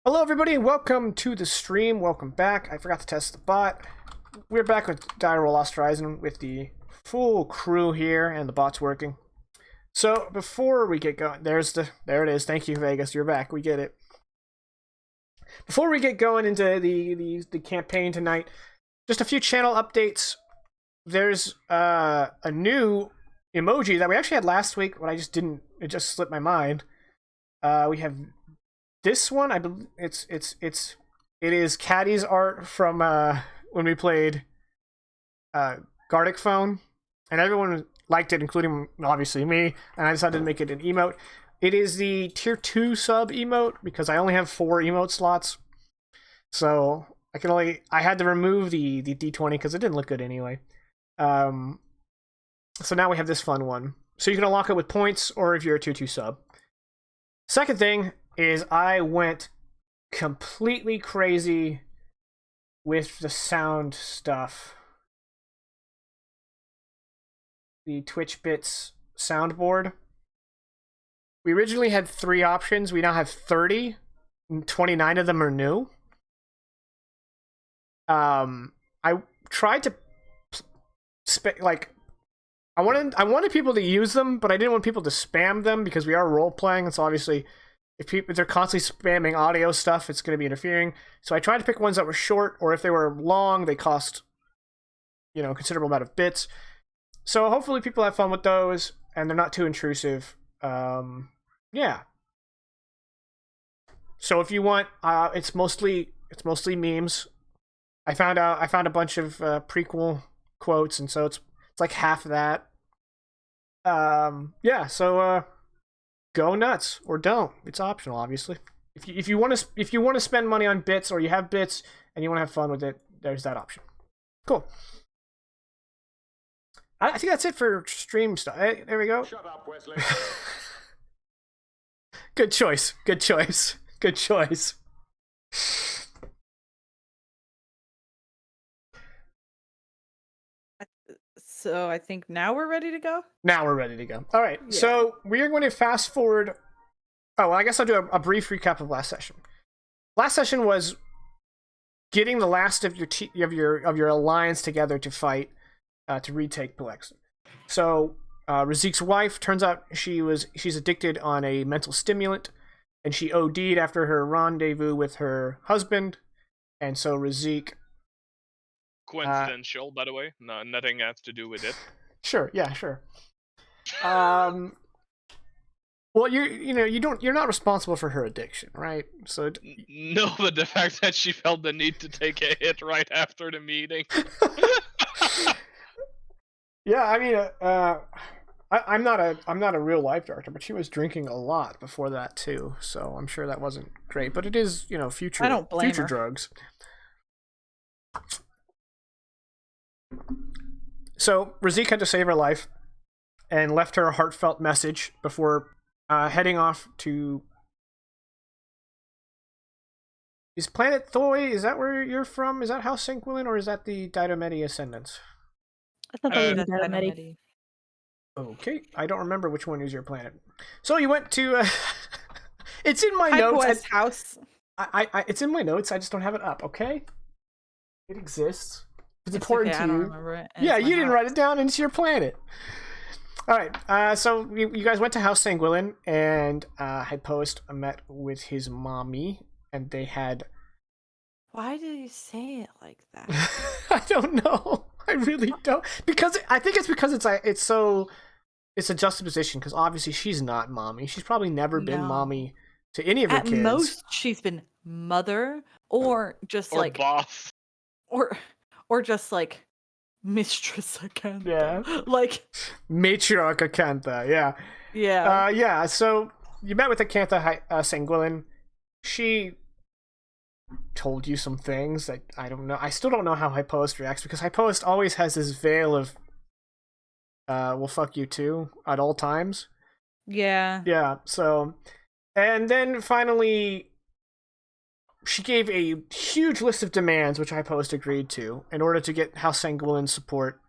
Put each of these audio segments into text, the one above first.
Hello everybody and welcome to the stream. Welcome back. I forgot to test the bot. We're back with Dire Lost Horizon with the full crew here and the bot's working. So before we get going, there it is. Thank you, Vegas. You're back. We get it. Before we get going into the campaign tonight, just a few channel updates. There's a new emoji that we actually had last week, but it just slipped my mind. We have this one. I believe it is Caddy's art from when we played Gardic Phone, and everyone liked it, including obviously me, and I decided to make it an emote. It is the tier 2 sub emote because I only have 4 emote slots, so I had to remove the D20 because it didn't look good anyway. So now we have this fun one. So you can unlock it with points or if you're a tier 2 sub. Second thing is I went completely crazy with the sound stuff. The Twitch Bits soundboard. We originally had 3 options. We now have 30. And 29 of them are new. I tried to I wanted people to use them, but I didn't want people to spam them because we are role playing, and so obviously if they're constantly spamming audio stuff, it's going to be interfering. So I tried to pick ones that were short, or if they were long, they cost, a considerable amount of bits. So hopefully people have fun with those, and they're not too intrusive. Yeah. So if you want, it's mostly memes. I found a bunch of prequel quotes, and so it's like half of that. Yeah. So go nuts or don't. It's optional, obviously. If you want to spend money on bits, or you have bits and you want to have fun with it, there's that option. Cool. I think that's it for stream stuff. Hey, there we go. Shut up, Wesley. Good choice. Good choice. Good choice. So I think now we're ready to go? Now we're ready to go. All right. Yeah. So we are going to fast forward. Oh, well, I guess I'll do a brief recap of last session. Last session was getting the last of your alliance together to fight to retake Polyxen. So Razik's wife, turns out she's addicted on a mental stimulant, and she OD'd after her rendezvous with her husband, and so Razik. Coincidental, by the way. No, nothing has to do with it. Sure, yeah, sure. Well, you're not responsible for her addiction, right? So no, but the fact that she felt the need to take a hit right after the meeting. Yeah, I mean, I'm not a real life director, but she was drinking a lot before that too, so I'm sure that wasn't great. But it is, future. I don't blame future her. Drugs. So Razik had to save her life and left her a heartfelt message before heading off to... Is Planet Thoi, is that where you're from? Is that House Sanquilin, or is that the Didomedi Ascendants? I thought that was That's Didomedi. Okay, I don't remember which one is your planet. So you went to... it's in my Hi, notes. West House. It's in my notes, I just don't have it up, okay? It exists. It's It's important okay, to I don't you. remember it. Yeah, you didn't write it down, and it's your planet. All right, so you guys went to House Sanguilin, and Hypost met with his mommy, and they had... Why do you say it like that? I don't know. I really don't. I think it's because it's a juxtaposition, because obviously she's not mommy. She's probably never been No. mommy to any of her At kids. most, she's been mother, or just Or like, boss. or just like mistress again. Yeah. Like Matriarch Acantha, yeah. yeah. Yeah, so you met with Acantha Sanguilin. She told you some things that I don't know. I still don't know how Hypost reacts, because Hypost always has this veil of well, fuck you too at all times. Yeah. Yeah, so... And then finally, she gave a huge list of demands, which Hypost agreed to, in order to get House Sanguilin's support,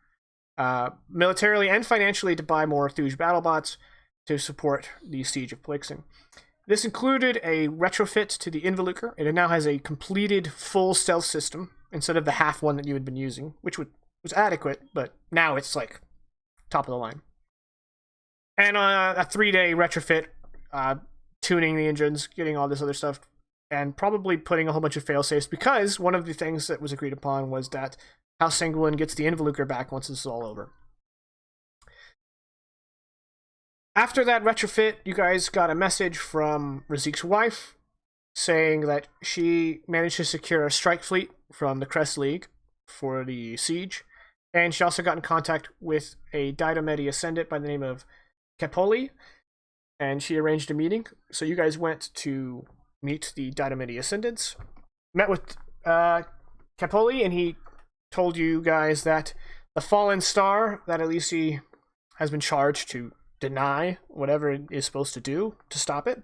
militarily and financially, to buy more Thuj BattleBots to support the siege of Polyxen. This included a retrofit to the Involucre. It now has a completed full stealth system instead of the half one that you had been using, which was adequate, but now it's like top of the line. And a 3-day retrofit, tuning the engines, getting all this other stuff, and probably putting a whole bunch of failsafes, because one of the things that was agreed upon was that House Sanguine gets the Involucre back once this is all over. After that retrofit, you guys got a message from Razik's wife saying that she managed to secure a strike fleet from the Crest League for the siege, and she also got in contact with a Didomedi Ascendant by the name of Capoli, and she arranged a meeting. So you guys went to meet the Didomedi Ascendants, met with Capoli, and he told you guys that the fallen star that Elise has been charged to deny whatever it is supposed to do to stop it.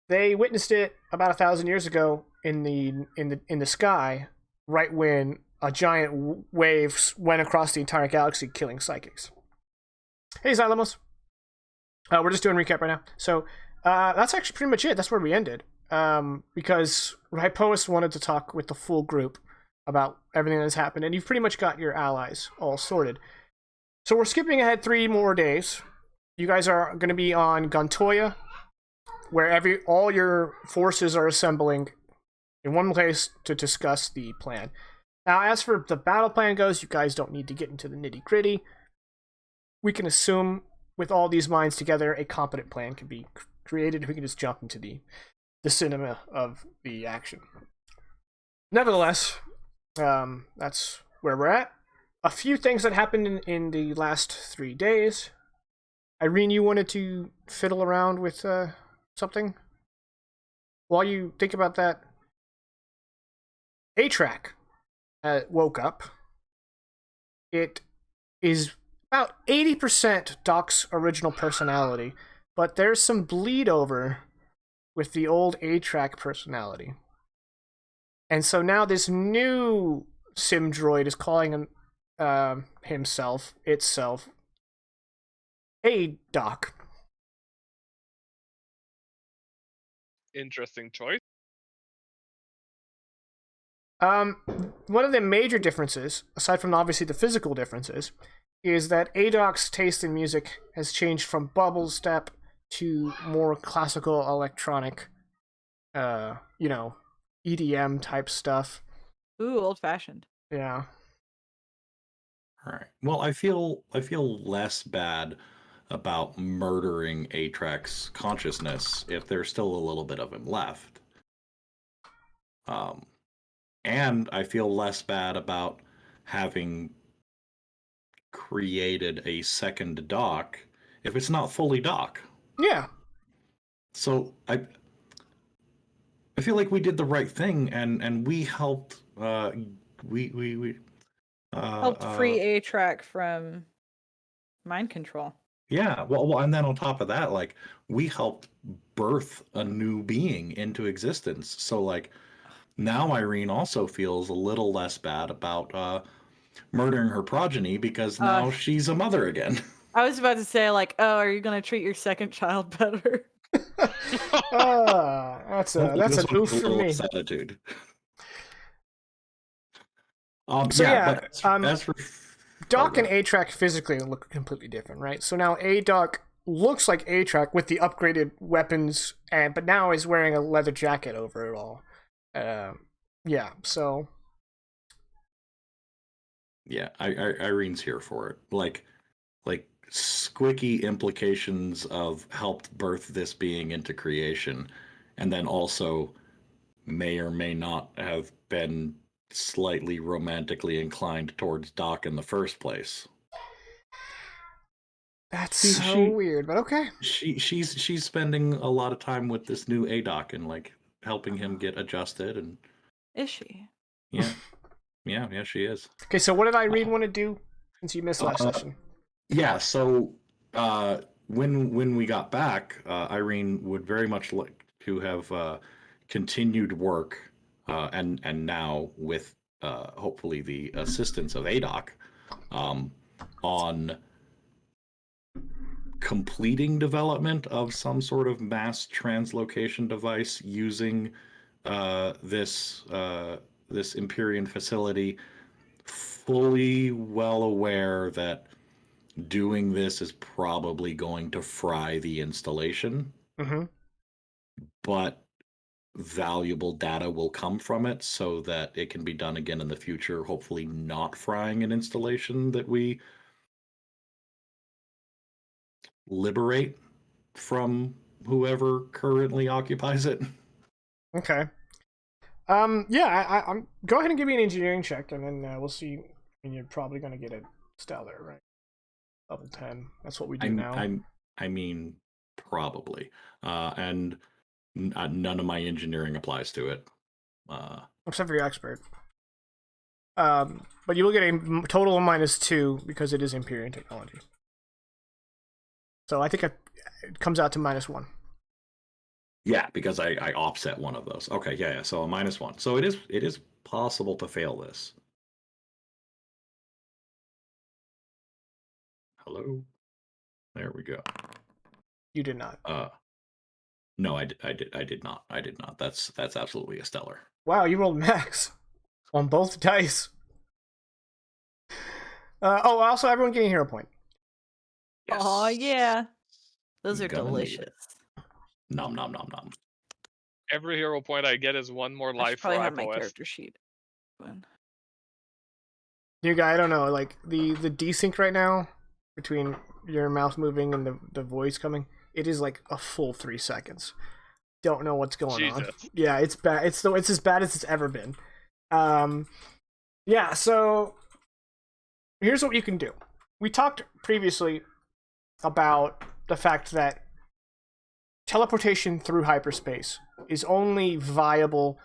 They witnessed it about 1,000 years ago in the sky, right when a giant wave went across the entire galaxy, killing psychics. Hey, Xylamos. We're just doing a recap right now. So that's actually pretty much it. That's where we ended. Because Hypois wanted to talk with the full group about everything that has happened, and you've pretty much got your allies all sorted. So we're skipping ahead 3 more days. You guys are going to be on Guntoya, where all your forces are assembling in one place to discuss the plan. Now, as for the battle plan goes, you guys don't need to get into the nitty-gritty. We can assume, with all these minds together, a competent plan can be created. We can just jump into the cinema of the action. Nevertheless, that's where we're at. A few things that happened in the last 3 days. Irene, you wanted to fiddle around with something? While you think about that, A-Track woke up. It is about 80% Doc's original personality, but there's some bleed over with the old A-Track personality. And so now this new sim droid is calling itself, Hey, Doc. Interesting choice. One of the major differences, aside from obviously the physical differences, is that Adoc's taste in music has changed from bubble step to more classical electronic, EDM type stuff. Ooh, old-fashioned. Yeah. All right. Well, I feel less bad about murdering Atrax's consciousness if there's still a little bit of him left. And I feel less bad about having created a second Doc if it's not fully Doc. Yeah. So I feel like we did the right thing, and we helped. We Helped free A-Track from mind control. Yeah, well, and then on top of that, like, we helped birth a new being into existence. So, like, now Irene also feels a little less bad about murdering her progeny because now she's a mother again. I was about to say, like, oh, are you going to treat your second child better? That's an oof for me. Attitude. As for Doc and A-Track physically look completely different, right? So now A-Doc looks like A-Track with the upgraded weapons, but now is wearing a leather jacket over it all. So... Yeah, Irene's here for it. Like squicky implications of helped birth this being into creation, and then also may or may not have been slightly romantically inclined towards Doc in the first place. That's weird, but okay. She's spending a lot of time with this new A-Doc and like helping him get adjusted. And is she? Yeah, yeah, she is. Okay, so what did Irene want to do since you missed last session? Yeah, so when we got back, Irene would very much like to have continued work. And now with hopefully the assistance of ADOC on completing development of some sort of mass translocation device using this Empyrean facility, fully well aware that doing this is probably going to fry the installation, Mm-hmm. but valuable data will come from it so that it can be done again in the future, hopefully not frying an installation that we liberate from whoever currently occupies it. Okay. Yeah, I'm go ahead and give me an engineering check, and then we'll see. And you're probably gonna get a stellar, right? Level 10. That's what we do now. I mean, probably. And none of my engineering applies to it. Except for your expert. But you will get a total of -2 because it is Empyrean technology. So I think it comes out to -1. Yeah, because I offset one of those. Okay, yeah. So a -1. So it is possible to fail this. Hello. There we go. You did not. No, I did not. I did not. That's absolutely a stellar. Wow, you rolled max on both dice. Also, everyone getting a hero point. Yes. Oh yeah, those are Gonna need it. delicious. Nom nom nom nom. Every hero point I get is one more I should life for probably have my iPOS. character sheet. You guy, I don't know, like the desync right now between your mouse moving and the voice coming, it is like a full 3 seconds. Don't know what's going on. Jesus. Yeah, it's bad. It's as bad as it's ever been. Yeah, so here's what you can do. We talked previously about the fact that teleportation through hyperspace is only viable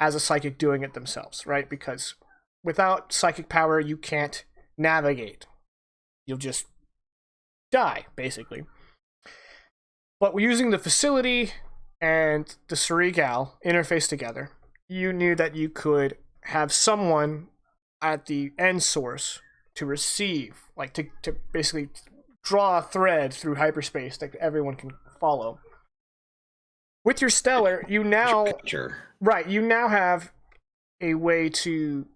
as a psychic doing it themselves, right? Because without psychic power, you can't navigate. You'll just die, basically. But we're using the facility and the Ceregal interface together. You knew that you could have someone at the end source to receive, like to basically draw a thread through hyperspace that everyone can follow. With your stellar, you now you now have a way to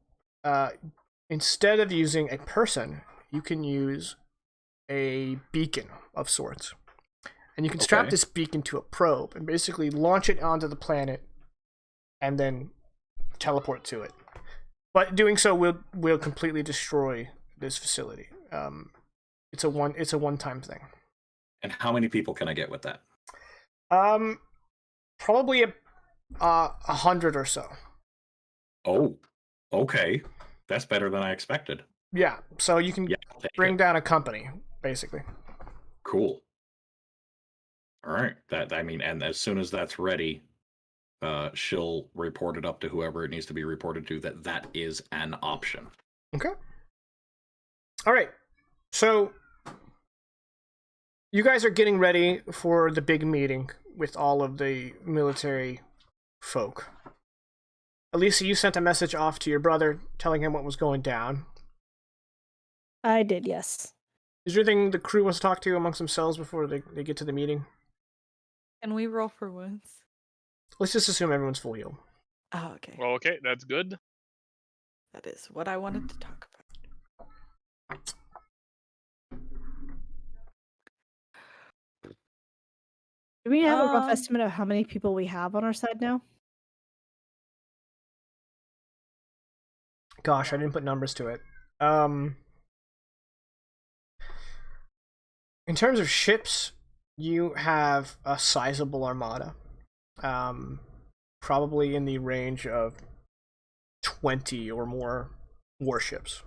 instead of using a person, you can use a beacon of sorts. And you can strap this beacon to a probe and basically launch it onto the planet and then teleport to it. But doing so will completely destroy this facility. It's a one-time thing. And how many people can I get with that? Probably 100 or so. Oh, okay. That's better than I expected. Yeah, so you can bring down a company, basically. Cool. All right. And as soon as that's ready, she'll report it up to whoever it needs to be reported to. That is an option. Okay. All right. So you guys are getting ready for the big meeting with all of the military folk. Elisa, you sent a message off to your brother telling him what was going down. I did, yes. Is there anything the crew wants to talk to amongst themselves before they get to the meeting? Can we roll for wounds? Let's just assume everyone's full heal. Oh, okay. Well, okay, that's good. That is what I wanted to talk about. Do we have a rough estimate of how many people we have on our side now? Gosh, I didn't put numbers to it. In terms of ships, you have a sizable armada. Probably in the range of 20 or more warships,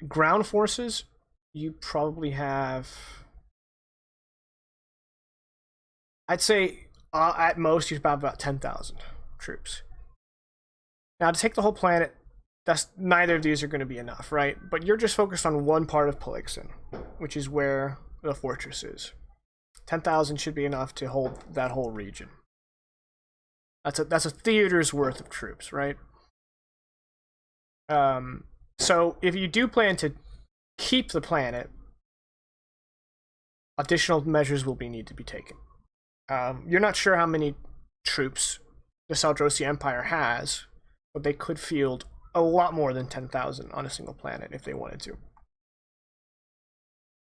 Ground forces, you probably have, I'd say at most you have about 10,000 troops. Now to take the whole planet, neither of these are going to be enough, right? But you're just focused on one part of Polyxen, which is where the fortress is. 10,000 should be enough to hold that whole region. That's a theater's worth of troops, right? So if you do plan to keep the planet, additional measures will need to be taken. You're not sure how many troops the Saldrosi Empire has, but they could field a lot more than 10,000 on a single planet if they wanted to.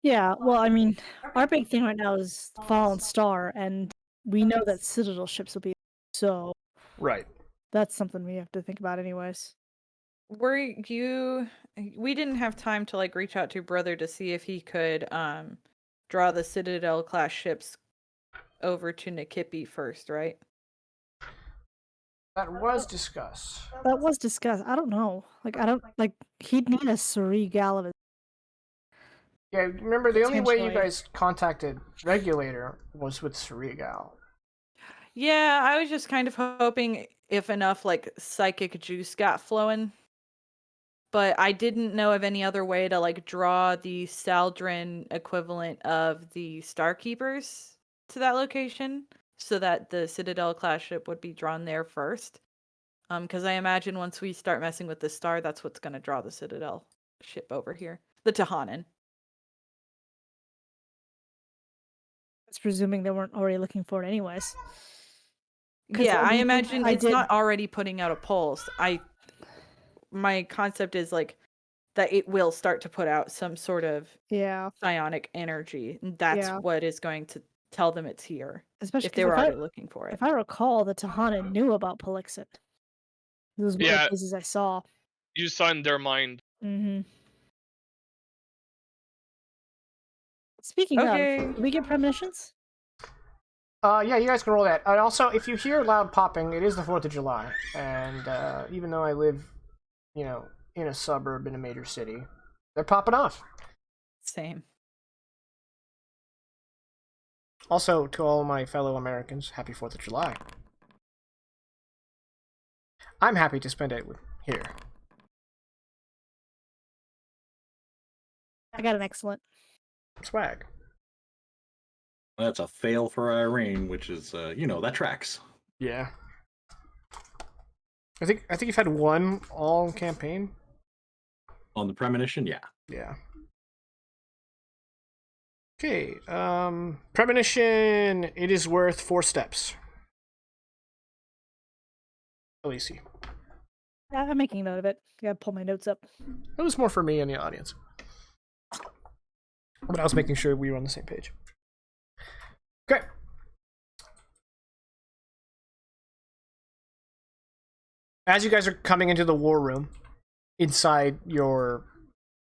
Yeah, well, I mean, our big thing right now is the Fallen Star, and we know that Citadel ships will be, so Right. that's something we have to think about anyways. We didn't have time to like reach out to your brother to see if he could draw the Citadel class ships over to Nikipi first, right? That was discussed. That was discussed. I don't know. He'd need a Suri Galavis. Yeah, remember the only way you Potentially. guys contacted Regulator was with Surigal. Yeah, I was just kind of hoping if enough like psychic juice got flowing. But I didn't know of any other way to like draw the Saldrin equivalent of the Starkeepers to that location so that the Citadel class ship would be drawn there first. Because I imagine once we start messing with the star, that's what's going to draw the Citadel ship over here. The Tahanan. That's presuming they weren't already looking for it anyways. 'Cause Yeah, I mean, imagine I it's did- not already putting out a pulse. My concept is like that it will start to put out some sort of Yeah, psionic energy. And that's Yeah. what is going to tell them it's here. especially If they 'cause were already looking for it. if I recall, the Tahanan knew about Polyxen. It was one of Yeah. the places I saw. You signed their mind. Mm-hmm. Speaking Okay. of, do we get premonitions? Yeah, you guys can roll that. And also, if you hear loud popping, it is the 4th of July. And even though I live, in a suburb in a major city, they're popping off. Same. Also, to all my fellow Americans, happy 4th of July. I'm happy to spend it here. I got an excellent. Swag. That's a fail for Irene, which is, that tracks. Yeah. I think you've had one all campaign. On the premonition, yeah. Yeah. Okay. Premonition. It is worth 4 steps. Elise. Yeah, I'm making note of it. Gotta pull my notes up. It was more for me and the audience. But I was making sure we were on the same page. Okay. As you guys are coming into the war room, inside your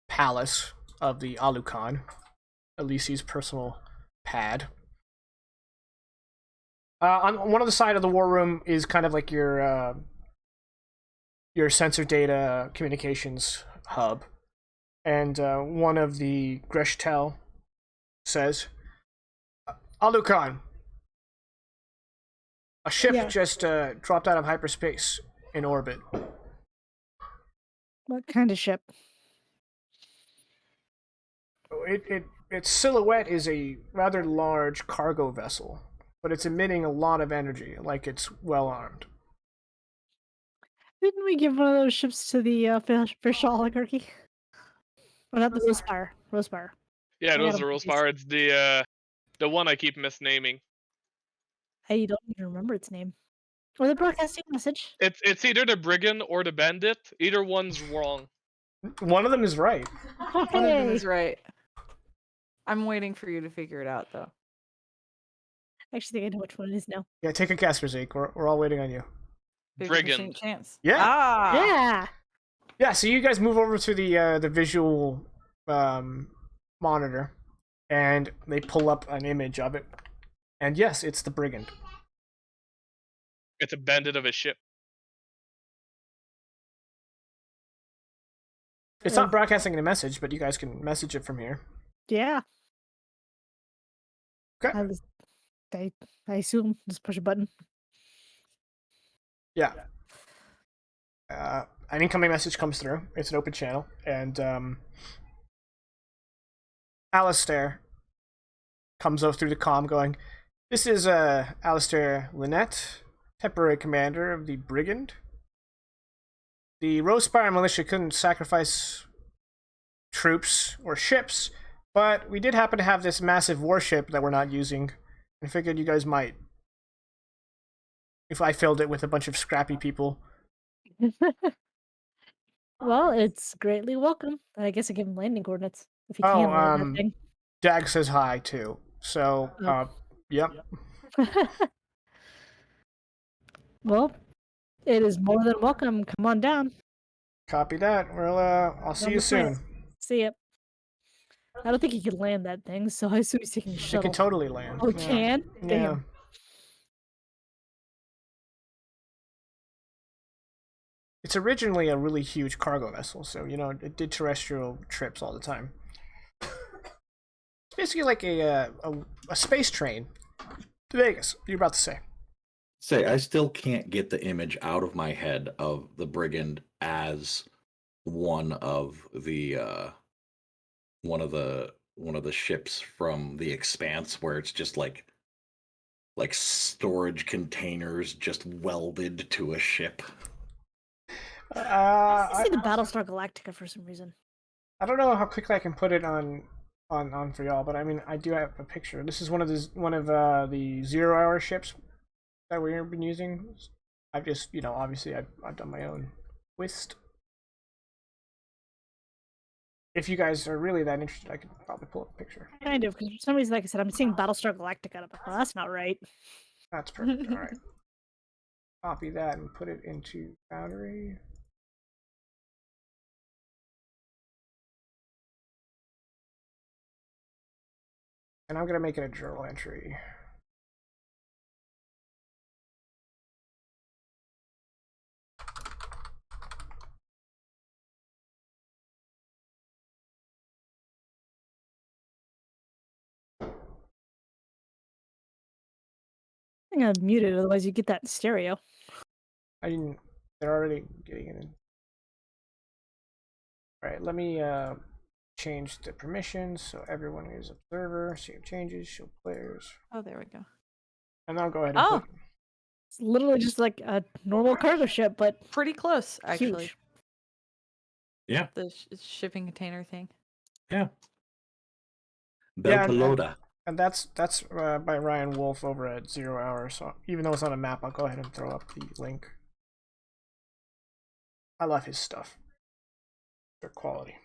palace of the Alukan, Elise's personal pad, on one of the side of the war room is kind of like your sensor data communications hub. And one of the Greshtel says, Alukan, a ship just dropped out of hyperspace in orbit. What kind of ship? Its silhouette is a rather large cargo vessel, but it's emitting a lot of energy, like it's well armed. Didn't we give one of those ships to the fish oligarchy? Or not the Rosespire. Rosespire. Yeah, it I was got the a Rule piece. Spire. It's the one I keep misnaming. I don't even remember its name. Or the broadcasting message. It's either the Brigand or the Bandit. Either one's wrong. One of them is right. One of them is Hey! right. I'm waiting for you to figure it out, though. I actually think I know which one it is now. Yeah, take a guess, Rizek. We're all waiting on you. 50% Brigand. chance. Yeah. Ah. Yeah! Yeah, so you guys move over to the visual monitor, and they pull up an image of it. And yes, it's the Brigand. It's a bandit of a ship. It's not broadcasting a message, but you guys can message it from here. Yeah. Okay. I assume just push a button. Yeah. An incoming message comes through. It's an open channel, and Alistair comes up through the comm going, "This is Alistair Lynette, temporary commander of the Brigand. The Rosespire militia couldn't sacrifice troops or ships, but we did happen to have this massive warship that we're not using. I figured you guys might, if I filled it with a bunch of scrappy people. Well, it's greatly welcome. I guess I give him landing coordinates if you Oh, can land that thing. Dag says hi too. So, Oh. yep. Well, it is more than welcome. Come on down. Copy that. Well, I'll see On you the planet. soon. See ya. I don't think he can land that thing, so I assume he's taking a It shuttle. can totally land. Oh, it can? Yeah. Damn. It's originally a really huge cargo vessel, so it did terrestrial trips all the time. It's basically like a space train to Vegas. You're about to say. Say, I still can't get the image out of my head of the brigand as one of the ships from the Expanse, where it's just like storage containers just welded to a ship. I see the Battlestar Galactica for some reason. I don't know how quickly I can put it on for y'all, but I mean, I do have a picture. This is one of the 0 hour ships that we've been using. I've just, obviously I've done my own twist. If you guys are really that interested, I could probably pull up a picture. Kind of, because for some reason, like I said, I'm seeing Battlestar Galactica. And I'm like, well, that's not right. That's perfect. All right. Copy that and put it into Foundry. And I'm going to make it a journal entry. I think I'm muted, otherwise you get that in stereo. I didn't. They're already getting it in. All right, let me change the permissions so everyone is observer. Save changes, show players. Oh, there we go. And I'll go ahead and Oh. put. It's literally just like a normal cargo ship, but Pretty close, actually. huge. Yeah. The shipping container thing. Yeah. Yeah, Beltalowda. and that's by Ryan Wolf over at 0 Hour. So even though it's on a map, I'll go ahead and throw up the link. I love his stuff. Their quality.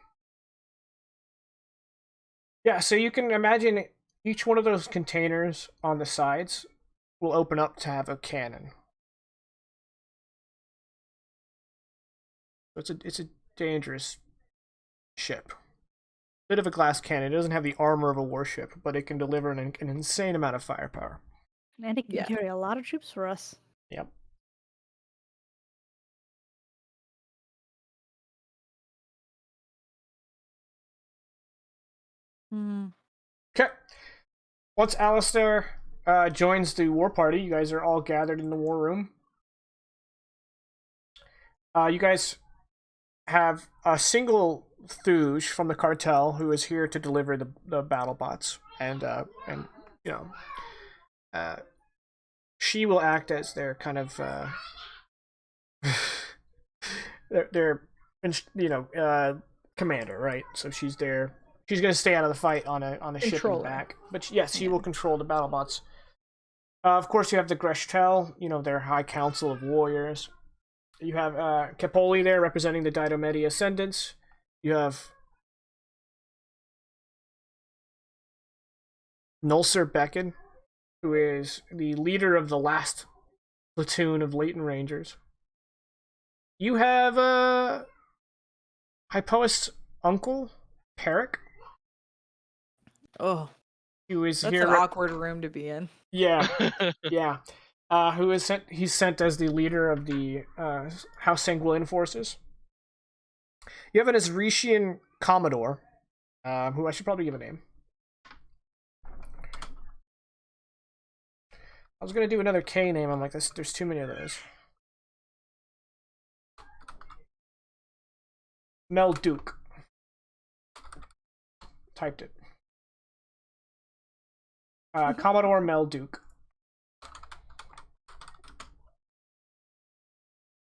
Yeah, so you can imagine each one of those containers on the sides will open up to have a cannon. It's a dangerous ship. Bit of a glass cannon. It doesn't have the armor of a warship, but it can deliver an insane amount of firepower. And it can carry a lot of troops for us. Yep. Okay. Once Alistair joins the war party, you guys are all gathered in the war room. You guys have a single Thuge from the cartel who is here to deliver the battle bots, and she will act as their kind of their commander, right? So she's there. She's gonna stay out of the fight on a ship in the back, but yes, she will control the battle bots. Of course, you have the Greshtel, their High Council of Warriors. You have Capoli there representing the Didomedi Ascendants. You have Nulcer Beckon, who is the leader of the last platoon of Leighton Rangers. You have Hypoist's uncle, Peric. Oh, who is that's here. an awkward room to be in. Yeah, yeah. Who is sent? He's sent as the leader of the House Sanguilin forces. You have an Azretian Commodore, who I should probably give a name. I was gonna do another K name. I'm like, there's too many of those. Mel Duke. Typed it. Commodore Mel Duke.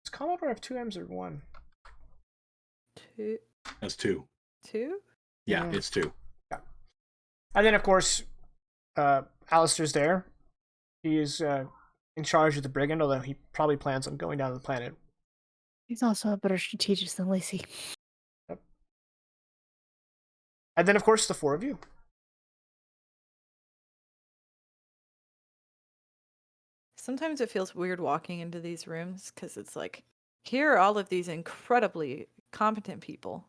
Does Commodore have 2 M's or 1? 2. That's 2. 2? Yeah, Mm. it's 2. Yeah. And then, of course, Alistair's there. He is in charge of the brigand, although he probably plans on going down to the planet. He's also a better strategist than Lacey. Yep. And then, of course, the 4 of you. Sometimes it feels weird walking into these rooms because it's like, here are all of these incredibly competent people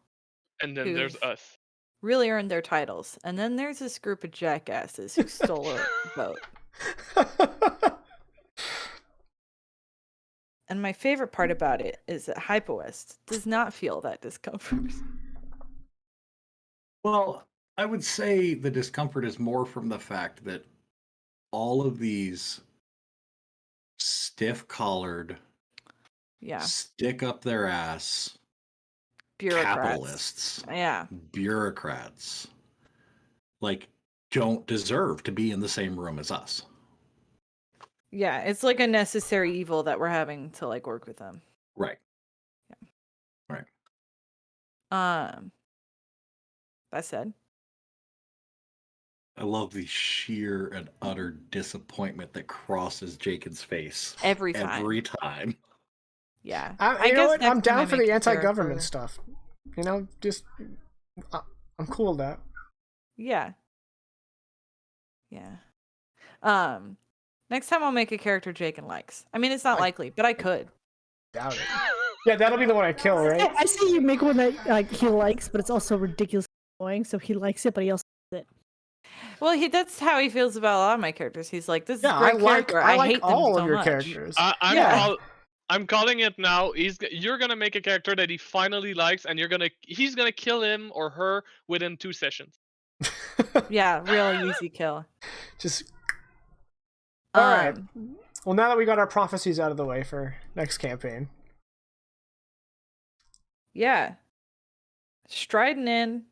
And then there's who've us. really earned their titles. And then there's this group of jackasses who stole a boat. And my favorite part about it is that Hypoest does not feel that discomfort. Well, I would say the discomfort is more from the fact that all of these stiff-collared, Yeah. stick up their ass Bureaucrats. capitalists, Yeah. bureaucrats, like, don't deserve to be in the same room as us. Yeah, it's like a necessary evil that we're having to like work with them. Right. That said, I love the sheer and utter disappointment that crosses Jacob's face every time. every time. Yeah. You know what? next I'm time I down for make the a anti-government character- stuff. You know, just I'm cool with that. Yeah. Yeah. Next time I'll make a character Jacob likes. I mean, it's not likely, but I could. Doubt it. Yeah, that'll be the one I kill, right? I say you make one that like he likes, but it's also ridiculously annoying. So he likes it, but he also hates it. Well, that's how he feels about a lot of my characters. He's like, "This is Yeah, a great I like character. I like hate them all so of your much." characters. I'm I'm calling it now. You're gonna make a character that he finally likes, and he's gonna kill him or her within 2 sessions. Yeah, real easy kill. Just all right. Um, Well, now that we got our prophecies out of the way for next campaign, Yeah. Striding in,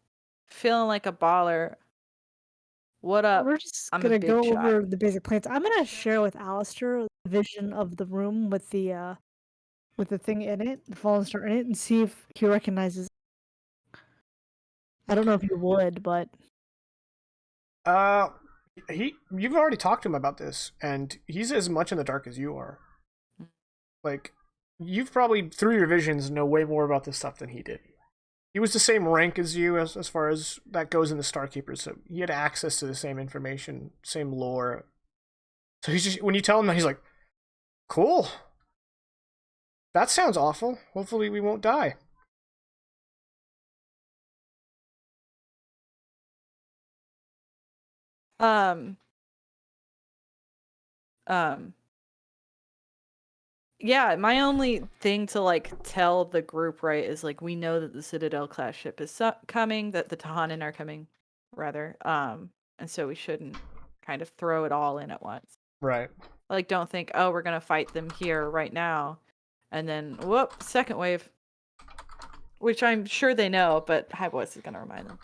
feeling like a baller. What up? We're just I'm a gonna big go shot. over the basic plans. I'm gonna share with Alistair the vision of the room with the thing in it, the fallen star in it, and see if he recognizes it. I don't know if you would, but you've already talked to him about this, and he's as much in the dark as you are. Like, you've probably through your visions know way more about this stuff than he did. He was the same rank as you as far as that goes in the Starkeepers, so he had access to the same information, same lore. So he's just, when you tell him that, he's like, cool. That sounds awful. Hopefully we won't die. Yeah, my only thing to like tell the group, right, is like we know that the Citadel class ship is coming, that the Tahanan are coming, rather. And so we shouldn't kind of throw it all in at once. Right. Like, don't think, oh, we're gonna fight them here right now, and then whoop, second wave. Which I'm sure they know, but High Voice is gonna remind them.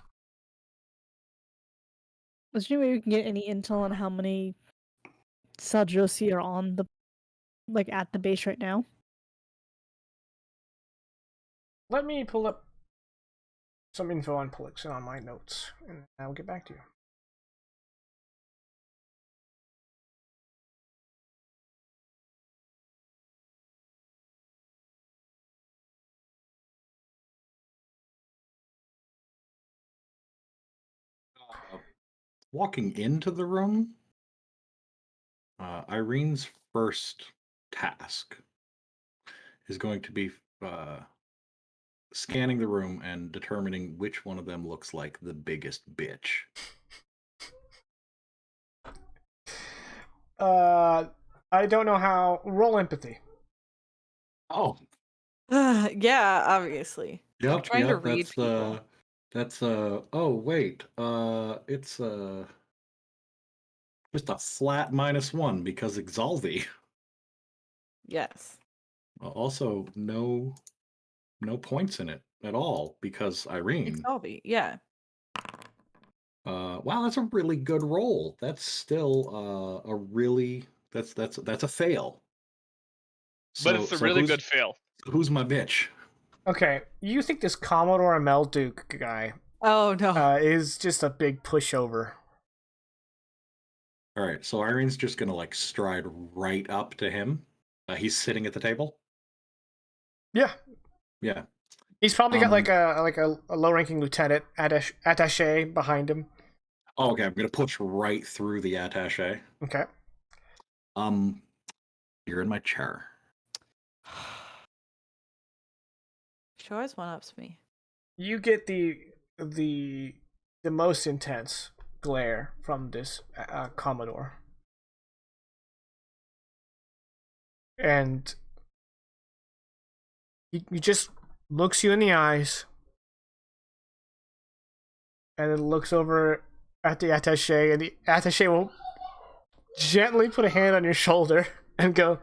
is there any way we can get any intel on how many Sajosi are on the at the base right now? Let me pull up some info on Polyxen on my notes, and I'll get back to you. Walking into the room, Irene's first task is going to be scanning the room and determining which one of them looks like the biggest bitch. I don't know how. Roll empathy. Oh, Yeah, obviously. yep. I'm trying to Yep, read people. that's oh wait, it's just a flat -1 because Exalvi. Yes. Also, no points in it at all because Irene. Exalvi, yeah. Wow, that's a really good roll. That's still a really that's a fail. But it's a really good fail. Who's my bitch? Okay, you think this Commodore Melduke guy Oh no. is just a big pushover. All right, so Irene's just gonna like stride right up to him. He's sitting at the table. Yeah, Yeah. he's probably got Um, like a low-ranking lieutenant attaché behind him. Oh, okay, I'm gonna push right through the attaché. Okay. Um, you're in my chair. She always one-ups me. You get the most intense glare from this Commodore, and he just looks you in the eyes, and then looks over at the attaché, and the attaché will gently put a hand on your shoulder and go,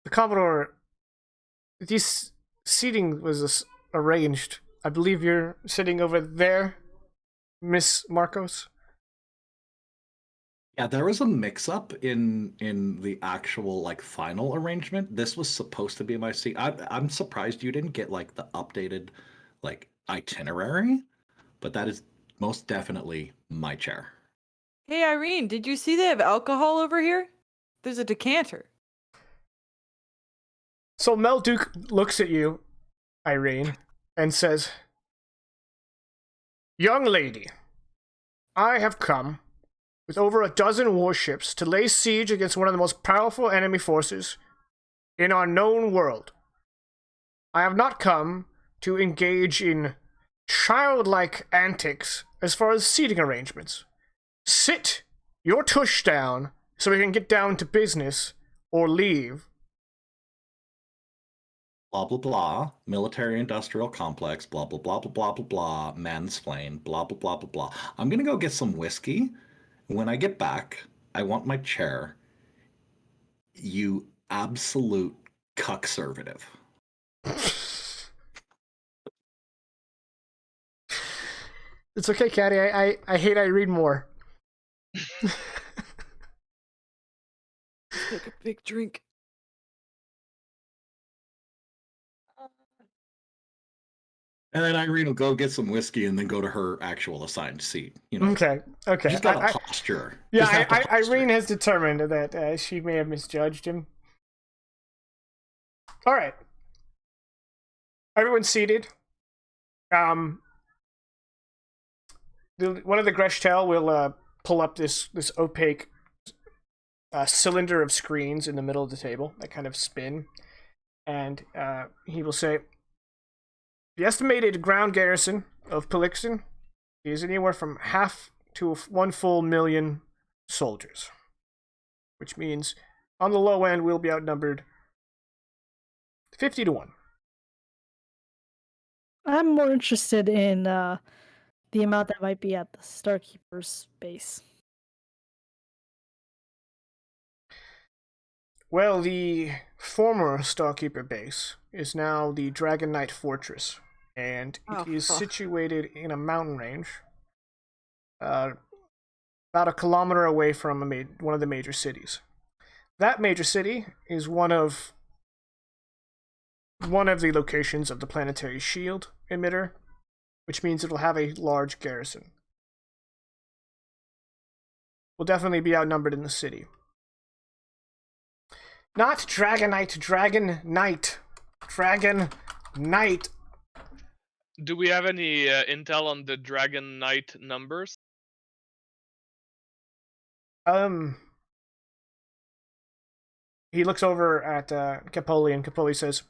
"The Commodore, this seating was arranged. I believe you're sitting over there, Miss Marcos." Yeah, there was a mix-up in the actual like final arrangement. This was supposed to be my seat. I'm surprised you didn't get like the updated like itinerary, but that is most definitely my chair. Hey Irene, did you see they have alcohol over here? There's a decanter. So Mel Duke looks at you, Irene, and says, "Young lady, I have come with over a dozen warships to lay siege against one of the most powerful enemy forces in our known world. I have not come to engage in childlike antics as far as seating arrangements. Sit your tush down so we can get down to business or leave." Blah blah blah. Military industrial complex. Blah blah blah blah blah blah blah. Mansplain. Blah blah blah blah blah. I'm gonna go get some whiskey. When I get back, I want my chair. You absolute cuckservative. It's okay, Caddy. I hate Irene more. Take a big drink. And then Irene will go get some whiskey and then go to her actual assigned seat. You know, Okay. she's got a posture. Yeah, Just have to posture. Irene has determined that she may have misjudged him. All right. Everyone's seated. One of the Greshtel will pull up this opaque cylinder of screens in the middle of the table that kind of spin, and he will say, "The estimated ground garrison of Polyxen is anywhere from half to 1 full million soldiers, which means on the low end we'll be outnumbered 50 to 1. I'm more interested in the amount that might be at the Starkeeper's base. Well, the former Starkeeper base is now the Dragon Knight Fortress, and it is situated in a mountain range, about a kilometer away from one of the major cities. That major city is one of the locations of the planetary shield emitter, which means it'll have a large garrison. We'll definitely be outnumbered in the city. Not Dragonite, Dragon Knight. Dragon Knight. Do we have any intel on the Dragon Knight numbers? He looks over at Capoli, and Capoli says,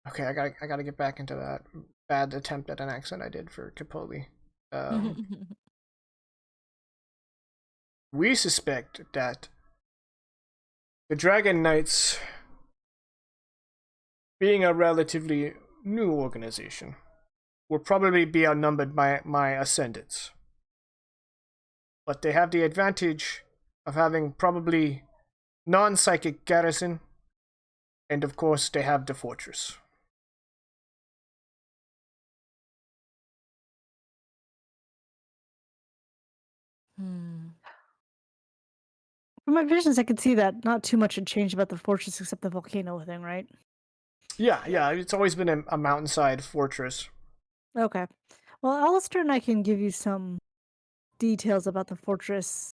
"Okay, I gotta get back into that bad attempt at an accent I did for Capoli. We suspect that the Dragon Knights, being a relatively new organization, will probably be outnumbered by my ascendants. But they have the advantage of having probably non-psychic garrison, and of course they have the fortress." From my visions, I could see that not too much had changed about the fortress except the volcano thing, right? Yeah, it's always been a mountainside fortress. Okay. Well, Alistair and I can give you some details about the fortress,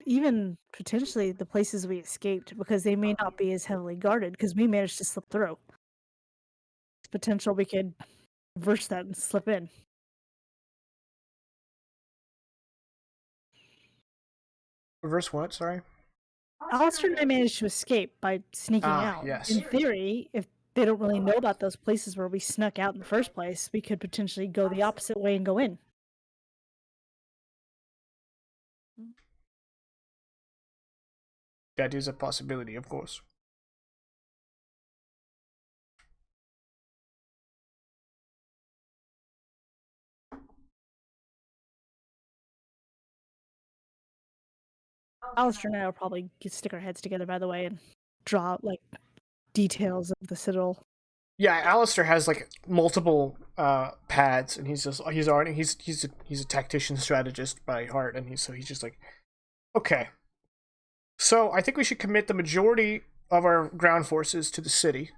even potentially the places we escaped, because they may not be as heavily guarded, because we managed to slip through. It's potential we could reverse that and slip in. Reverse what? Sorry. Alistair and I managed to escape by sneaking out. Yes. In theory, if they don't really know about those places where we snuck out in the first place, we could potentially go the opposite way and go in. That is a possibility, of course. Alistair and I will probably stick our heads together, by the way, and draw like details of the citadel. Yeah, Alistair has like multiple pads, and he's a tactician strategist by heart, and he's just like, okay. So I think we should commit the majority of our ground forces to the city.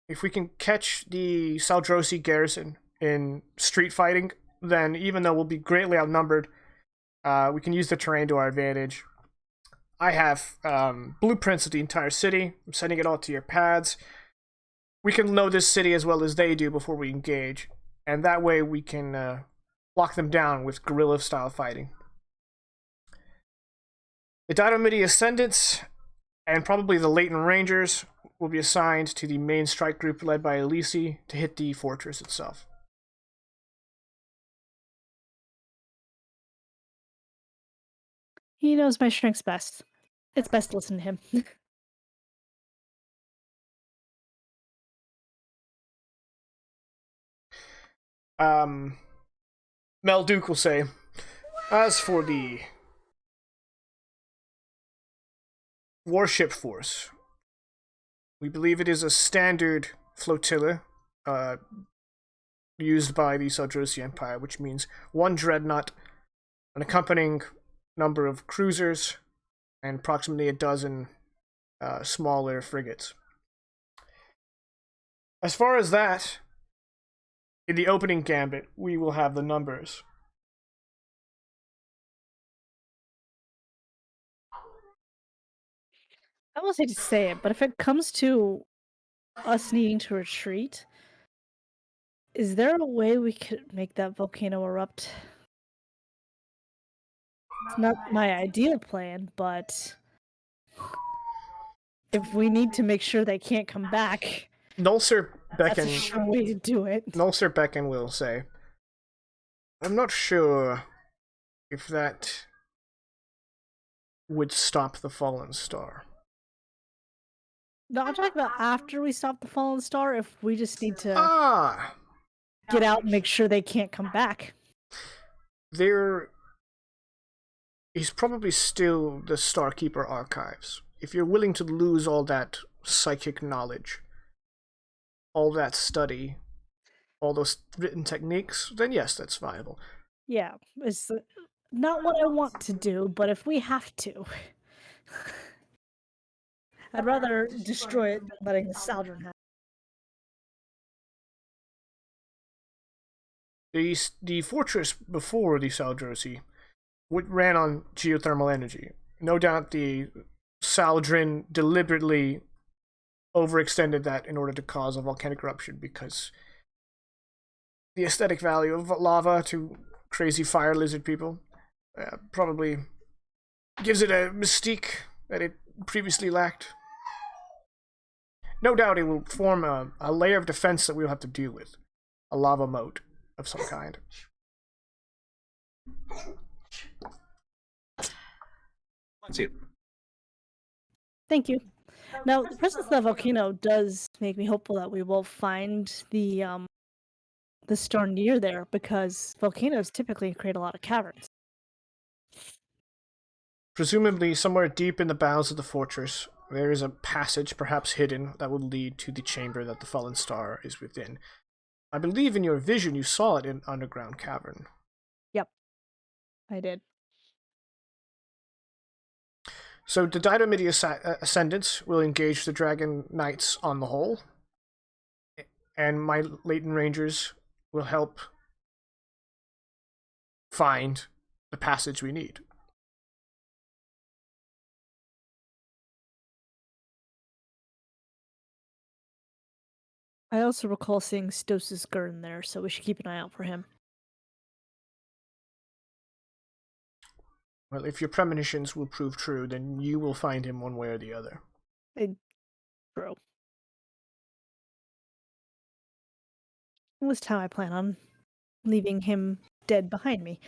If we can catch the Saldrosi garrison in street fighting, then even though we'll be greatly outnumbered, we can use the terrain to our advantage. I have blueprints of the entire city. I'm sending it all to your pads. We can know this city as well as they do before we engage, and that way we can lock them down with guerrilla-style fighting. The Dynamity Ascendants and probably the Latent Rangers will be assigned to the main strike group led by Elise to hit the fortress itself. He knows my strengths best. It's best to listen to him. Mel Duke will say, as for the warship force, we believe it is a standard flotilla used by the Saldrosi Empire, which means one dreadnought, an accompanying number of cruisers, and approximately a dozen smaller frigates. As far as that, in the opening gambit, we will have the numbers. I almost hate to say it, but if it comes to us needing to retreat, is there a way we could make that volcano erupt? It's not my ideal plan, but if we need to make sure they can't come back, Nulcer that's a Becken. sure way to do it. Nulcer Becken will say, I'm not sure if that would stop the fallen star. No, I'm talking about after we stop the fallen star, if we just need to get out and make sure they can't come back. He's probably still the Starkeeper archives. If you're willing to lose all that psychic knowledge, all that study, all those written techniques, then yes, that's viable. Yeah, it's not what I want to do, but if we have to, I'd rather destroy it than letting the Saldron happen. The fortress before the Saldrosi ran on geothermal energy. No doubt the Saldrin deliberately overextended that in order to cause a volcanic eruption, because the aesthetic value of lava to crazy fire lizard people probably gives it a mystique that it previously lacked. No doubt it will form a layer of defense that we'll have to deal with. A lava moat of some kind. Let's see. Thank you. Now, the presence of the volcano does make me hopeful that we will find the star near there, because volcanoes typically create a lot of caverns. Presumably, somewhere deep in the bowels of the fortress, there is a passage, perhaps hidden, that will lead to the chamber that the fallen star is within. I believe in your vision you saw it in an underground cavern. Yep, I did. So the Dynamity Ascendants will engage the Dragon Knights on the hole, and my Latent Rangers will help find the passage we need. I also recall seeing Stosis Gurn there, so we should keep an eye out for him. Well, if your premonitions will prove true, then you will find him one way or the other. True. This time I plan on leaving him dead behind me.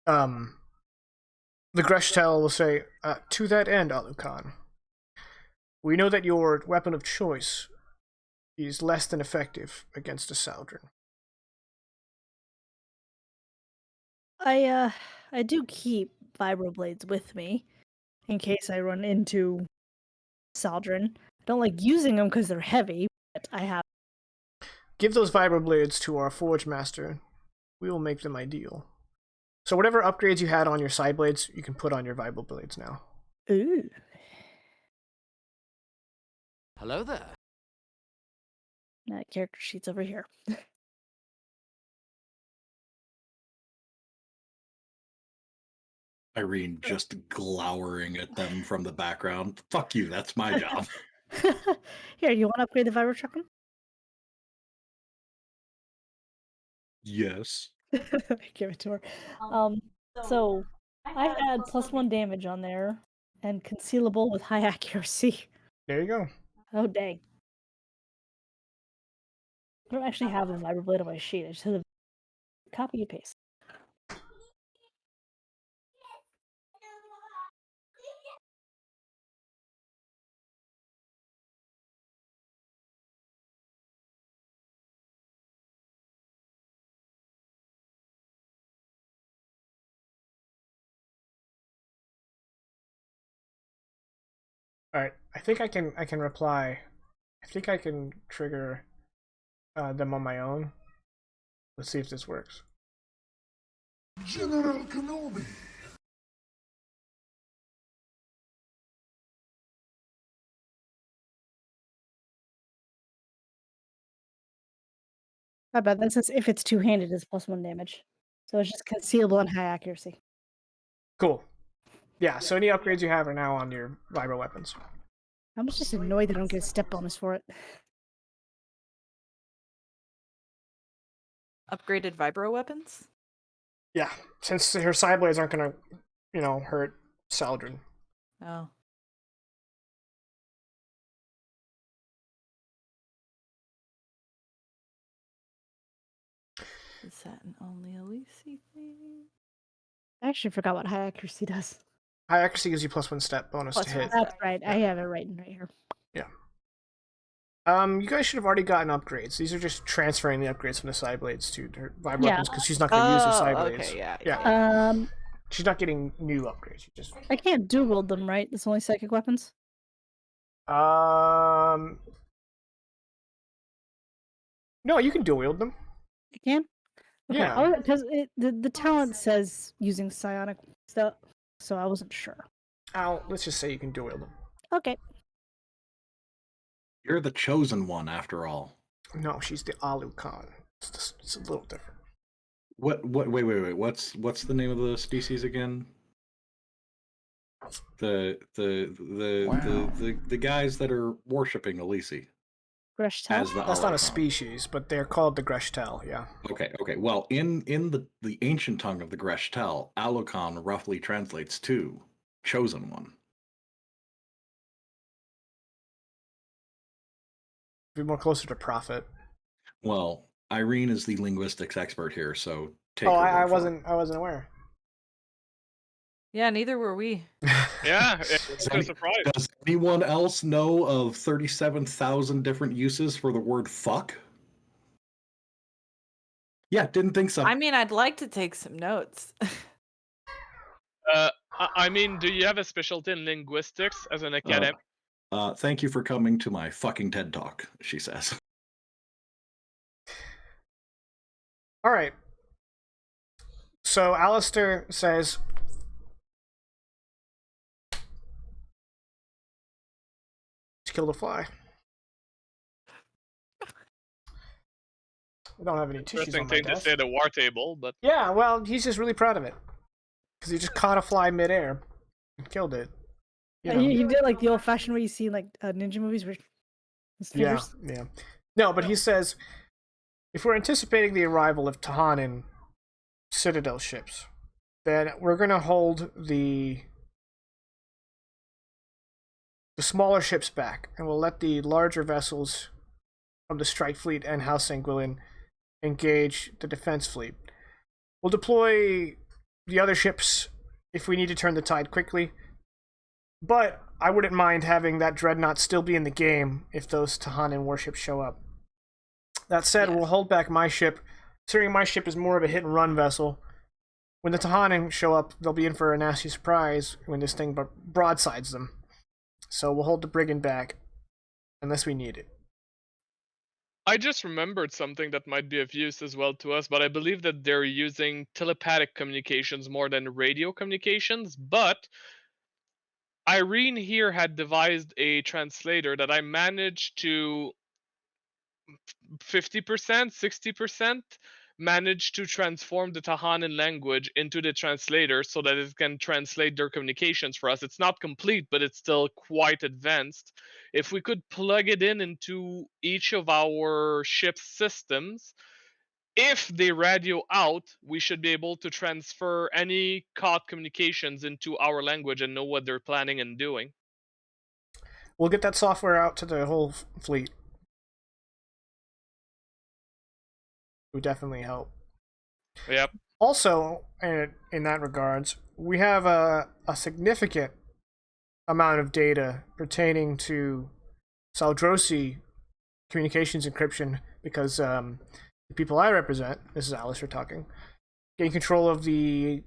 The Greshtel will say, to that end, Alucard, we know that your weapon of choice is less than effective against a Saldrin. I do keep vibroblades with me in case I run into Saldrin. I don't like using them because they're heavy, but I have. Give those vibroblades to our Forge Master. We will make them ideal. So whatever upgrades you had on your side blades, you can put on your vibroblades now. Ooh. Hello there. Character sheet's over here. Irene just glowering at them from the background. Fuck you, that's my job. Here, you want to upgrade the vibro truckin? Yes. Give it to her. So I had +1 damage on there and concealable with high accuracy. There you go. Oh dang. I don't actually have a vibroblade on my sheet. I just have a copy and paste. Alright, I think I can reply. I think I can trigger them on my own. Let's see if this works. General Kenobi. My bad. That says if it's two-handed, it's +1 damage. So it's just concealable and high accuracy. Cool. Yeah, so any upgrades you have are now on your vibro weapons. I'm just annoyed that I don't get a step bonus for it. Upgraded vibro weapons? Yeah, since her side blades aren't gonna, hurt Saldrin. Oh. Is that an only Elise thing? I actually forgot what high accuracy does. High accuracy gives you +1 step bonus to hit. That's right. I have it right here. Yeah. You guys should have already gotten upgrades. These are just transferring the upgrades from the side blades to her vibro weapons because she's not going to use her side blades. Okay, yeah. Yeah. She's not getting new upgrades. She just. I can't dual wield them, right? It's only psychic weapons. No, you can dual wield them. You can. Okay. Yeah. Oh, because the talent says using psionic stuff, so I wasn't sure. Let's just say you can dual wield them. Okay. You're the chosen one, after all. No, she's the Alucard. It's a little different. What? Wait. What's the name of the species again? The guys that are worshipping Elise. Greshtel? That's not a Alucard. species, but they're called the Greshtel, yeah. Okay. Well, in the ancient tongue of the Greshtel, Alucard roughly translates to chosen one. Be more closer to prophet. Well, Irene is the linguistics expert here, so take. Oh, her I word for it. wasn't aware. Yeah, neither were we. Yeah, it's a surprise. Does anyone else know of 37,000 different uses for the word fuck? Yeah, didn't think so. I mean, I'd like to take some notes. I mean, do you have a specialty in linguistics as an academic? Thank you for coming to my fucking TED Talk, she says. All right. So Alistair says, kill the fly. I don't have any tissues Interesting on my thing to desk. say at a war table, but Yeah, well, he's just really proud of it. Because he just caught a fly midair and killed it. You know. He did like the old-fashioned way you see in like ninja movies where his fingers. Yeah. No, but he says, if we're anticipating the arrival of Tahanan Citadel ships, then we're going to hold the smaller ships back, and we'll let the larger vessels from the strike fleet and House Sanguilin engage the defense fleet. We'll deploy the other ships if we need to turn the tide quickly, but I wouldn't mind having that dreadnought still be in the game if those Tahanan warships show up. That said, we'll hold back my ship, considering my ship is more of a hit-and-run vessel. When the Tahanan show up, they'll be in for a nasty surprise when this thing broadsides them. So we'll hold the Brigand back, unless we need it. I just remembered something that might be of use as well to us, but I believe that they're using telepathic communications more than radio communications, but Irene here had devised a translator that I managed to 50%, 60% managed to transform the Tahanan language into the translator so that it can translate their communications for us. It's not complete, but it's still quite advanced. If we could plug it into each of our ship's systems, if they radio out, we should be able to transfer any caught communications into our language and know what they're planning and doing. We'll get that software out to the whole fleet. It would definitely help. Yep. Also, in that regards, we have a significant amount of data pertaining to Saldrosi communications encryption because the people I represent, this is Alistair talking, gain control of the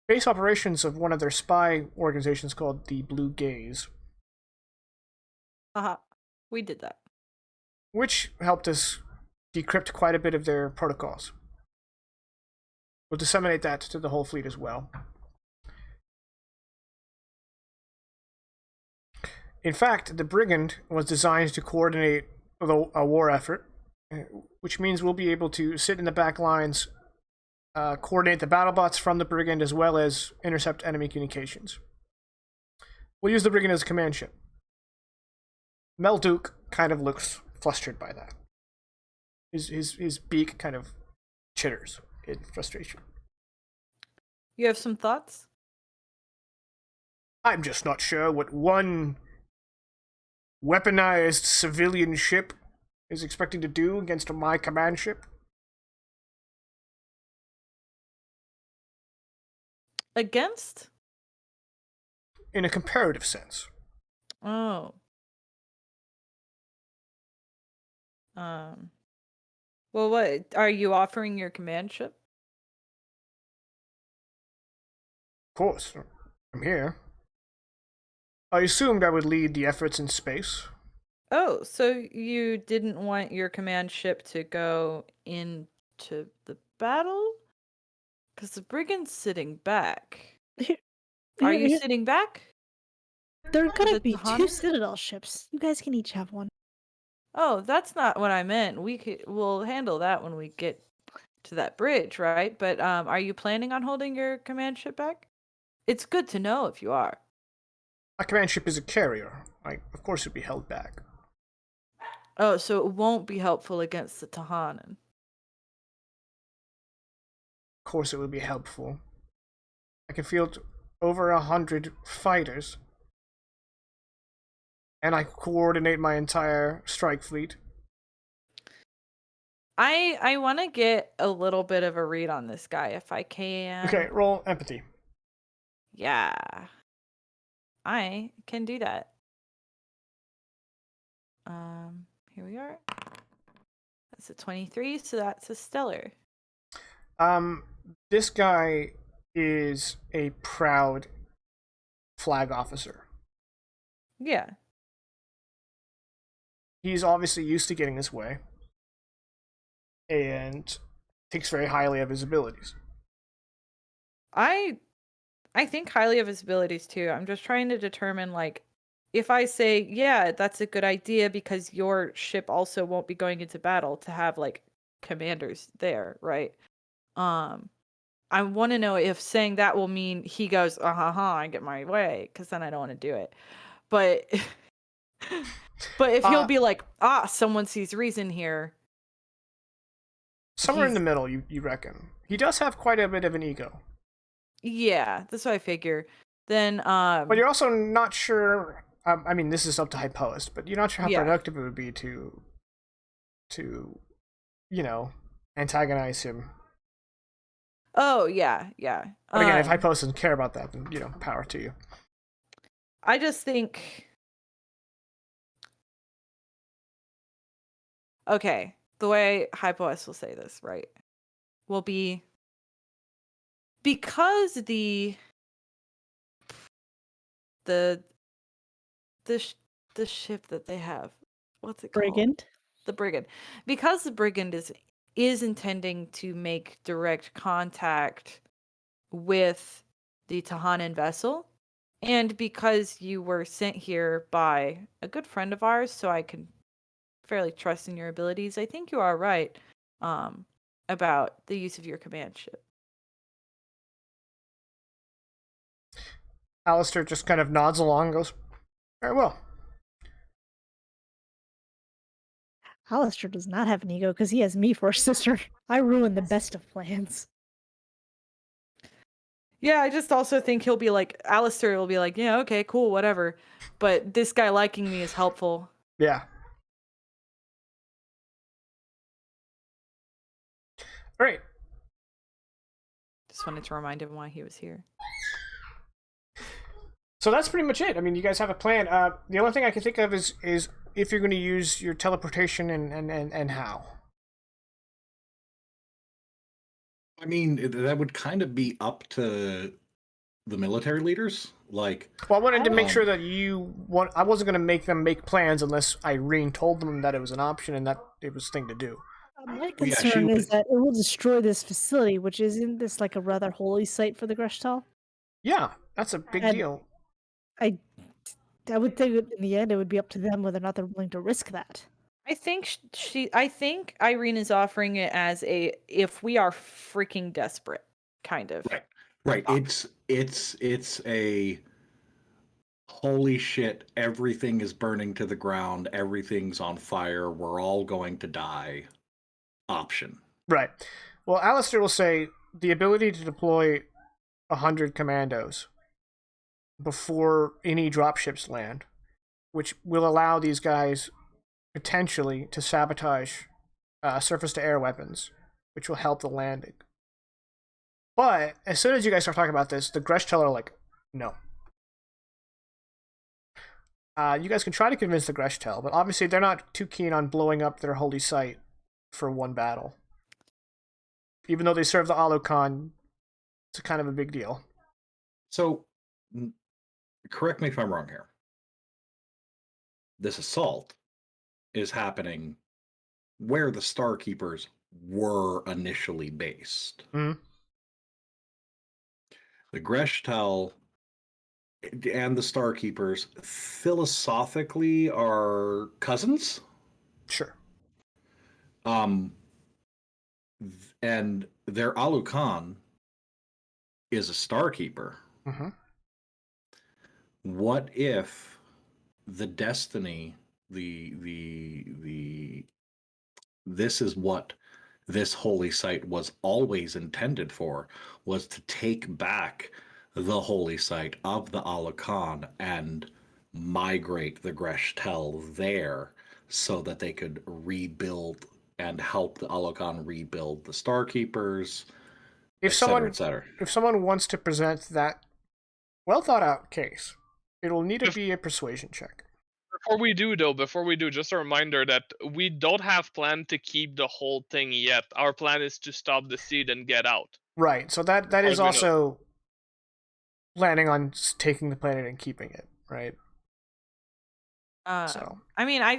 base operations of one of their spy organizations called the Blue Gaze. We did that. Which helped us decrypt quite a bit of their protocols. We'll disseminate that to the whole fleet as well. In fact, the Brigand was designed to coordinate a war effort, which means we'll be able to sit in the back lines, coordinate the battle bots from the Brigand, as well as intercept enemy communications. We'll use the Brigand as a command ship. Melduke kind of looks flustered by that. His beak kind of chitters in frustration. You have some thoughts? I'm just not sure what one weaponized civilian ship is expecting to do against my command ship. Against? In a comparative sense. Oh. Well, what are you offering your command ship? Of course, I'm here. I assumed I would lead the efforts in space. Oh, so you didn't want your command ship to go into the battle? Because the Brigand's sitting back. Are you sitting back? There are gonna The be two Tahanan? Citadel ships. You guys can each have one. Oh, that's not what I meant. We'll handle that when we get to that bridge, right? But are you planning on holding your command ship back? It's good to know if you are. My command ship is a carrier. Of course, it'd be held back. Oh, so it won't be helpful against the Tahanan. Of course, it would be helpful. I can field over 100 fighters, and I coordinate my entire strike fleet. I want to get a little bit of a read on this guy if I can. Okay, roll empathy. Yeah. I can do that. Here we are. That's a 23, so that's a stellar. This guy is a proud flag officer. Yeah. He's obviously used to getting his way. And thinks very highly of his abilities. I think highly of his abilities too. I'm just trying to determine, like, if I say, yeah, that's a good idea because your ship also won't be going into battle to have like commanders there, right? I want to know if saying that will mean he goes, I get my way, because then I don't want to do it. But but if he'll be like, someone sees reason here. Somewhere in the middle, you reckon. He does have quite a bit of an ego. Yeah, that's what I figure. Then But you're also not sure. I mean, this is up to Hypoist, but you're not sure how Yeah. productive it would be to, antagonize him. oh yeah. But again, if Hypoist doesn't care about that, then power to you. I just think, okay, the way HypoS will say this, right, will be because the ship that they have, what's it called? Brigand. The Brigand. Because the Brigand is intending to make direct contact with the Tahanan vessel, and because you were sent here by a good friend of ours, so I can fairly trust in your abilities, I think you are right about the use of your command ship. Alistair just kind of nods along and goes, very well. Alistair does not have an ego because he has me for a sister. I ruin the best of plans. Yeah, I just also think he'll be like, Alistair will be like, yeah, okay, cool, whatever. But this guy liking me is helpful. Yeah. All right. Just wanted to remind him why he was here. So that's pretty much it. I mean, you guys have a plan. The only thing I can think of is if you're going to use your teleportation and how. I mean, that would kind of be up to the military leaders. Like, Well, I wanted to make sure that I wasn't going to make them make plans unless Irene told them that it was an option and that it was a thing to do. My Yeah, she concern is would- that it will destroy this facility, which isn't this like a rather holy site for the Greshtal? Yeah, that's a big And- deal. I would think that in the end it would be up to them whether or not they're willing to risk that. I think I think Irene is offering it as if we are freaking desperate, kind of. right. It's a holy shit, everything is burning to the ground, everything's on fire, we're all going to die option. Right. Well, Alistair will say the ability to deploy 100 commandos before any dropships land, which will allow these guys potentially to sabotage surface-to-air weapons, which will help the landing. But as soon as you guys start talking about this, the Greshtel are like, no. You guys can try to convince the Greshtel, but obviously they're not too keen on blowing up their holy site for one battle. Even though they serve the Alucon, it's kind of a big deal. So, correct me if I'm wrong here. This assault is happening where the Starkeepers were initially based. Mhm. The Greshtel and the Starkeepers philosophically are cousins. Sure. And their Alucon is a Starkeeper. Mm-hmm. What if the destiny, this is what this holy site was always intended for, was to take back the holy site of the Alucon and migrate the Greshtel there so that they could rebuild and help the Alucon rebuild the Starkeepers, If etc., etc. if someone wants to present that well thought out case, it'll need to be a persuasion check. Before we do, just a reminder that we don't have plan to keep the whole thing yet. Our plan is to stop the seed and get out. Right. So that far is as we know. also planning on taking the planet and keeping it, right? So I mean, I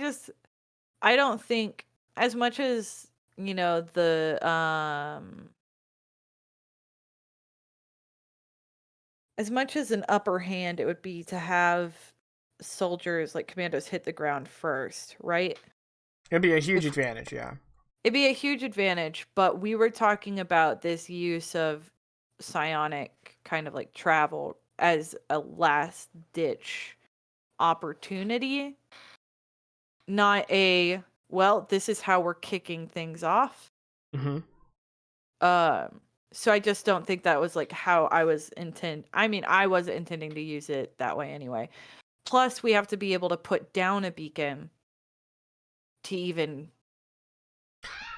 don't think, as much as the as much as an upper hand it would be to have soldiers like commandos hit the ground first, right? It'd be a huge If- advantage, yeah. It'd be a huge advantage, but we were talking about this use of psionic kind of like travel as a last ditch opportunity, not a, well, this is how we're kicking things off. Mm-hmm. So I just don't think that was like how I mean, I wasn't intending to use it that way anyway. Plus, we have to be able to put down a beacon to even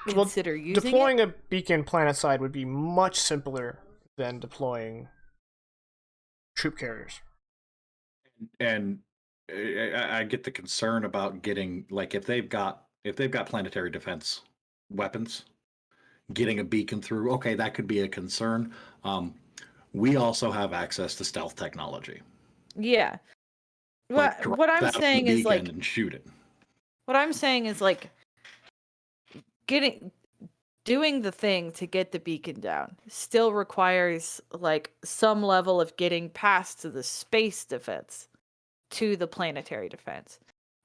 consider using deploying it. a beacon planet side would be much simpler than deploying troop carriers. And I get the concern about getting, like, if they've got planetary defense weapons, getting a beacon through. Okay, that could be a concern. We also have access to stealth technology. Yeah. Like, What I'm drop that on the saying is like beacon and shoot it. what I'm saying is like doing the thing to get the beacon down still requires like some level of getting past to the space defense to the planetary defense.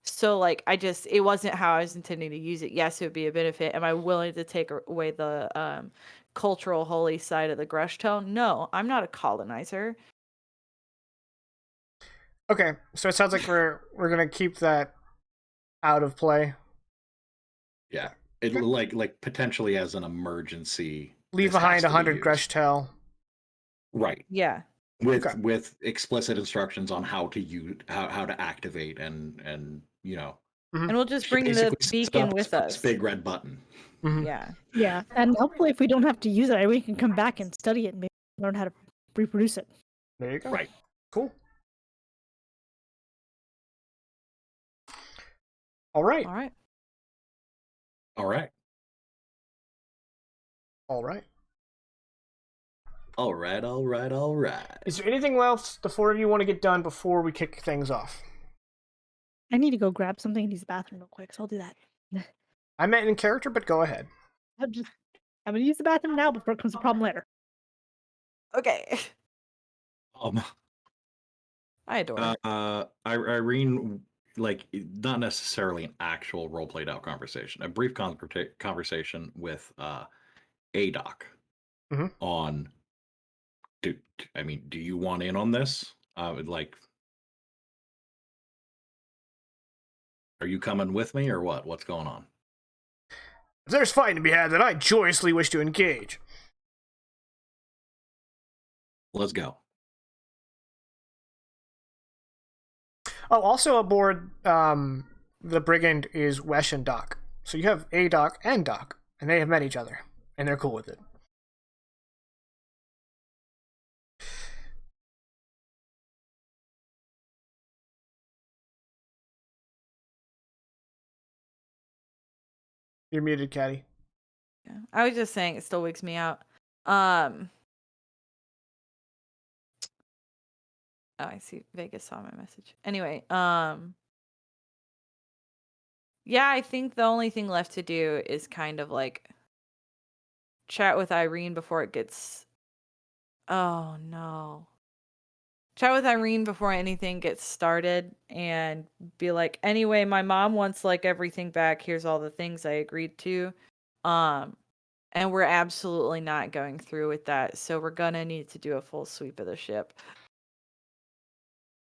So like it wasn't how I was intending to use it. Yes, it would be a benefit. Am I willing to take away the cultural holy side of the Grush tone? No, I'm not a colonizer. Okay, so it sounds like we're gonna keep that out of play. Yeah, it like potentially as an emergency. Leave this has behind to be 100 used. Greshtel. Right. Yeah. With explicit instructions on how to use how to activate and And we'll just bring the basically beacon stuff with this us. big red button. Mm-hmm. Yeah. Yeah, and hopefully if we don't have to use it, we can come back and study it and maybe learn how to reproduce it. There you go. Right. Cool. All right. All right. All right. All right. All right. All right. All right. Is there anything else the four of you want to get done before we kick things off? I need to go grab something and use the bathroom real quick, so I'll do that. I meant in character, but go ahead. I'm gonna use the bathroom now before it becomes a problem later. Okay. I adore her. Irene, like, not necessarily an actual role played out conversation, a brief conversation with ADOC Mhm. on. Do you want in on this? Like, are you coming with me or what? What's going on? If there's fighting to be had, then I joyously wish to engage. Let's go. Oh, also aboard the Brigand is Wesh and Doc. So you have ADOC and Doc, and they have met each other, and they're cool with it. You're muted, Caddy. Yeah. I was just saying it still wigs me out. Oh, I see. Vegas saw my message. Anyway, yeah, I think the only thing left to do is kind of like chat with Irene before it gets. Oh no. Chat with Irene before anything gets started and be like, anyway, my mom wants like everything back. Here's all the things I agreed to. And we're absolutely not going through with that. So we're gonna need to do a full sweep of the ship.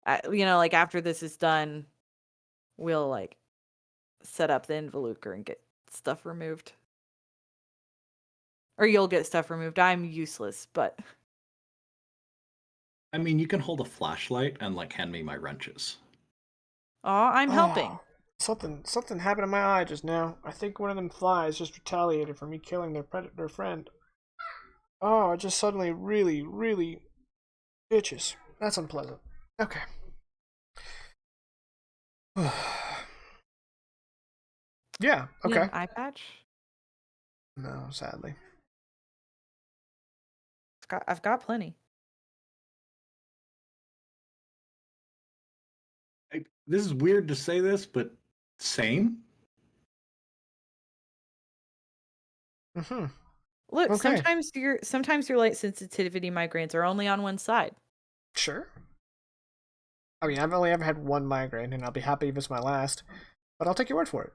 Like after this is done, we'll like set up the Involucre and get stuff removed. Or you'll get stuff removed. I'm useless, but I mean, you can hold a flashlight and like hand me my wrenches. I'm helping. Oh, something happened in my eye just now. I think one of them flies just retaliated for me killing their friend. Oh, it just suddenly really, really itches. That's unpleasant. Okay. Yeah, Need okay. an eye patch? No, sadly. I've got plenty. This is weird to say this, but same. Mm-hmm. Look, Okay. sometimes your light sensitivity migraines are only on one side. Sure. I mean, I've only ever had one migraine, and I'll be happy if it's my last. But I'll take your word for it.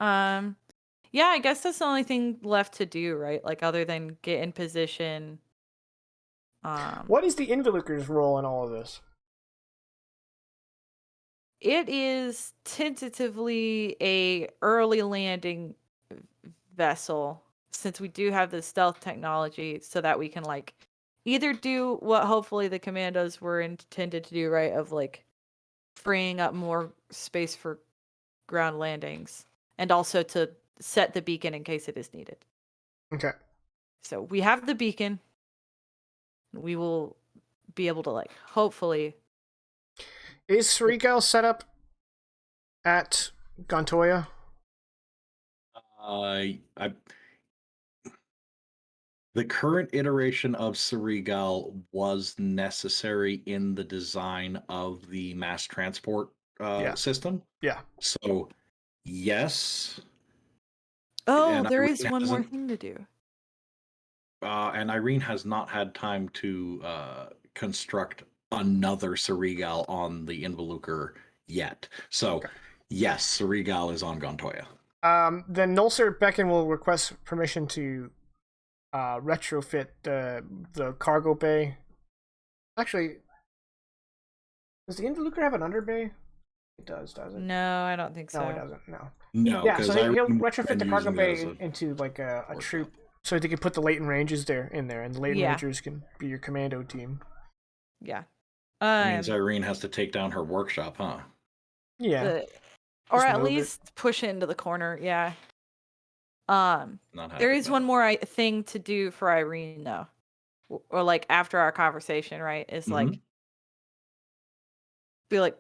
Yeah, I guess that's the only thing left to do, right? Like other than get in position. What is the Involucre's role in all of this? It is tentatively a early landing vessel, since we do have the stealth technology, so that we can like either do what hopefully the commandos were intended to do, right? Of like freeing up more space for ground landings, and also to set the beacon in case it is needed. Okay. So we have the beacon. We will be able to like hopefully. Is Surigal set up at Gontoya? I the current iteration of Ceregal was necessary in the design of the mass transport Yeah. system. Yeah. So, yes. Oh, And there Irene is one more hasn't, thing to do. and Irene has not had time to construct another Ceregal on the Involucre yet. So, Okay. yes, Ceregal is on Gontoya. Then Nulcer Beckon will request permission to retrofit the cargo bay. Actually, does the Involucre have an underbay? It does it? No, I don't think so. No, it doesn't. No. No, Yeah, so because he'll Irene retrofit been the cargo using it as bay a into like a workshop. troop, so they can put the latent ranges in there, and the latent Yeah. rangers can be your commando team. Yeah. That means Irene has to take down her workshop, huh? Yeah. Or Just at move it. least push it into the corner. Yeah. Not happy There is about one it. more thing to do for Irene though, or like after our conversation, right? Is like be like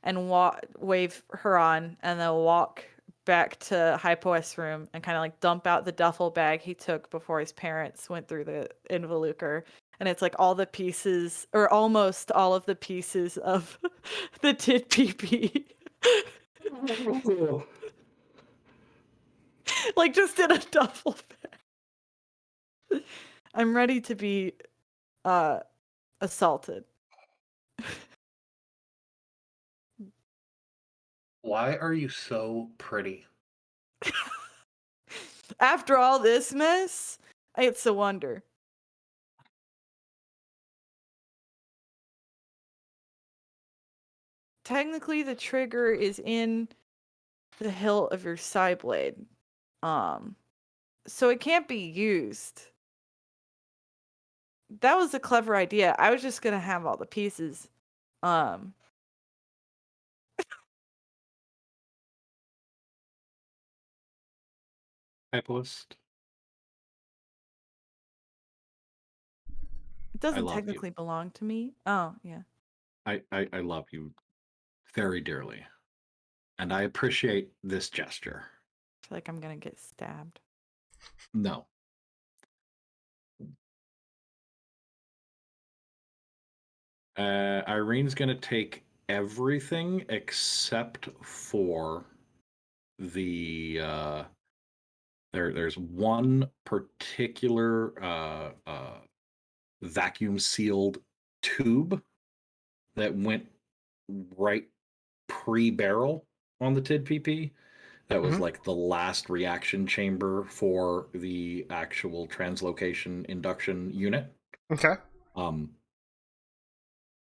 and wave her on, and then walk back to Hypo's room and kind of like dump out the duffel bag he took before his parents went through the Involucre. And it's like all the pieces, or almost all of the pieces of the TID PP. Like just in a duffel bag. I'm ready to be assaulted. Why are you so pretty? After all this mess, it's a wonder. Technically, the trigger is in the hilt of your side blade. So it can't be used. That was a clever idea. I was just gonna have all the pieces. Hypoist. It doesn't love you. technically belong to me. Oh, yeah. I love you very dearly. And I appreciate this gesture. I feel like I'm gonna get stabbed. No. Irene's going to take everything except for the there's one particular vacuum sealed tube that went right pre-barrel on the TID PP. That was like the last reaction chamber for the actual translocation induction unit. Okay.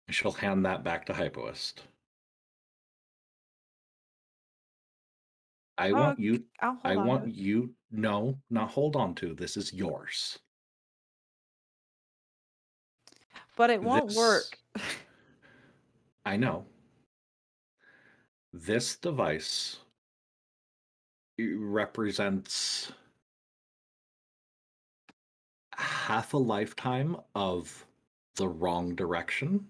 She'll hand that back to Hypoist. I want you. I'll hold I on want to it. you. No, not hold on to. This is yours. But it won't work. I know. This device represents half a lifetime of the wrong direction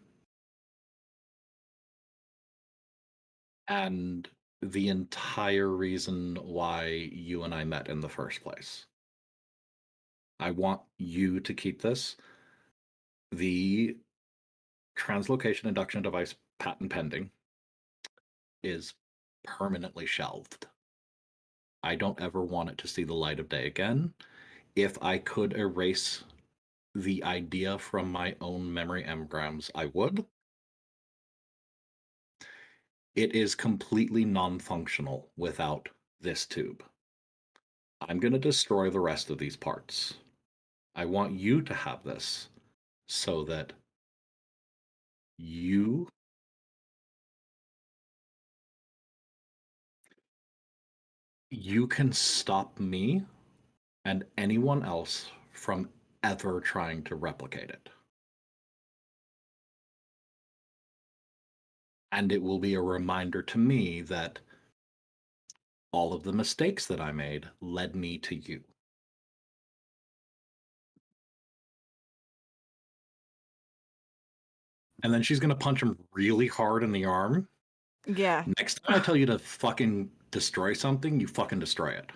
and the entire reason why you and I met in the first place. I want you to keep this. The translocation induction device patent pending is permanently shelved. I don't ever want it to see the light of day again. If I could erase the idea from my own memory engrams, I would. It is completely non-functional without this tube. I'm going to destroy the rest of these parts. I want you to have this so that you can stop me and anyone else from ever trying to replicate it. And it will be a reminder to me that all of the mistakes that I made led me to you. And then she's going to punch him really hard in the arm. Yeah. Next time I tell you to fucking destroy something, you fucking destroy it.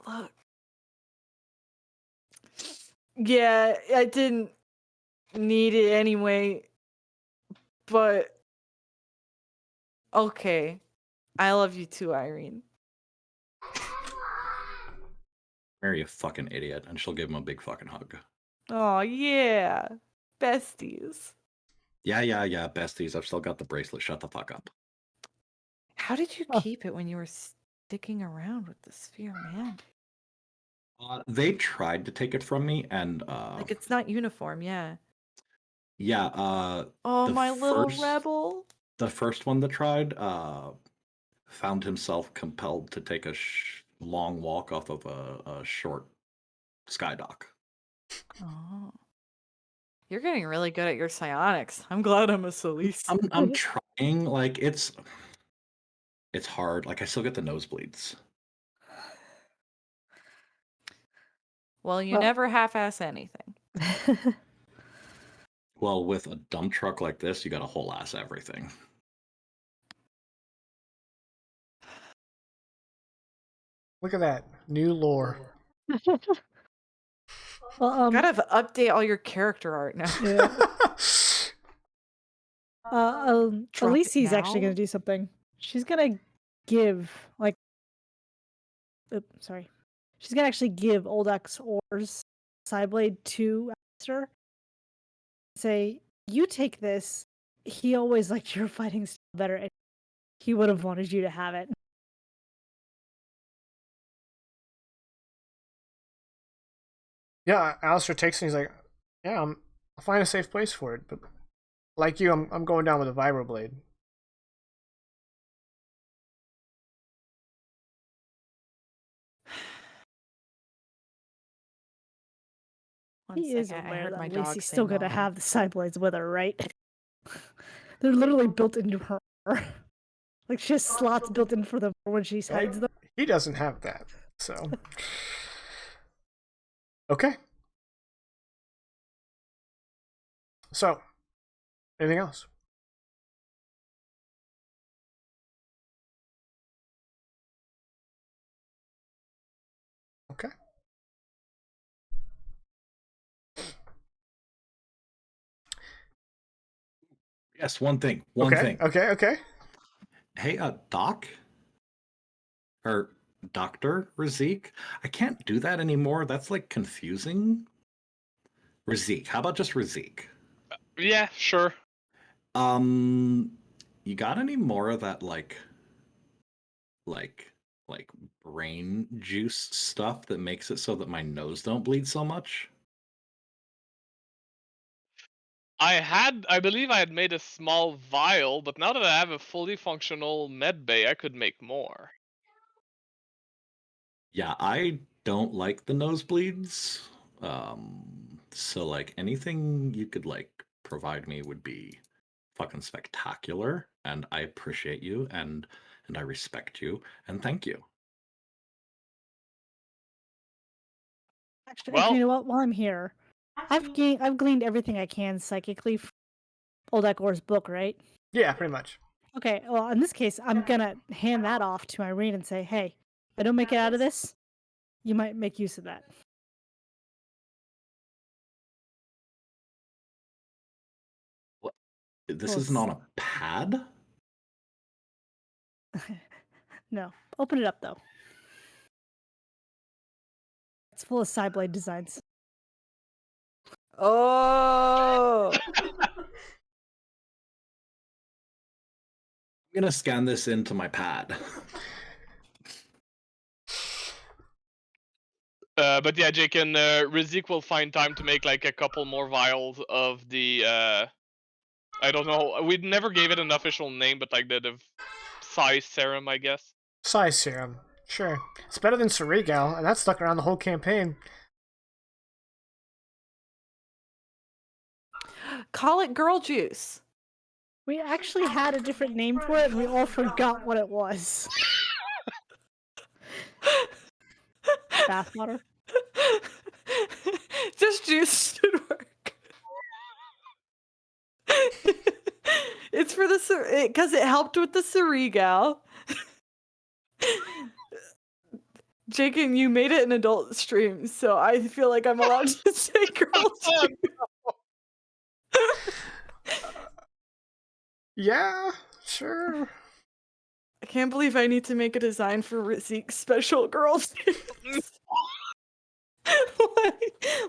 Look. Yeah, I didn't need it anyway. But okay. I love you too, Irene. Mary, you fucking idiot. And she'll give him a big fucking hug. Oh yeah. Besties. Yeah, besties. I've still got the bracelet. Shut the fuck up. How did you Oh. keep it when you were sticking around with the sphere, man? They tried to take it from me, and Like it's not uniform, yeah. yeah. Oh, the my little first- rebel. The first one that tried found himself compelled to take a long walk off of a short sky dock. Oh. You're getting really good at your psionics. I'm glad I'm a Solis. I'm trying. Like it's hard. Like I still get the nosebleeds. Well, you Well- never half-ass anything. Well, with a dump truck like this, you got a whole ass everything. Look at that. New lore. Well, Gotta update all your character art now. yeah. Drop it Alici's actually now? gonna do something. She's gonna give sorry. She's gonna actually give Old X Or's Sideblade to Alistair. Say, you take this. He always liked your fighting style better. And he would have wanted you to have it. Yeah, Alistair takes it and he's like, yeah, I'll find a safe place for it. But like you, I'm going down with a vibroblade. He is I aware heard that my dog Lacey's say still gonna mom. have the Sideblades with her, right? They're literally built into her. Like she has slots built in for them for when she hides them. He doesn't have that. So okay. So anything else? Okay. Yes, one thing. One thing. Okay. Hey, Doc? Or Dr. Razik? I can't do that anymore. That's like confusing. Razik. How about just Razik? Yeah, sure. You got any more of that like brain juice stuff that makes it so that my nose don't bleed so much? I believe I had made a small vial, but now that I have a fully functional med bay, I could make more. Yeah, I don't like the nosebleeds. So like anything you could like provide me would be fucking spectacular, and I appreciate you and I respect you and thank you. Actually, Well- you know what? While I'm here, I've gleaned everything I can psychically from Old Ekor's book, right? Yeah, pretty much. Okay, well, in this case, I'm gonna hand that off to Irene and say, hey, if I don't make it out of this, you might make use of that. This Well, isn't on a pad? No. Open it up, though. It's full of Cyblade designs. Oh, I'm gonna scan this into my pad. But yeah, Jake and Rizik will find time to make like a couple more vials of the I don't know. We never gave it an official name, but like the size serum, I guess. Size serum. Sure. It's better than Ceregal, and that stuck around the whole campaign. call it girl juice. We actually had a different name for it, and we all forgot what it was. Bathwater? Just juice should work. It's for the because it helped with the Ceregal. Jake, and you made it an adult stream, so I feel like I'm allowed to say girl juice. Yeah, sure. I can't believe I need to make a design for Rizik's special girl juice.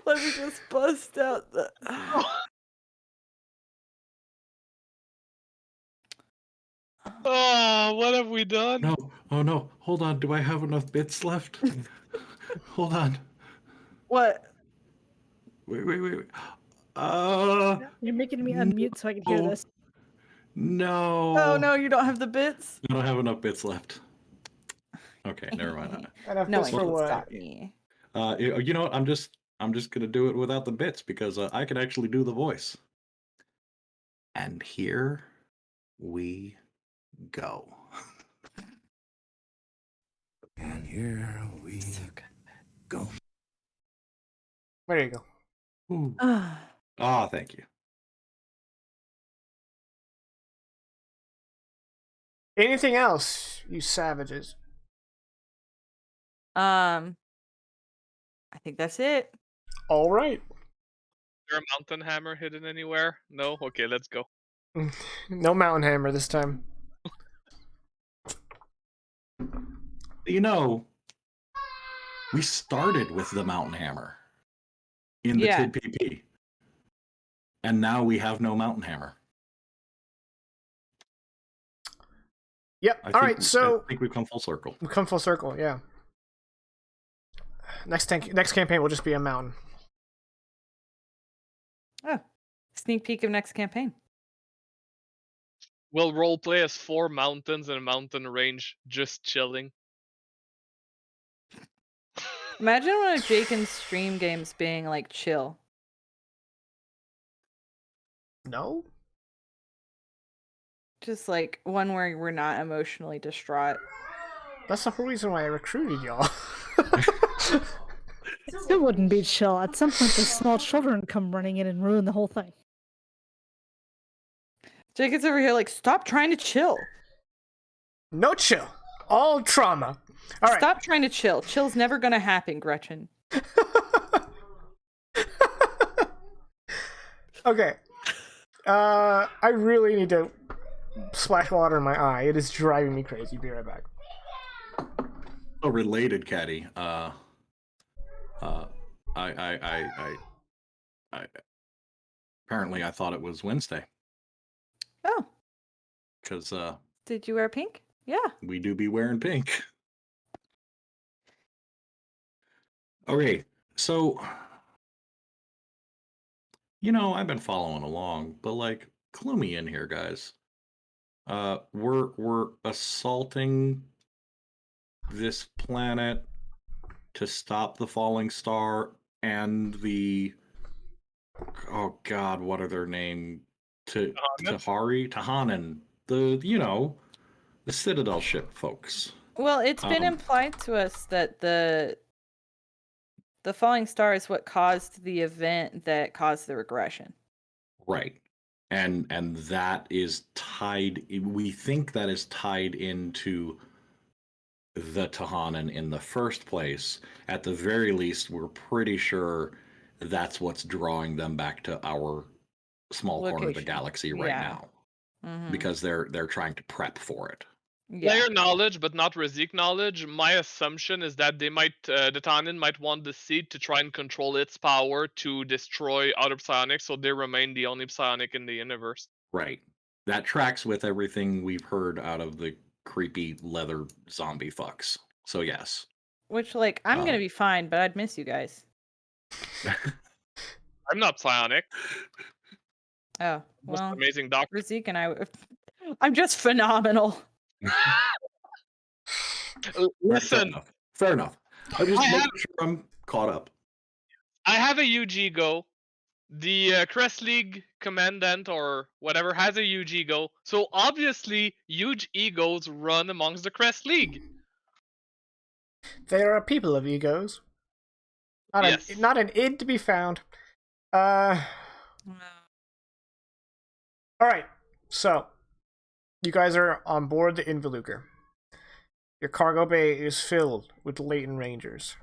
Let me just bust out the. Oh, what have we done? No, oh no, hold on. Do I have enough bits left? Hold on. What? Wait. You're making me unmute so I can hear no. this. No. Oh no, you don't have the bits? I don't have enough bits left. Okay, never mind. Enough No bits one for can what? stop me. You know what? I'm just gonna do it without the bits because I can actually do the voice. And here we go. And here we go. There you go. Ooh. Ah, Ah, thank you. Anything else, you savages? I think that's it. All right. Is there a mountain hammer hidden anywhere? No? Okay, let's go. No mountain hammer this time. You know, we started with the mountain hammer in the Yeah. TID PP. And now we have no mountain hammer. Yep. All right. So I think we've come full circle. we come full circle. Yeah. Next campaign will just be a mountain. Oh, sneak peek of next campaign. We'll roleplay as 4 mountains in a mountain range, just chilling. Imagine one of Jaken's stream games being like chill. No. Just like one where we're not emotionally distraught. That's the whole reason why I recruited y'all. It still wouldn't be chill. At some point, the small children come running in and ruin the whole thing. Jaken's over here like, stop trying to chill. No chill. All trauma. All right. Stop trying to chill. Chill's never gonna happen, Gretchen. Okay. I really need to splash water in my eye. It is driving me crazy. Be right back. Oh, related, Caddy. Apparently I thought it was Wednesday. Oh. Because Did you wear pink? Yeah. we do be wearing pink. Okay, so you know, I've been following along, but like, clue me in here, guys. We're assaulting this planet to stop the falling star and the oh god, what are their name? Tahanan, the Citadel ship folks. Well, it's been implied to us that the falling star is what caused the event that caused the regression. Right. And that is tied, we think that is tied into the Tahanan in the first place. At the very least, we're pretty sure that's what's drawing them back to our small corner of the Location. galaxy right Yeah. now. Mhm. Because they're trying to prep for it. Yeah. Player knowledge, but not Razik knowledge. My assumption is that they might, the Tanin might want the seed to try and control its power to destroy other psionics, so they remain the only psionic in the universe. Right. That tracks with everything we've heard out of the creepy leather zombie fucks. So yes. Which, like, I'm gonna be fine, but I'd miss you guys. I'm not psionic. Oh, Most well, amazing doctor. Razik and I'm just phenomenal. Listen, Fair enough. I'm just I making have- sure I'm caught up. I have a UG go. The Crest League commandant or whatever has a UG go. So obviously, huge egos run amongst the Crest League. There are people of egos. Yes. Not an id to be found. All right. So, you guys are on board the Involucre. Your cargo bay is filled with latent rangers.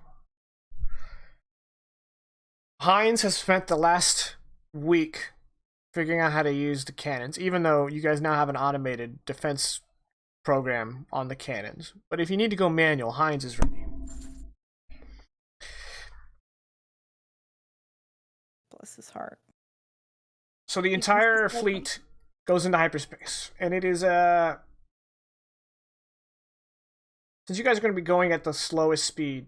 Hines has spent the last week figuring out how to use the cannons, even though you guys now have an automated defense program on the cannons. But if you need to go manual, Hines is ready. Bless his heart. So the entire fleet goes into hyperspace, and it is since you guys are going to be going at the slowest speed,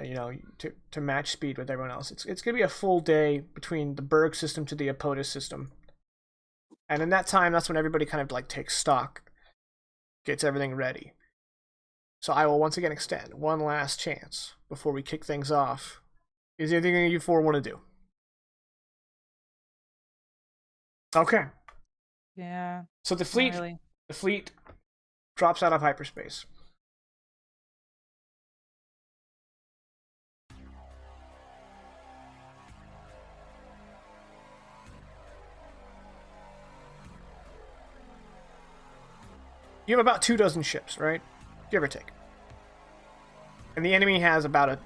you know, to match speed with everyone else, it's going to be a full day between the Berg system to the Apotus system, and in that time, that's when everybody kind of like takes stock, gets everything ready. So I will once again extend one last chance before we kick things off. Is there anything you four want to do? Okay. Yeah. So the fleet, Really. the fleet drops out of hyperspace. You have about 24 ships, right? Give or take. And the enemy has about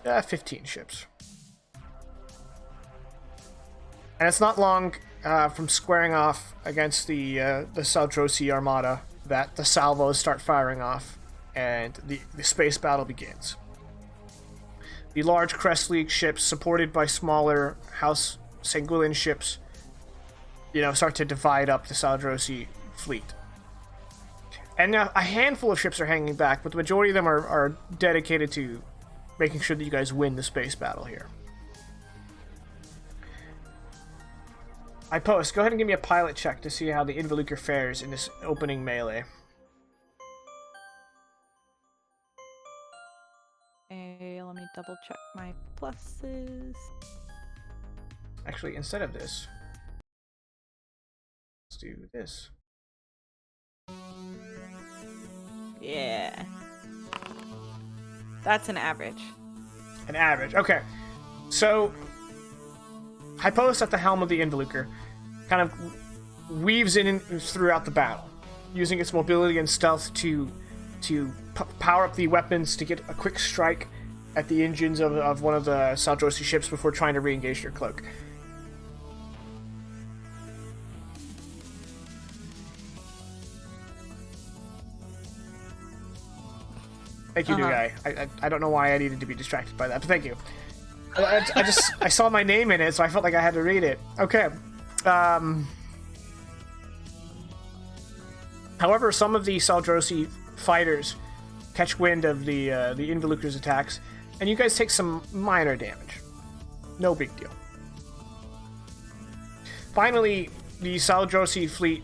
15 ships. And it's not long from squaring off against the Saldrosi Armada that the salvos start firing off, and the space battle begins. The large Crest League ships, supported by smaller House Sanguilin ships, start to divide up the Saldrosi fleet. And now a handful of ships are hanging back, but the majority of them are dedicated to making sure that you guys win the space battle here. Go ahead and give me a pilot check to see how the Involucre fares in this opening melee. Hey, let me double check my pluses. Actually, instead of this, let's do this. Yeah. That's an average. An average. Okay. So, Hypost at the helm of the Involucre kind of weaves in throughout the battle, using its mobility and stealth to power up the weapons to get a quick strike at the engines of one of the Saldrosi ships before trying to re-engage your cloak. Thank you, new guy. I don't know why I needed to be distracted by that, but thank you. I saw my name in it, so I felt like I had to read it. Okay. However, some of the Saldrosi fighters catch wind of the Involucre's attacks, and you guys take some minor damage. No big deal. Finally, the Saldrosi fleet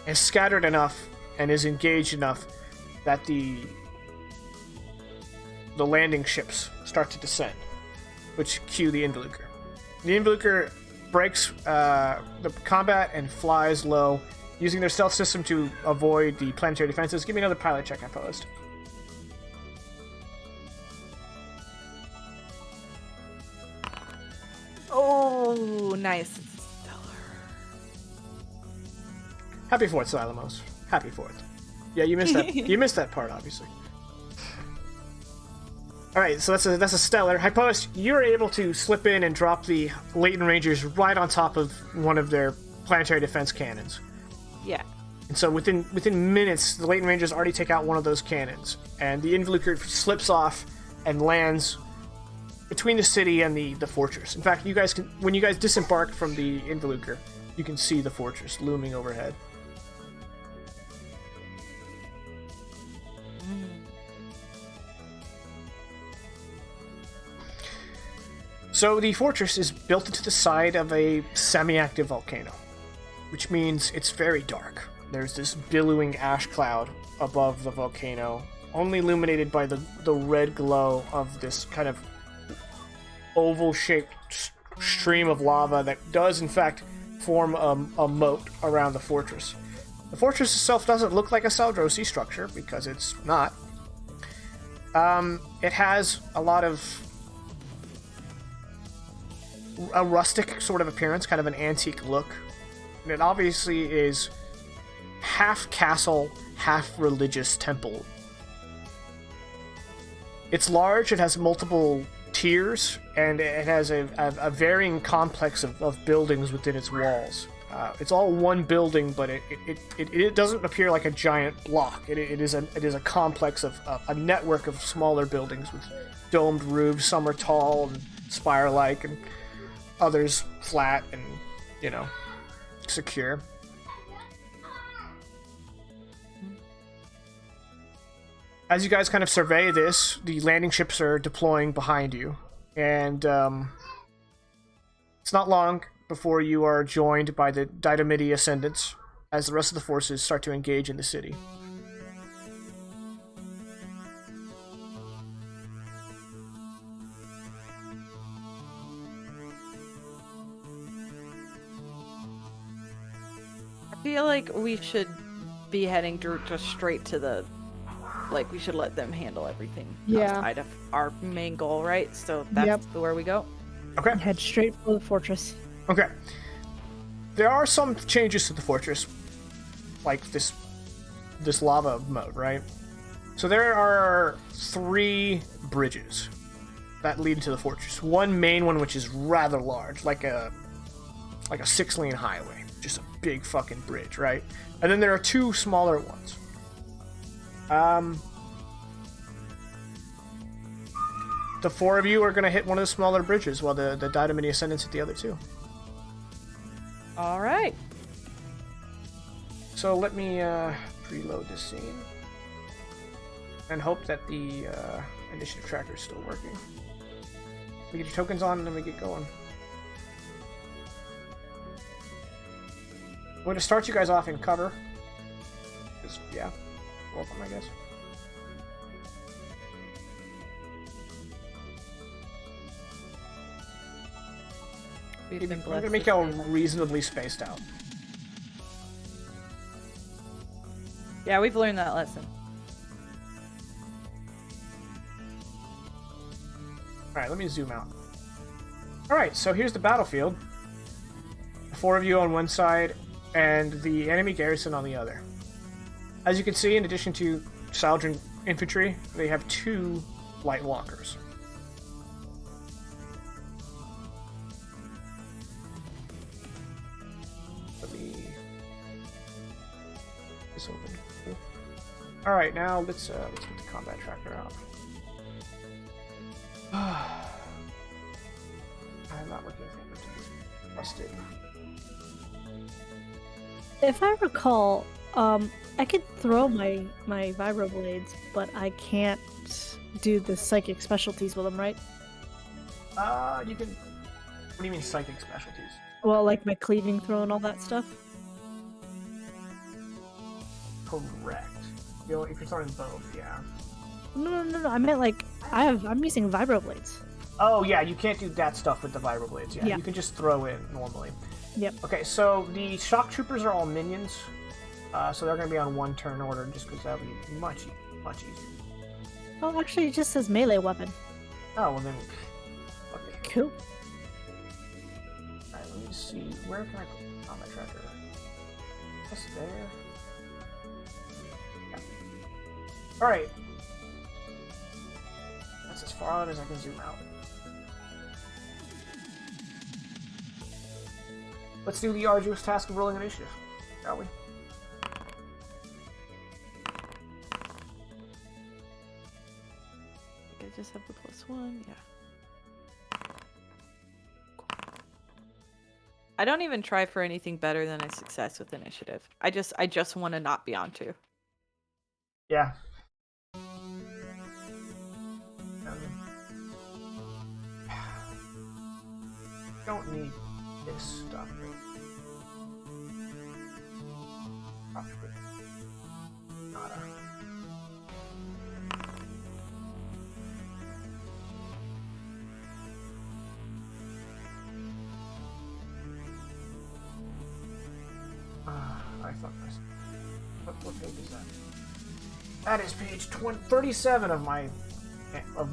is scattered enough and is engaged enough that the landing ships start to descend, which cue the Involucre. The Involucre breaks the combat and flies low, using their stealth system to avoid the planetary defenses. Give me another pilot check, I posed. Oh, nice. Stellar. Happy 4th, Silamos. Happy 4th. Yeah, you missed that. You missed that part, obviously. Alright, so that's a stellar. Hypost, you're able to slip in and drop the latent rangers right on top of one of their planetary defense cannons. Yeah. And so within minutes, the Leighton Rangers already take out one of those cannons, and the Involucre slips off and lands between the city and the fortress. In fact, when you guys disembark from the Involucre, you can see the fortress looming overhead. So the fortress is built into the side of a semi-active volcano, which means it's very dark. There's this billowing ash cloud above the volcano, only illuminated by the red glow of this kind of oval-shaped stream of lava that does, in fact, form a moat around the fortress. The fortress itself doesn't look like a Saldrosi structure, because it's not. It has a lot of a rustic sort of appearance, kind of an antique look. And it obviously is half castle, half religious temple. It's large, it has multiple tiers, and it has a varying complex of buildings within its walls. It's all one building, but it doesn't appear like a giant block. It is a complex of a network of smaller buildings with domed roofs. Some are tall and spire-like, and others flat and, secure. As you guys kind of survey this, the landing ships are deploying behind you, and it's not long before you are joined by the Didomidi Ascendants as the rest of the forces start to engage in the city. I feel like we should be heading just straight to the... Like, we should let them handle everything outside of our main goal, right? So that's where we go. Okay. Head straight for the fortress. Okay. There are some changes to the fortress, like this lava mode, right? So there are 3 bridges that lead into the fortress. One main one, which is rather large, like a 6-lane highway, just a big fucking bridge, right? And then there are 2 smaller ones. The 4 of you are going to hit one of the smaller bridges, while the Didomini Ascendants hit the other 2. All right. So let me preload this scene and hope that the initiative tracker is still working. We get your tokens on and then we get going. I'm going to start you guys off in cover. Just, welcome, I guess. I'm going to make y'all reasonably spaced out. Yeah, we've learned that lesson. Alright, let me zoom out. Alright, so here's the battlefield. The 4 of you on one side, and the enemy garrison on the other. As you can see, in addition to Saldran infantry, they have 2 light walkers. Let me... this open. Cool. Alright, now let's get the combat tracker out. I'm not working with it. Busted. If I recall, I could throw my vibroblades, but I can't do the psychic specialties with them, right? You can... What do you mean psychic specialties? Well, like my cleaving throw and all that stuff. Correct. If you're throwing both, yeah. No. I meant like I'm using vibroblades. Oh yeah, you can't do that stuff with the vibroblades. Yeah, you can just throw in normally. Yep. Okay, so the shock troopers are all minions, so they're going to be on 1 turn order, just because that would be much easier. Oh, actually, it just says melee weapon. Oh well then. Okay. Cool. All right, let me just see. Where can I put the combat tracker? Just there. Yeah. All right. That's as far out as I can zoom out. Let's do the arduous task of rolling initiative, shall we? just have the +1? Yeah. I don't even try for anything better than a success with initiative. I just want to not be on 2. Yeah. Don't need this stuff. Probably not a... I thought this. What page is that? That is page 37 of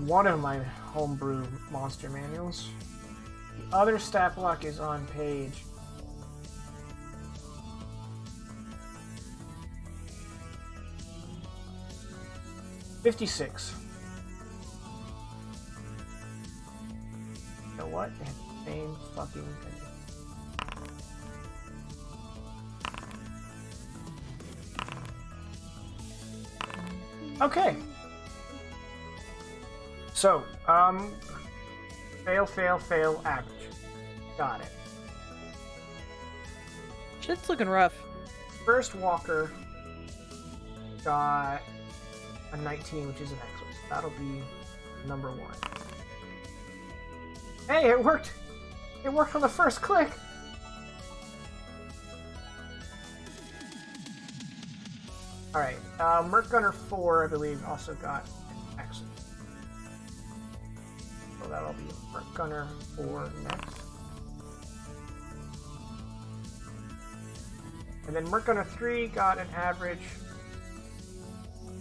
one of my homebrew monster manuals. The other stat block is on page 56. You know what? They have the same fucking thing. Okay. So, fail, fail, fail, average. Got it. Shit's looking rough. First walker got a 19, which is an excellent. That'll be number 1. Hey, it worked! It worked on the first click! Alright, Merc Gunner 4, I believe, also got an excellent. So that'll be Merc Gunner 4 next. And then Merc Gunner 3 got an average,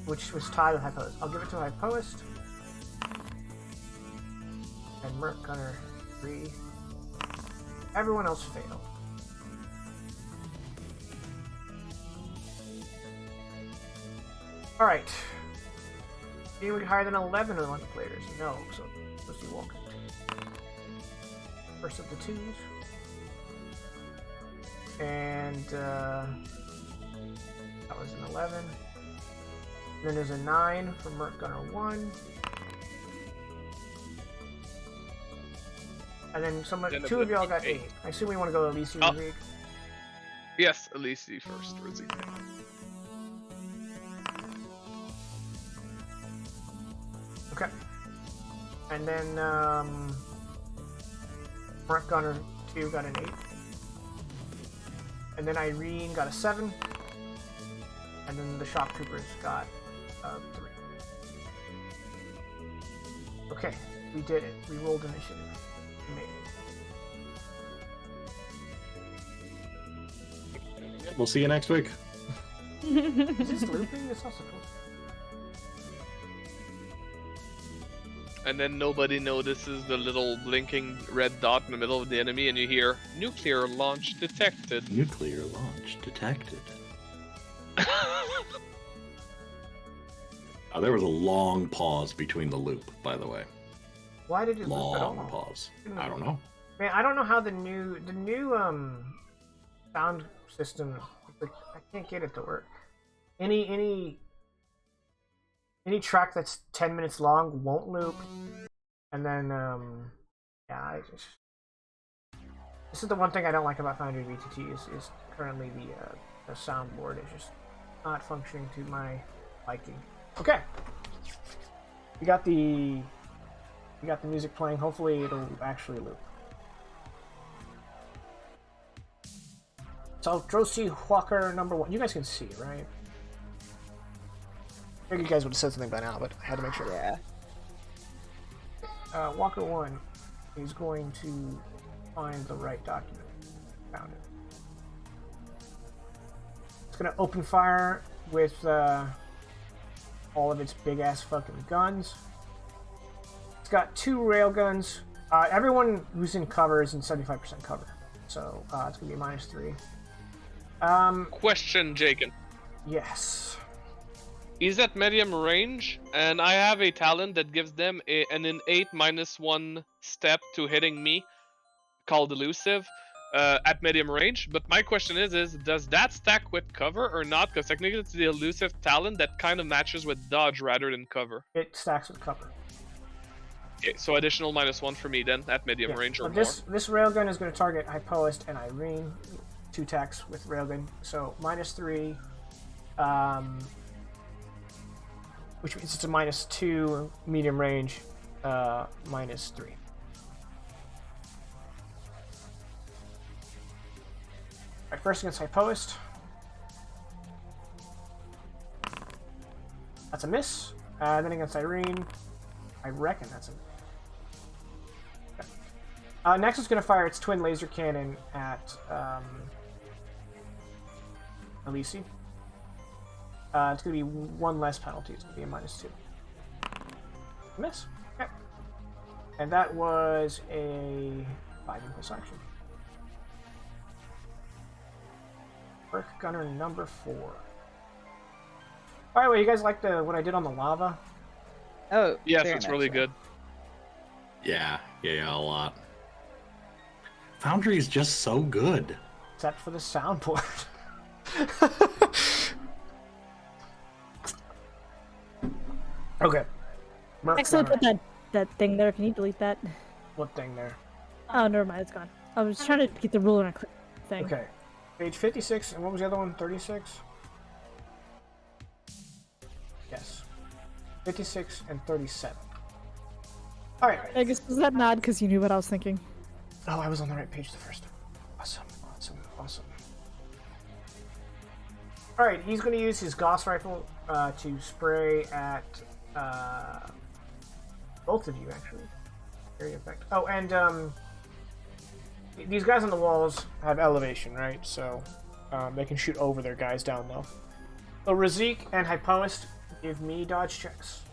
which was tied with Hypoist. I'll give it to Hypoist. And Merc Gunner 3. Everyone else failed. Alright. Anyone higher than 11 among the players? No, so let's see Walker 2. First of the 2s. And that was an 11. And then there's a 9 for Merc Gunner 1. And then two of y'all got 8. I assume we want to go Elise Rizig. Yes, Elise first, Rizig. Okay. And then Merc Gunner 2 got an 8. And then Irene got a 7. And then the Shock Troopers got a 3. Okay, we did it. We rolled initiative. We made it. We'll see you next week. Is this looping? It's not supposed to. And then nobody notices the little blinking red dot in the middle of the enemy, and you hear nuclear launch detected. Nuclear launch detected. There was a long pause between the loop, by the way. Why did it loop at all? Long pause. I don't know. Man, I don't know how the new sound system. Like, I can't get it to work. Any track that's 10 minutes long won't loop, and then yeah, this is the one thing I don't like about Foundry VTT is currently the soundboard is just not functioning to my liking. Okay, we got the music playing. Hopefully it'll actually loop. So Drosy Walker number 1. You guys can see, right? I figured you guys would have said something by now, but I had to make sure. Yeah. Walker 1 is going to find the right document. Found it. It's going to open fire with all of its big ass fucking guns. It's got 2 railguns. Everyone who's in cover is in 75% cover, so it's going to be -3. Question, Jacob. Yes. Is at medium range, and I have a talent that gives them an innate -1 step to hitting me, called Elusive, at medium range. But my question is does that stack with cover or not? Because technically it's the Elusive talent that kind of matches with dodge rather than cover. It stacks with cover. Okay, so additional -1 for me then at medium range or this railgun is going to target Hypoist and Irene. 2 attacks with railgun. So -3, which means it's a -2 medium range, -3. Alright, first against Hypoist. That's a miss. Then against Irene, I reckon that's a. Okay. Next, it's going to fire its twin laser cannon at Elise. It's going to be 1 less penalty. It's going to be a -2. Miss. Okay. And that was a 5 impulse action. Merc Gunner number 4. By the way, you guys like what I did on the lava? Oh, Yes, very it's much really so. good. Yeah, a lot. Foundry is just so good. Except for the soundboard. Okay. Merc Actually, Gunner. put that thing there. Can you delete that? What thing there? Oh, never mind. It's gone. I was trying to get the ruler and click thing. Okay. Page 56, and what was the other one? 36? Yes. 56 and 37. Alright. I guess was that nod because you knew what I was thinking? Oh, I was on the right page the first time. Awesome, awesome, awesome. Alright, he's going to use his Gauss rifle to spray at both of you, actually. Area effect. Oh, and these guys on the walls have elevation, right? So they can shoot over their guys down low. So Razik and Hypoist give me dodge checks.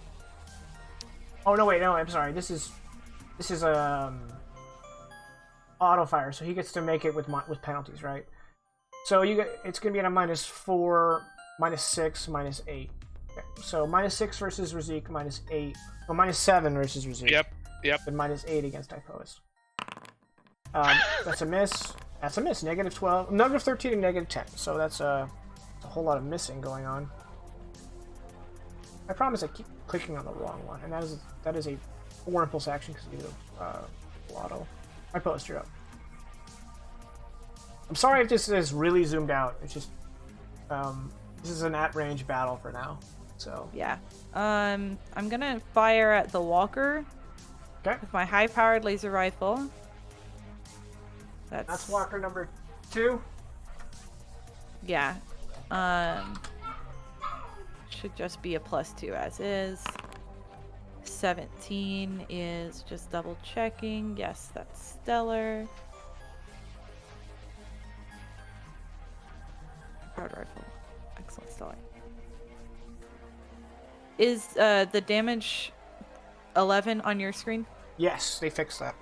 Oh no, wait, no, I'm sorry. This is auto fire, so he gets to make it with penalties, right? So it's gonna be at a -4, -6, -8. Okay. So -6 versus Razik, -8. Well, -7 versus Razik. Yep. And -8 against Hypoist. That's a miss. That's a miss. -12, -13, and -10. So that's a whole lot of missing going on. I promise I keep clicking on the wrong one, and that is a 4 impulse action because you do auto. Hypoist, you're up. I'm sorry if this is really zoomed out. It's just this is an at-range battle for now. So Yeah. I'm gonna fire at the walker. Okay. With my high-powered laser rifle. That's walker number 2. Yeah. Should just be a +2 as is. 17 is just double checking. Yes, that's stellar. Powered rifle. Excellent, stellar. Is the damage 11 on your screen? Yes, they fixed that.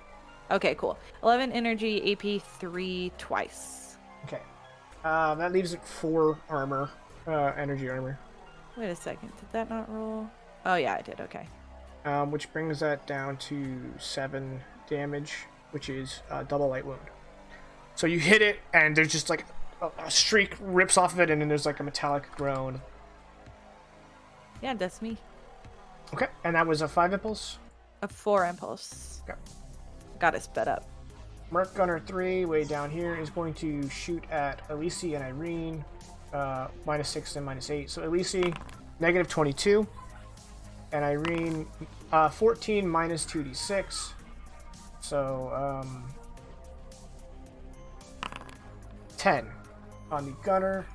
Okay, cool. 11 energy, AP 3 twice. Okay. That leaves it 4 armor, energy armor. Wait a second, did that not roll? Oh yeah, I did, okay. Which brings that down to 7 damage, which is double light wound. So you hit it, and there's just like a streak rips off of it, and then there's like a metallic groan. Yeah, that's me. Okay, and that was a 5 impulse. A 4 impulse. Okay. Got it sped up. Merc Gunner 3, way down here, is going to shoot at Elise and Irene, -6 and -8. So Elise, -22, and Irene, 14 minus 2d6. So 10 on the gunner,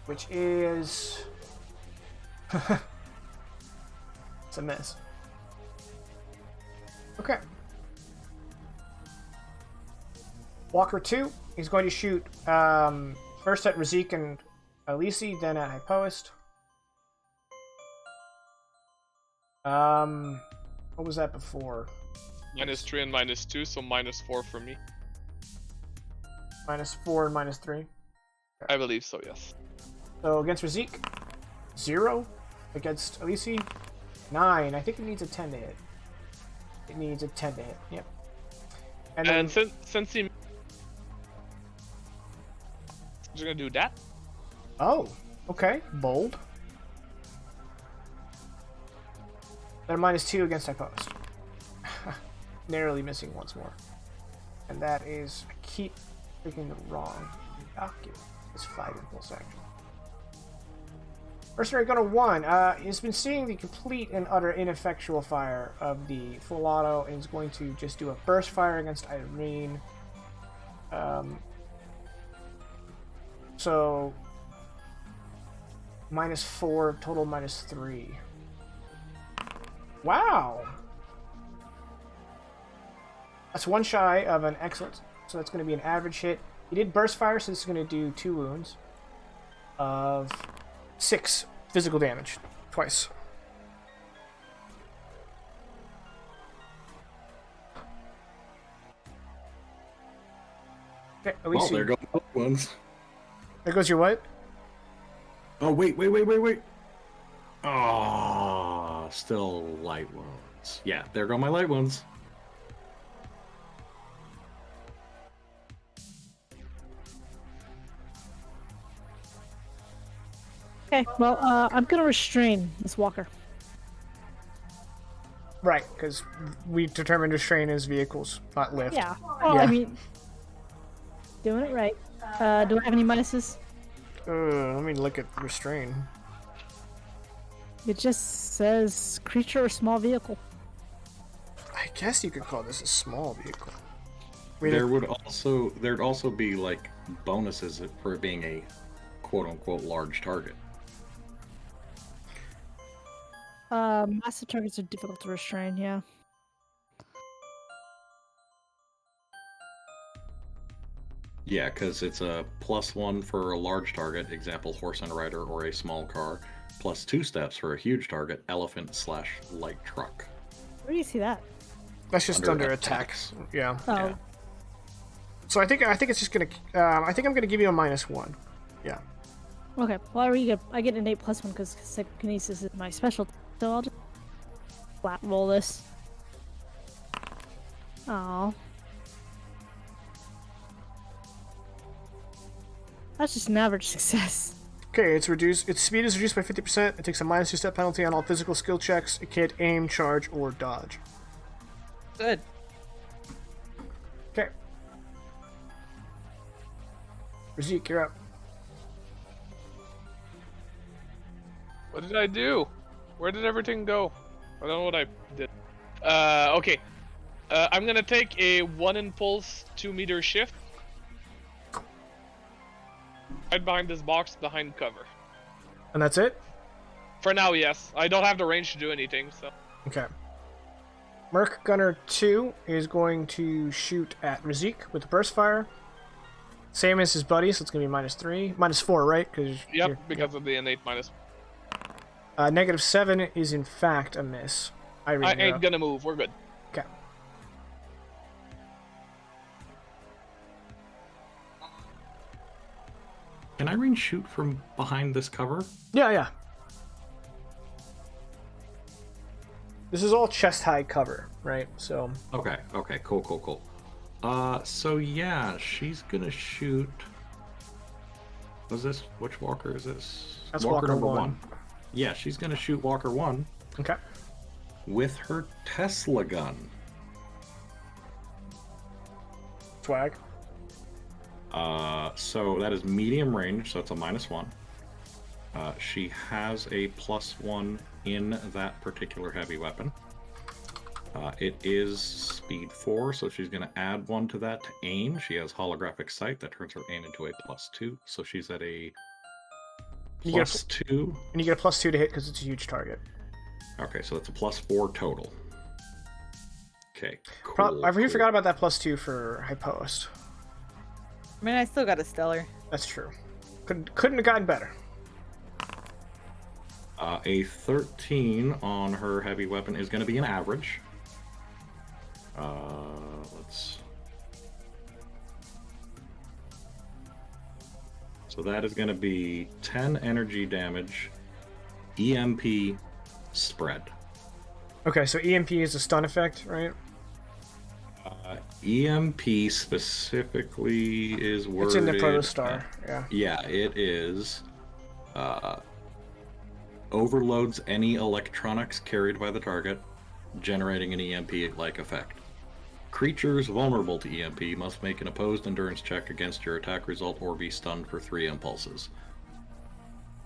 which is it's a miss. Okay. Walker 2, he's going to shoot first at Razik and Elise, then at Hypoist. What was that before? -3 and -2, so -4 for me. -4 and -3. I believe so, yes. So against Razik, 0. Against Elise, 9. I think it needs a 10 to hit. It needs a 10 to hit, yep. And then, since he... Just gonna do that. oh, okay, bold. Then -2 against Hypoist. narrowly missing once more. And that is, I keep picking the wrong document. It's 5 impulse action. Mercenary Gunner 1 has been seeing the complete and utter ineffectual fire of the full auto and is going to just do a burst fire against Irene. So -4, total -3. Wow! That's one shy of an excellent, so that's going to be an average hit. He did burst fire, so this is going to do 2 wounds of 6 physical damage, twice. Okay, at least there go both ones. There goes your what? Oh, wait. Oh, still light wounds. Yeah, there go my light wounds. Okay, well, I'm gonna restrain this walker. Right, because we determined restrain as vehicles, not lift. Yeah. Oh, Yeah. I mean, doing it right. Do I have any minuses? Let me look at restrain. It just says creature or small vehicle. I guess you could call this a small vehicle. I mean, There'd also be like bonuses for being a quote unquote large target. Massive targets are difficult to restrain, yeah. Yeah, because it's a +1 for a large target, example horse and rider or a small car, +2 steps for a huge target, elephant/light truck. Where do you see that? that's just under attacks. Yeah. Oh, So I think it's just gonna. I think I'm gonna give you a -1. Yeah. okay. Well, I get an 8+1 because psychokinesis is my special, so I'll just flat roll this. Oh. That's just an average success. Okay, it's reduced. Its speed is reduced by 50%. It takes a -2 step penalty on all physical skill checks. It can't aim, charge, or dodge. Good. Okay. Razik, you're up. What did I do? Where did everything go? I don't know what I did. Okay. I'm gonna take a 1 impulse 2-meter shift. Right behind this box, behind cover. And that's it? For now, yes. I don't have the range to do anything, so. Okay. Merc Gunner 2 is going to shoot at Razik with the burst fire. Same as his buddy, so it's going to be -3. -4, right? Yep, because of the innate minus. -7 is in fact a miss. I ain't gonna move. We're good. Okay. Can Irene shoot from behind this cover? Yeah. This is all chest high cover, right? So. Okay, cool. So yeah, she's gonna shoot. Which walker is this? That's Walker number 1. Yeah, she's gonna shoot Walker 1 Okay. with her Tesla gun. Swag. So that is medium range, so it's a -1. She has a +1 in that particular heavy weapon. It is speed 4, so she's going to add 1 to that to aim. She has holographic sight that turns her aim into a +2, so she's at a +2. And you get a +2 to hit because it's a huge target. Okay, so that's a +4 total. Okay, cool. I forgot about that +2 for Hypost. I mean, I still got a stellar. That's true. Couldn't have gotten better. A 13 on her heavy weapon is going to be an average. So that is going to be 10 energy damage, EMP spread. Okay, so EMP is a stun effect, right? EMP specifically is worded... It's in the protostar, yeah. Yeah, it is. Overloads any electronics carried by the target, generating an EMP-like effect. Creatures vulnerable to EMP must make an opposed endurance check against your attack result or be stunned for 3 impulses.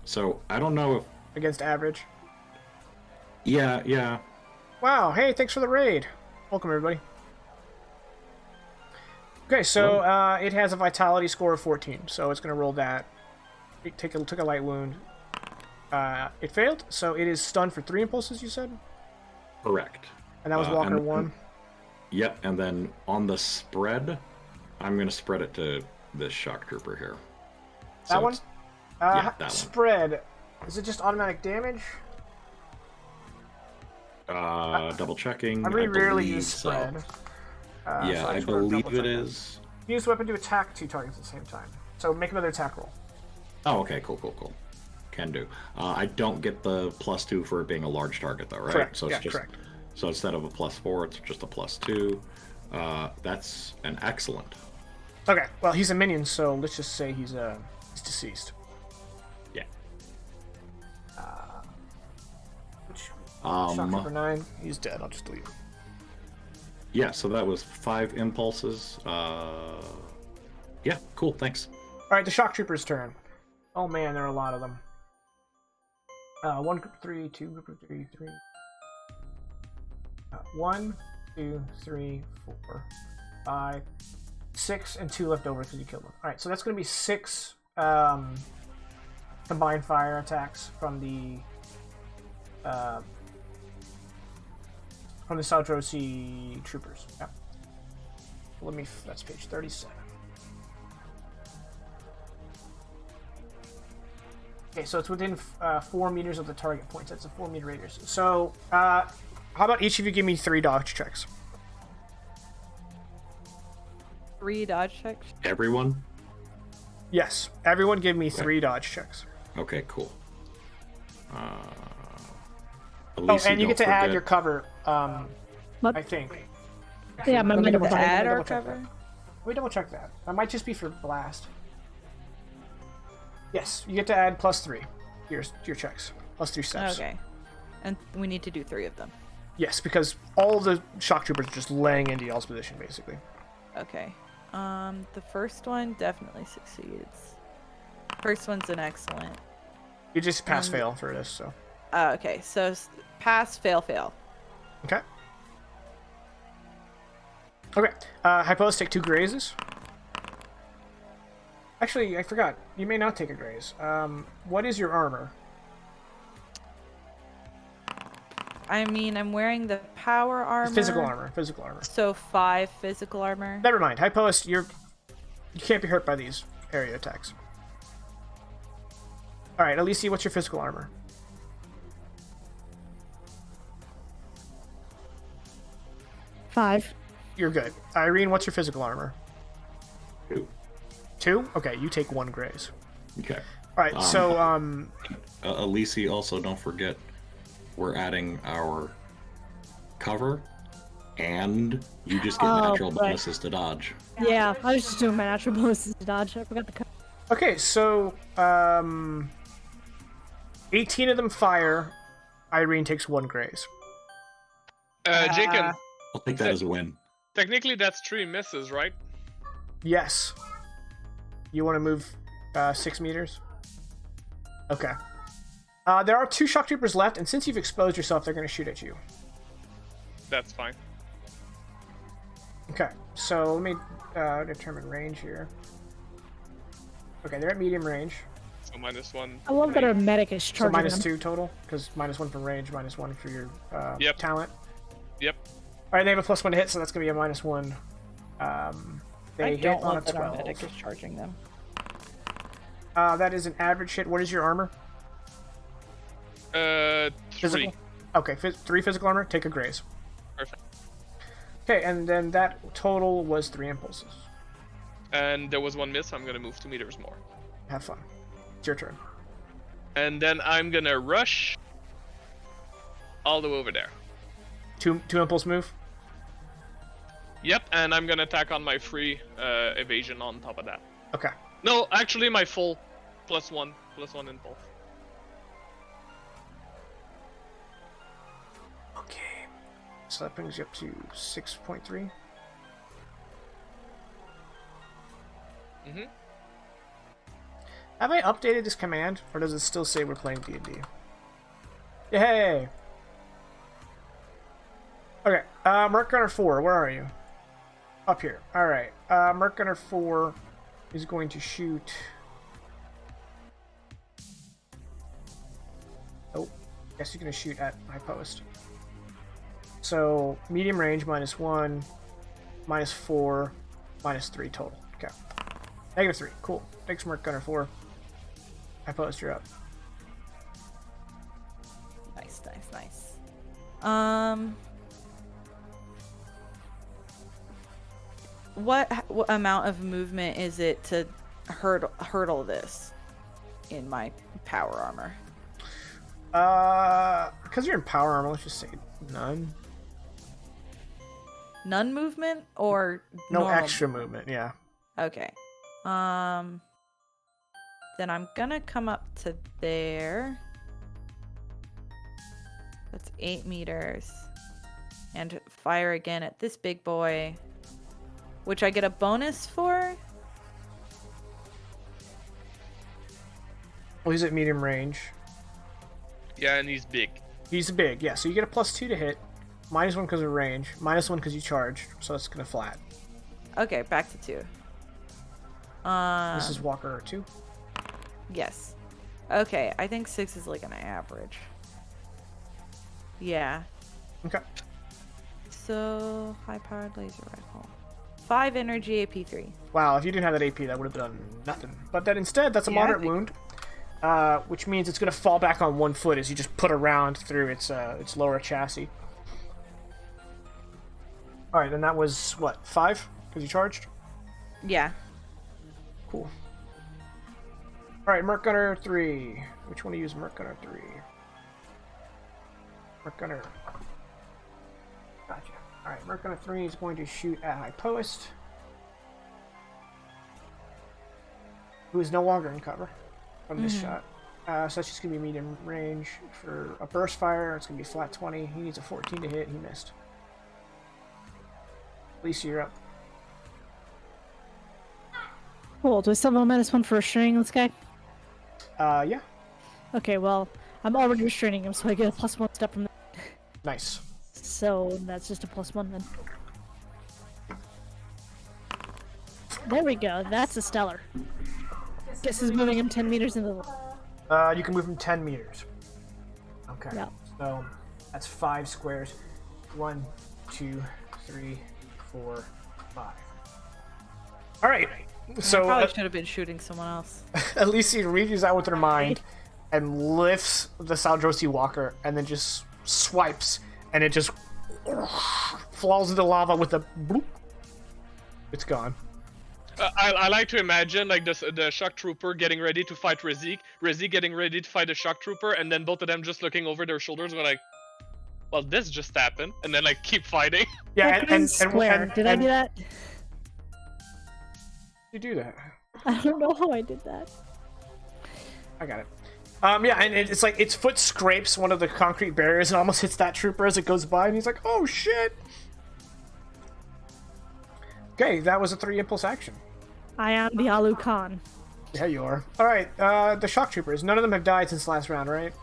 So, I don't know if... Against average. Yeah. Wow, hey, thanks for the raid. Welcome, everybody. Okay, so it has a vitality score of 14, so it's going to roll that. It took a light wound. It failed, so it is stunned for 3 impulses, you said? Correct. And that was Walker 1? Yep, and then on the spread, I'm going to spread it to this shock trooper here. That one? Yeah, that one. Spread. Is it just automatic damage? Double checking. I really rarely use so. spread. Yeah, so I just wanna believe double check it that. is. Use the weapon to attack 2 targets at the same time. So make another attack roll. Oh, okay, cool. Can do. I don't get the +2 for it being a large target, though, right? Correct. So it's just, correct. So instead of a +4, it's just a +2. That's an excellent. Okay, well, he's a minion, so let's just say he's deceased. Yeah. Shock Trooper 9, he's dead. I'll just delete him. Yeah, so that was 5 impulses. Yeah, cool, thanks. Alright, the Shock Trooper's turn. Oh man, there are a lot of them. 1 group 3, 2 group 3, 3. 1, 2, 3, 4, 5, 6, and 2 left over because you killed one. Alright, so that's going to be 6 combined fire attacks from the Saldrosi troopers. Yeah. That's page 37. Okay, so it's within 4 meters of the target points. That's a 4-meter radius. So, how about each of you give me 3 dodge checks? 3 dodge checks. Everyone? Yes, everyone give me 3 dodge checks. Okay, cool. And you get to add your cover, What? I think. Yeah, my Let me mind double was check. on- Add Let me our double check cover? that. Let me double check that. That might just be for blast. Yes, you get to add +3 to your checks. +3 steps. Okay. And we need to do 3 of them. Yes, because all the shock troopers are just laying into y'all's position, basically. Okay. The first one definitely succeeds. First one's an excellent. You just pass-fail for this, so... Okay, so pass, fail, fail. Okay. Okay. Hypos, take 2 grazes. Actually, I forgot. You may not take a graze. What is your armor? I mean, I'm wearing the power armor. Physical armor. Physical armor. So 5 physical armor. Never mind. Hypos, you can't be hurt by these area attacks. Alright, Alicia, what's your physical armor? Five. You're good. Irene, what's your physical armor? 2. 2? Okay, you take 1 graze. Okay. Alright, so, Alicia, also don't forget, we're adding our cover, and you just get natural right. bonuses to dodge. Yeah, I was just doing my natural bonuses to dodge. I forgot the cut. okay, so, 18 of them fire. Irene takes 1 graze. Jacob, I'll take that as a win. technically that's 3 misses, right? Yes. You want to move 6 meters? Okay. There are 2 shock troopers left, and since you've exposed yourself, they're going to shoot at you. That's fine. Okay, so let me determine range here. Okay, they're at medium range. So -1. I love that our medic is So charging them. -2 total, because -1 for range, -1 for your Yep. talent. Yep. Alright, they have a +1 to hit, so that's going to be a -1. They I hit don't on a love that our 12. medic is charging them. That is an average hit. What is your armor? 3. Physical? Okay, 3 physical armor. Take a graze. Perfect. Okay, and then that total was 3 impulses. And there was 1 miss, I'm gonna move 2 meters more. Have fun. It's your turn. And then I'm gonna rush all the way over there. 2 impulse move. Yep, and I'm gonna attack on my free evasion on top of that. Okay. No, actually my full +1 impulse. Okay. So that brings you up to 6.3. Mm-hmm. Have I updated this command, or does it still say we're playing D&D? Yay! Okay, Merc Gunner 4, where are you? Up here. Alright, Merc Gunner 4 is going to shoot... Oh, guess you're going to shoot at my post. So, medium range, -1, -4, -3 total. Okay. -3, cool. Thanks, Merc Gunner 4. I post, you're up. Nice. What amount of movement is it to hurdle this in my power armor? Because you're in power armor, let's just say none. None movement or No normal? extra movement, yeah. Okay. Then I'm gonna come up to there. That's 8 meters. And fire again at this big boy. Which I get a bonus for? Well, he's at medium range. Yeah, and he's big. He's big, yeah. So you get a +2 to hit, -1 because of range, -1 because you charged, so it's gonna flat. Okay, back to 2. This is Walker 2. Yes. Okay, I think 6 is like an average. Yeah. Okay. So, high-powered laser rifle. 5 energy, AP3. Wow, if you didn't have that AP, that would have done nothing. But then instead, that's a Yeah, moderate wound, which means it's gonna fall back on 1 foot as you just put a round through its lower chassis. All right, then that was what, 5? Because you charged. Yeah. Cool. All right, Merc Gunner 3. Which one to use Merc Gunner 3? Merc Gunner. Gotcha. All right, Merc Gunner 3 is going to shoot at High Post, who is no longer in cover from this shot. So that's just going to be medium range. For a burst fire, it's going to be flat 20. He needs a 14 to hit. He missed. Lisa, you're up. Cool. Do I still have a -1 for restraining this guy? Yeah. Okay, well, I'm already restraining him, so I get a +1 step from there. Nice. So that's just a +1 then. There we go. That's a stellar. Guess is moving him 10 meters into the... You can move him 10 meters. Okay. Yeah. So that's 5 squares. 1, 2, 3, 4, 5. All right. So I probably should have been shooting someone else. Alicia reaches out with her mind and lifts the Saldrosi Walker and then just swipes, and it just falls into lava with a bloop. It's gone. I like to imagine like the shock trooper getting ready to fight Rezik, Rezik getting ready to fight the shock trooper, and then both of them just looking over their shoulders, going like, "Well, this just happened," and then like keep fighting. Yeah, and square. Did I do that? You do that. I don't know how I did that. I got it. Yeah, and it's like its foot scrapes one of the concrete barriers and almost hits that trooper as it goes by, and he's like, "Oh shit!" Okay, that was a 3 impulse action. I am the Alu Khan. Yeah, you are. All right, the shock troopers. None of them have died since last round, right?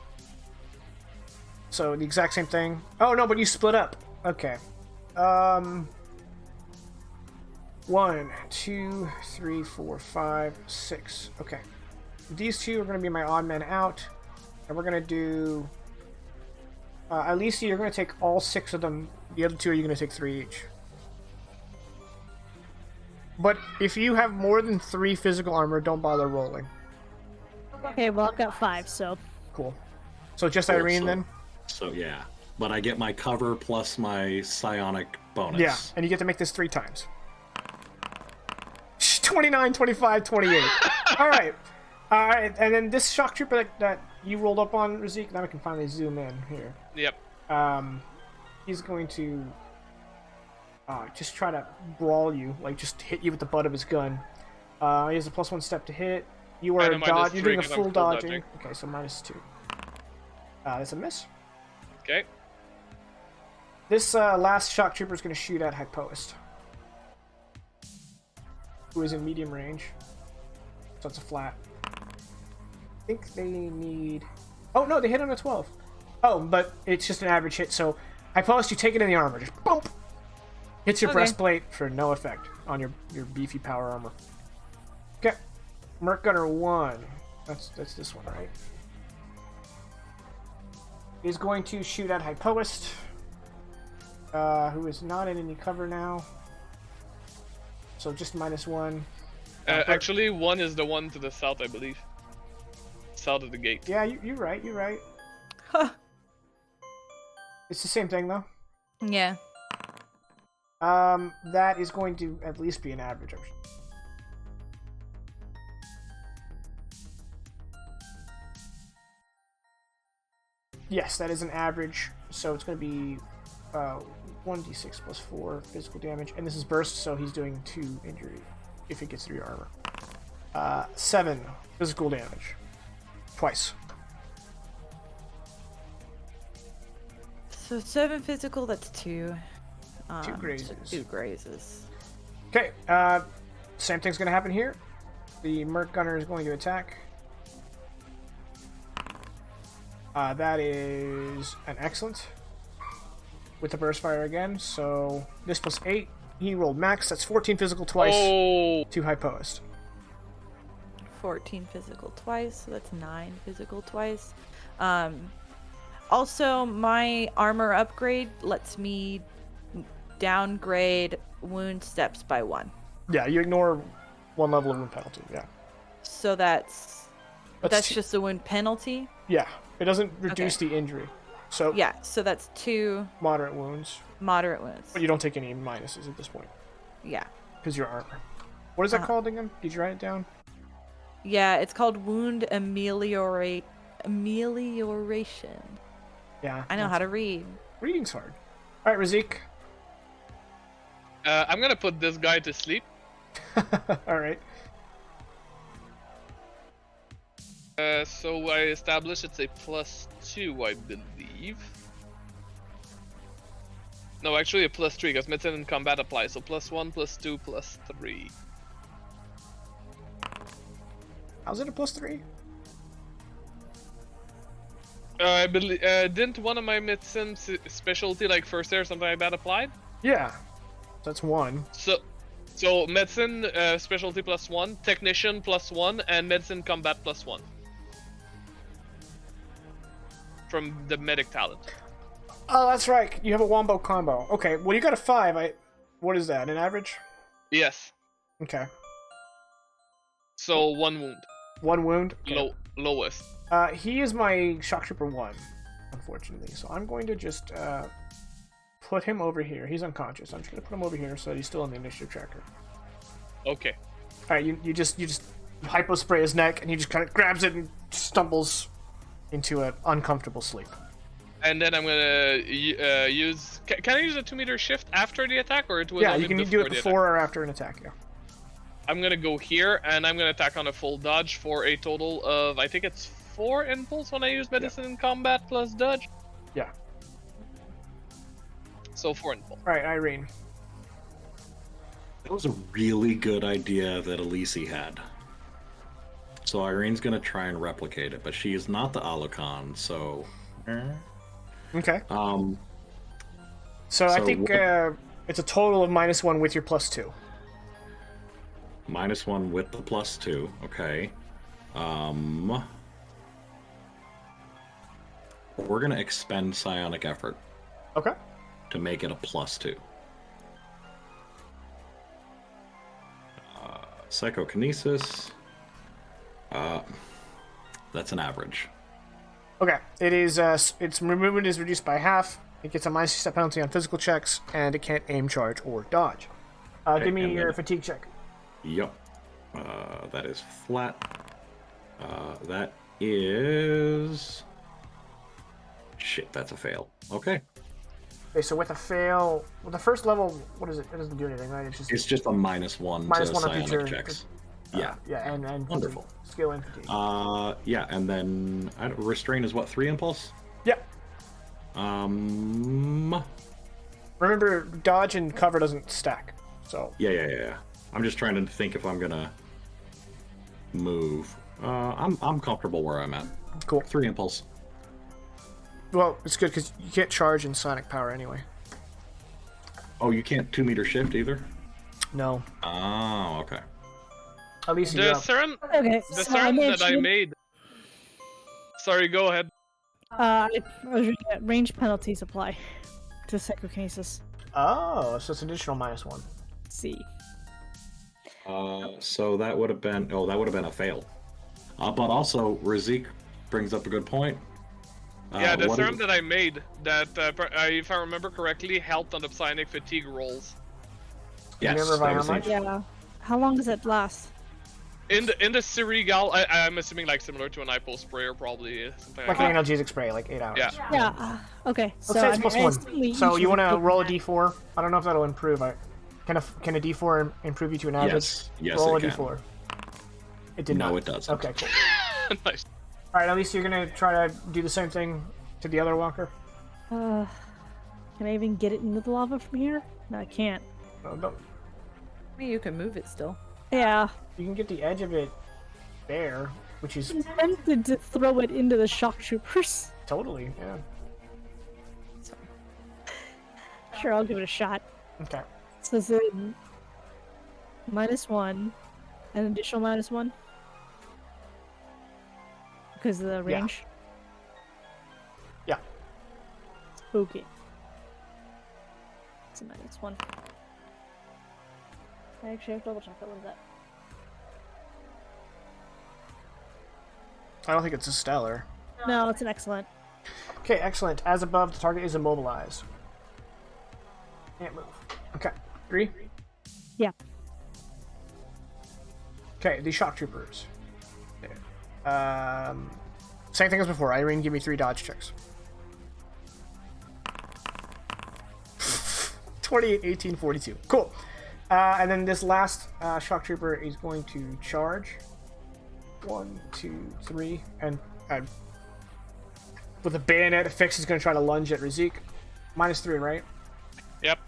So the exact same thing. Oh no, but you split up. Okay. 1, 2, 3, 4, 5, 6. Okay. These 2 are going to be my odd men out, and we're going to do. Alicia, you're going to take all 6 of them. The other 2 are you going to take 3 each. But if you have more than 3 physical armor, don't bother rolling. Okay, well, I've got 5, so... Cool. So just Cool, Irene so- then? So yeah, but I get my cover plus my psionic bonus. Yeah, and you get to make this 3 times. 29, 25, 28. Alright. Alright, and then this shock trooper that you rolled up on, Razik, now we can finally zoom in here. Yep. He's going to just try to brawl you, like just hit you with the butt of his gun. He has a +1 step to hit. You are And a -3 you're doing a 'cause I'm full full dodging. dodging. Okay, so -2. That's a miss. Okay. This last shock trooper is going to shoot at Hypoist, who is in medium range. So it's a flat. I think they need... Oh, no, they hit on a 12. Oh, but it's just an average hit, so I post you take it in the armor. Just bump! Hits your Okay. breastplate for no effect on your beefy power armor. Okay. Merc Gunner 1. That's this one, right? Is going to shoot at Hypoist, who is not in any cover now. So just -1. Actually, 1 is the one to the south, I believe. South of the gate. Yeah, you're right. You're right. Huh. It's the same thing though. Yeah. That is going to at least be an average. Yes, that is an average. So it's going to be 1d6 plus 4 physical damage, and this is burst, so he's doing 2 injury if it gets through your armor. 7 physical damage, twice. So 7 physical, that's 2. 2 grazes. So 2 grazes. Okay, same thing's going to happen here. The Merc Gunner is going to attack. That is an excellent. With the burst fire again, so this plus 8. He rolled max, that's 14 physical twice. Oh! 2 Hypoist. 14 physical twice, so that's 9 physical twice. Also, my armor upgrade lets me downgrade wound steps by 1. Yeah, you ignore 1 level of wound penalty, yeah. So that's just a wound penalty? Yeah, it doesn't reduce the injury. So Yeah, so that's 2 moderate wounds, moderate wounds. but you don't take any minuses at this point, Yeah. because you're armor. What is that called again? Did you write it down? Yeah, it's called wound amelioration. Yeah. I know how to read. Reading's hard. Alright, Razik. I'm gonna put this guy to sleep. Alright. So I established it's a +2, I believe. No, actually a +3, because medicine and combat applies. So +1, +2, +3. How's it a +3? I believe didn't one of my medicine specialty like first air or something like that applied? Yeah. That's 1. So medicine specialty +1, technician +1, and medicine combat +1 from the medic talent. Oh, that's right. You have a wombo combo. Okay, well you got a 5. What is that? An average? Yes. Okay. So 1 wound. 1 wound. Okay. Lowest. He is my shock trooper 1, unfortunately. So I'm going to just put him over here. He's unconscious. I'm just going to put him over here so that he's still in the initiative tracker. Okay. All right, you just hypo spray his neck, and he just kind of grabs it and stumbles into an uncomfortable sleep. And then I'm gonna use. Can I use a 2-meter shift after the attack, or it will? Yeah, only you can do before it the before or after an attack. Yeah. I'm gonna go here, and I'm gonna attack on a full dodge for a total of, I think it's 4 impulse when I use medicine in combat plus dodge. Yeah. So 4 impulse. All right, Irene. That was a really good idea that Elise had. So Irene's gonna try and replicate it, but she is not the Alucon, so. Okay. So I So think it's a total of -1 with your +2. -1 with the +2. Okay. We're gonna expend psionic effort Okay. to make it a +2. Psychokinesis. That's an average. Okay. It is. Its movement is reduced by half. It gets a -2 penalty on physical checks, and it can't aim, charge, or dodge. Okay, Give me and your then- fatigue check. Yup. That is flat. That is. Shit, that's a fail. Okay. Okay, so with a fail, with the first level, what is it? It doesn't do anything, right? It's It's just a -1 to -1 on psionic future checks. Yeah. yeah, and Wonderful. skill and fatigue. Yeah, and then restrain is what, 3 impulse? Yeah. Yeah. Remember, dodge and cover doesn't stack. So Yeah. I'm just trying to think if I'm gonna. move. I'm comfortable where I'm at. Cool. 3 impulse. Well, it's good because you can't charge in sonic power anyway. Oh, you can't 2-meter shift either? No. Oh, okay. At least The you're up. serum, Okay, the so I serum that I mentioned- made. Sorry, go ahead. I was reading that range penalties apply to psychokinesis. Oh, so it's additional -1. Let's see. So that would have been a fail. But also, Razik brings up a good point. Yeah, the what serum is- that I made, that if I remember correctly, helped on the psionic fatigue rolls. Yes, remember by that how was the- much? Yeah. How long does it last? In the Cirigal, I'm assuming like similar to an hypo sprayer, probably something Like like an that. analgesic spray, like 8 hours. Yeah. Yeah. Okay. Let's So say it's I plus mean, I 1. assume we So each you want to would roll a take d4? I don't know if that'll improve. Can a d4 improve you to an average? Yes, roll it a can. d4. It did not. No, it doesn't. Okay, cool. Nice. All right, at least you're gonna try to do the same thing to the other walker. that. Can I even get it into the lava from here? No, I can't. No, don't. I mean, you can move it still. Yeah. You can get the edge of it there, which is I'm tempted to throw it into the shock troopers. totally, yeah. Sure, I'll give it a shot. Okay. So is it -1, an additional -1? Because of the Yeah. range? Yeah. Spooky. It's a -1. I actually have to double check that. What is that? I don't think it's a stellar. No, it's an excellent. Okay, excellent. As above, the target is immobilized. Can't move. Okay. 3? Yeah. Okay, the shock troopers. There. Same thing as before. Irene, give me 3 dodge checks. 28, 18, 42. Cool. And then this last shock trooper is going to charge. 1, 2, 3, and with a bayonet affixed, he's going to try to lunge at Razik. -3, right? Yep.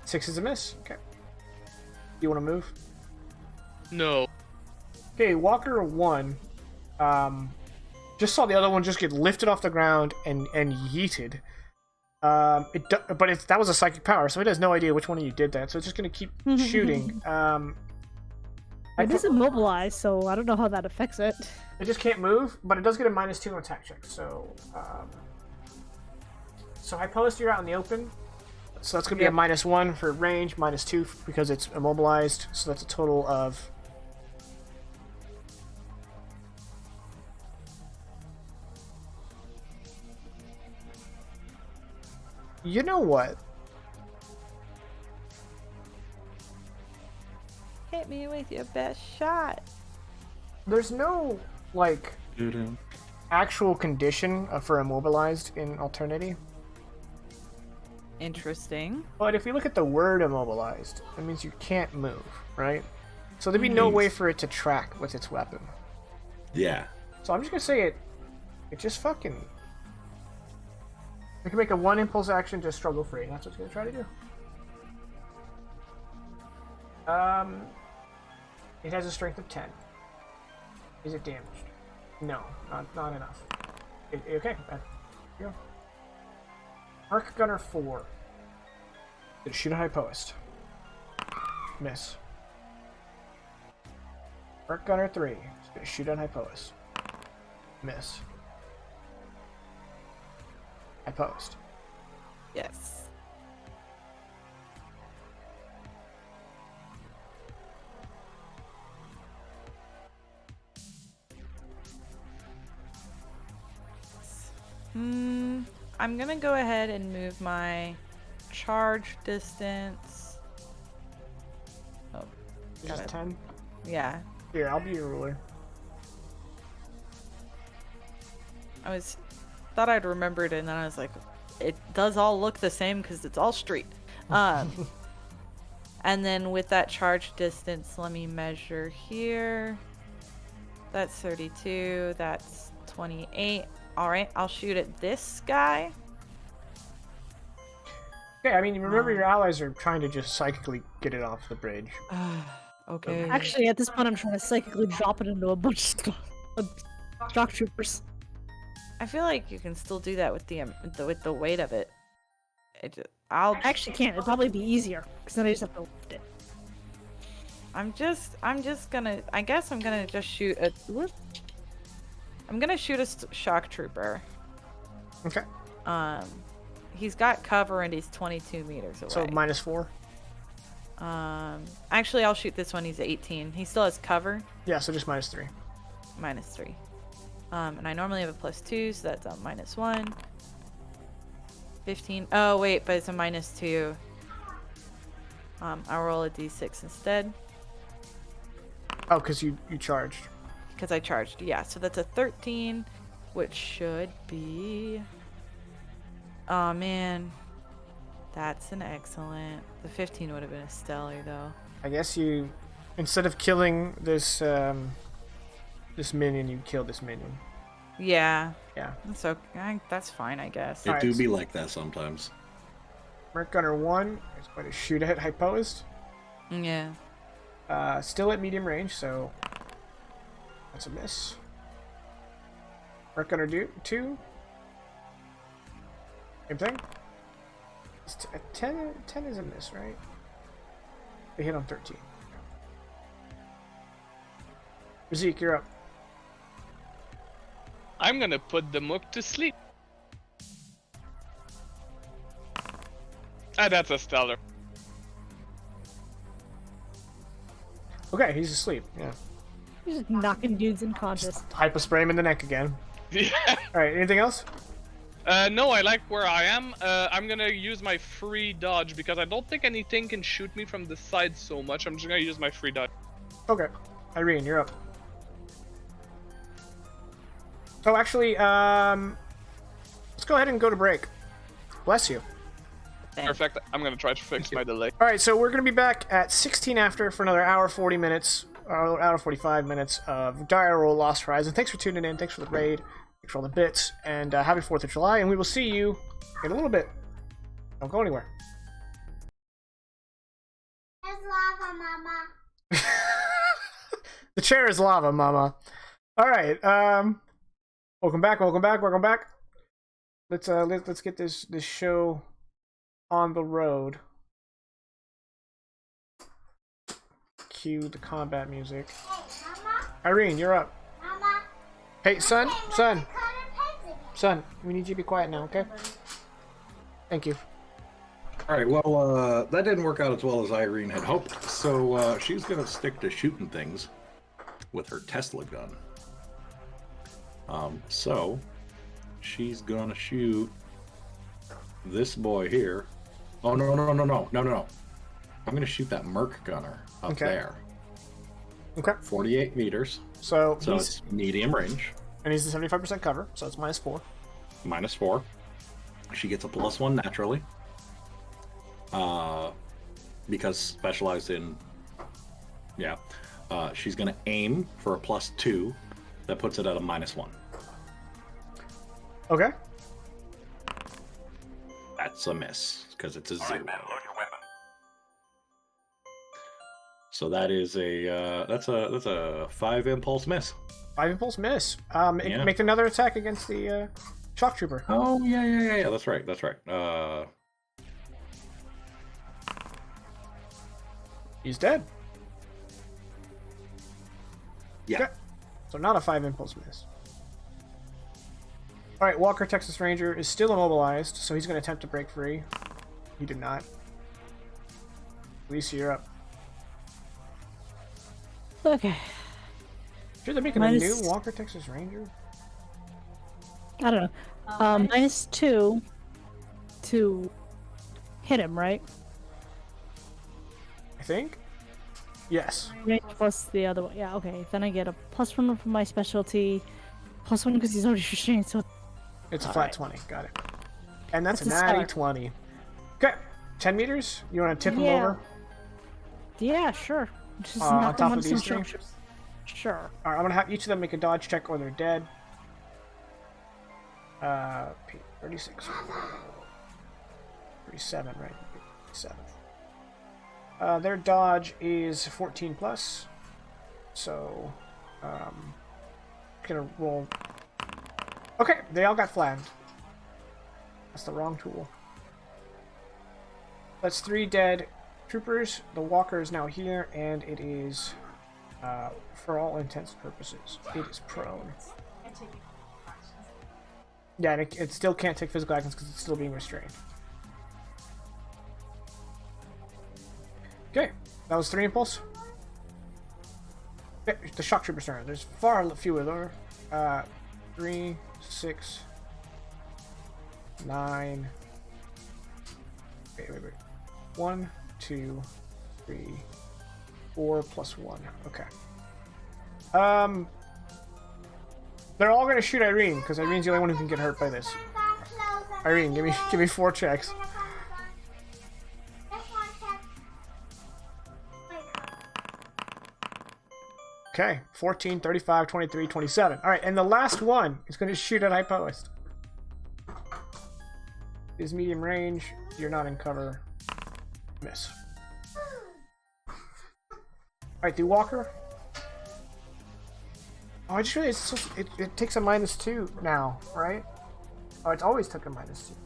6 is a miss. Okay. You want to move? No. Okay, Walker 1 just saw the other one just get lifted off the ground and yeeted. That was a psychic power, so it has no idea which one of you did that. So it's just going to keep shooting. It is immobilized, so I don't know how that affects it. It just can't move, but it does get a -2 on attack check. So, Hypost, you're out in the open. So that's gonna be a -1 for range, -2 because it's immobilized. So that's a total of. You know what? Hit me with your best shot. There's no like Doo-doo. actual condition for immobilized in Alternity. Interesting. But if you look at the word immobilized, that means you can't move, right? So there'd be no way for it to track with its weapon. Yeah. So I'm just gonna say it just fucking. It can make a 1 impulse action, just struggle free. That's what it's gonna try to do. It has a strength of 10. Is it damaged? No, not enough. Okay, there you go. Arc Gunner 4. Gonna shoot a high post. Miss. Arc Gunner 3. It's gonna shoot a high post. Miss. High post. Yes. I'm gonna go ahead and move my charge distance. Oh, It's just 10. yeah. Here, I'll be your ruler. Thought I'd remembered it, and then I was like, it does all look the same because it's all street. And then with that charge distance, let me measure here. That's 32. That's 28. All right, I'll shoot at this guy. Okay, I mean, remember your allies are trying to just psychically get it off the bridge. Okay. Actually, at this point, I'm trying to psychically drop it into a bunch of shock troopers. I feel like you can still do that with the weight of it. I actually can't. It'd probably be easier because then I just have to lift it. I'm just gonna. I guess I'm gonna just shoot a. I'm gonna shoot a shock trooper. Okay. He's got cover and he's 22 meters away. So -4. Actually, I'll shoot this one. He's 18. He still has cover. Yeah, so just -3. -3. And I normally have a +2, so that's a -1. 15. Oh wait, but it's a -2. I'll roll a d6 instead. Oh, because you charged. Because I charged, yeah. So that's a 13, which should be... Oh man, that's an excellent. The 15 would have been a stellar though. I guess you, instead of killing this this minion, you killed this minion. Yeah. Yeah. That's okay. That's fine, I guess. It Alright, do so- be like that sometimes. Merc Gunner 1 is going to shoot at Hyposed. Yeah. Still at medium range, so that's a miss. Merc Gunner 2. Same thing. A 10 is a miss, right? They hit on 13. Zeke, you're up. I'm gonna put the Mook to sleep. That's a stellar. Okay, he's asleep. Yeah. You're just knocking dudes unconscious. Hypo spray him in the neck again. Yeah. Alright, anything else? No, I like where I am. I'm gonna use my free dodge because I don't think anything can shoot me from the side so much. I'm just gonna use my free dodge. Okay. Irene, you're up. Oh, actually, let's go ahead and go to break. Bless you. Thanks. Perfect. I'm gonna try to fix my delay. Alright, so we're going to be back at 16 after for another hour 40 minutes, or hour 45 minutes of Dire Roll Lost Horizon. Thanks for tuning in. Thanks for the raid. Thanks for all the bits. And happy 4th of July. And we will see you in a little bit. Don't go anywhere. It's lava, Mama. The chair is lava, mama. Alright, welcome back, welcome back, welcome back. Let's get this show on the road. Cue the combat music. Hey, Mama. Irene, you're up. Mama. Hey, son, Hey, son, Mama, cut her pegs again. son, we need you to be quiet now, okay? Thank you. All right, well, that didn't work out as well as Irene had hoped, so she's going to stick to shooting things with her Tesla gun. So she's going to shoot this boy here. Oh, no. I'm going to shoot that Merc Gunner up Okay. there. Okay, 48 meters, so so he's, it's medium range, and he's the 75% cover, so it's -4. -4. She gets a +1 naturally. Because specialized in, yeah, she's gonna aim for a +2, that puts it at a -1. Okay, That's a miss because it's a 0. So that is a that's a 5 impulse miss. 5 impulse miss. Yeah. Make another attack against the shock trooper. Oh yeah. That's right. He's dead. Yeah. Okay. So not a 5 impulse miss. Alright, Walker Texas Ranger is still immobilized, so he's going to attempt to break free. He did not. Lisa, you're up. Okay. Sure they're making a Minus- new Walker Texas Ranger? I don't know. -2 to hit him, right? I think? Yes. Range plus the other one. Yeah, okay. Then I get a +1 from my specialty. +1 because he's already restrained, so It's a All flat right. 20. Got it. And that's That's a a natty start. 20. Okay. 10 meters? You want to tip him Yeah. over? yeah, sure. Just On knock top him on of some these three? structures. Sure. Alright, I'm going to have each of them make a dodge check or they're dead. 36. 37, right? 37. Their dodge is 14 plus. So, gonna roll. Okay, they all got flattened. That's the wrong tool. That's 3 dead troopers. The walker is now here, and it is, for all intents and purposes, it is prone. Yeah, and it still can't take physical actions because it's still being restrained. Okay, that was 3 impulse. Okay, the shock trooper's turn. There's far fewer though. 3, 6, 9. Wait. 1, 2, 3, 4 plus 1. Okay. They're all gonna shoot Irene because Irene's the only one who can get hurt by this. Irene, give me 4 checks. Okay, 14, 35, 23, 27. All right, and the last one is going to shoot at Hypoist. Is medium range. You're not in cover. Miss. All right, the walker. Oh, I just realized it takes a -2 now, right? Oh, it's always took a -2.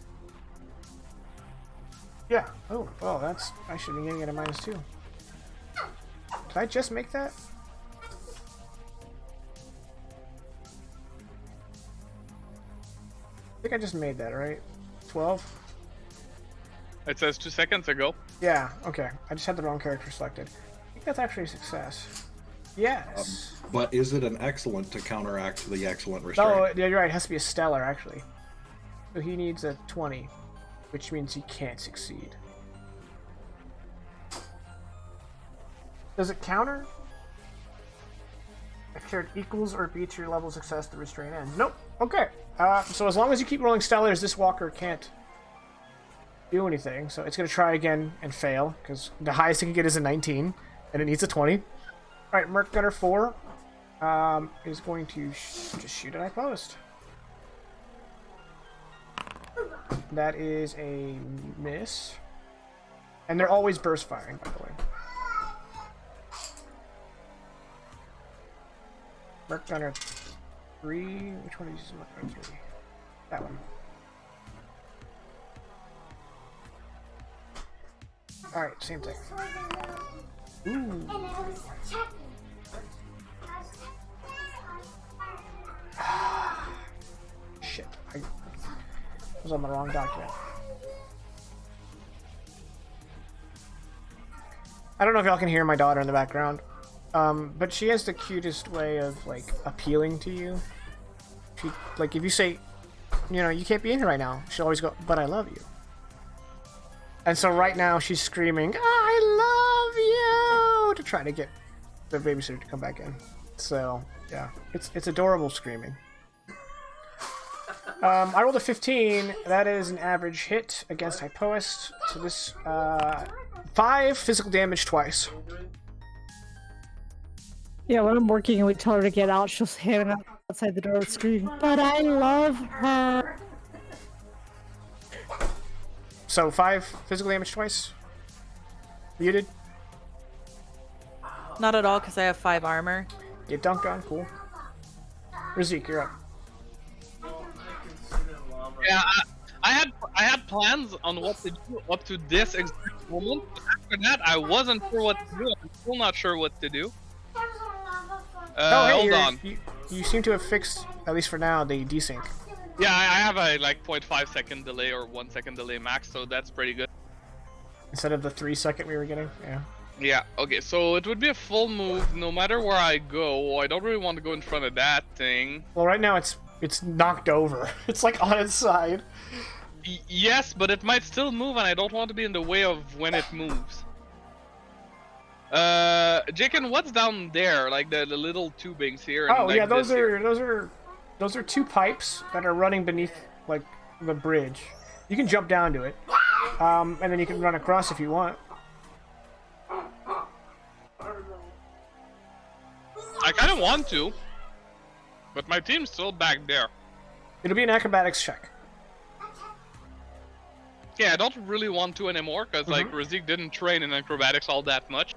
Yeah. Oh, well, that's... I should be getting it a -2. Did I just make that? I think I just made that, right? 12? It says 2 seconds ago. Yeah, okay. I just had the wrong character selected. I think that's actually a success. Yes. But is it an excellent to counteract the excellent Oh, restraint? yeah, you're right. It has to be a stellar, actually. So he needs a 20, which means he can't succeed. Does it counter? If shared equals or beats your level of success, the restraint ends. Nope. Okay. So as long as you keep rolling stellars, this walker can't do anything. So it's going to try again and fail, because the highest it can get is a 19, and it needs a 20. Alright, Merc Gunner 4 is going to just shoot at Post. That is a miss. And they're always burst firing, by the way. Merc Gunner 3. Which one is Merc Gunner 3? That one. Alright, same thing. Ooh. Shit. I was on the wrong document. I don't know if y'all can hear my daughter in the background. But she has the cutest way of, like, appealing to you. She, like, if you say, you know, you can't be in here right now, she'll always go, but I love you. And so right now she's screaming, I love you, to try to get the babysitter to come back in. So, yeah, it's adorable screaming. I rolled a 15. That is an average hit against Hypoist. So this, 5 physical damage twice. Yeah, when I'm working and we tell her to get out, she'll stand outside the door and scream, but I love her. So 5 physical damage twice. Muted. Not at all, because I have 5 armor. Get dunked on. Cool. Razik, you're up. Yeah, I had plans on what to do up to this exact moment. But after that, I wasn't sure what to do. I'm still not sure what to do. Hold on. You seem to have fixed, at least for now, the desync. Yeah, I have a like 0.5 second delay or 1 second delay max, so that's pretty good. Instead of the 3 second we were getting, yeah. Yeah, okay, so it would be a full move no matter where I go. I don't really want to go in front of that thing. Well, right now it's knocked over. It's like on its side. Yes, but it might still move, and I don't want to be in the way of when it moves. Jaken, what's down there? Like the little tubings here? And Oh like yeah, those here? are 2 pipes that are running beneath like the bridge. You can jump down to it, and then you can run across if you want. I kind of want to, but my team's still back there. It'll be an acrobatics check. Yeah, I don't really want to anymore, because, like, Razik didn't train in acrobatics all that much.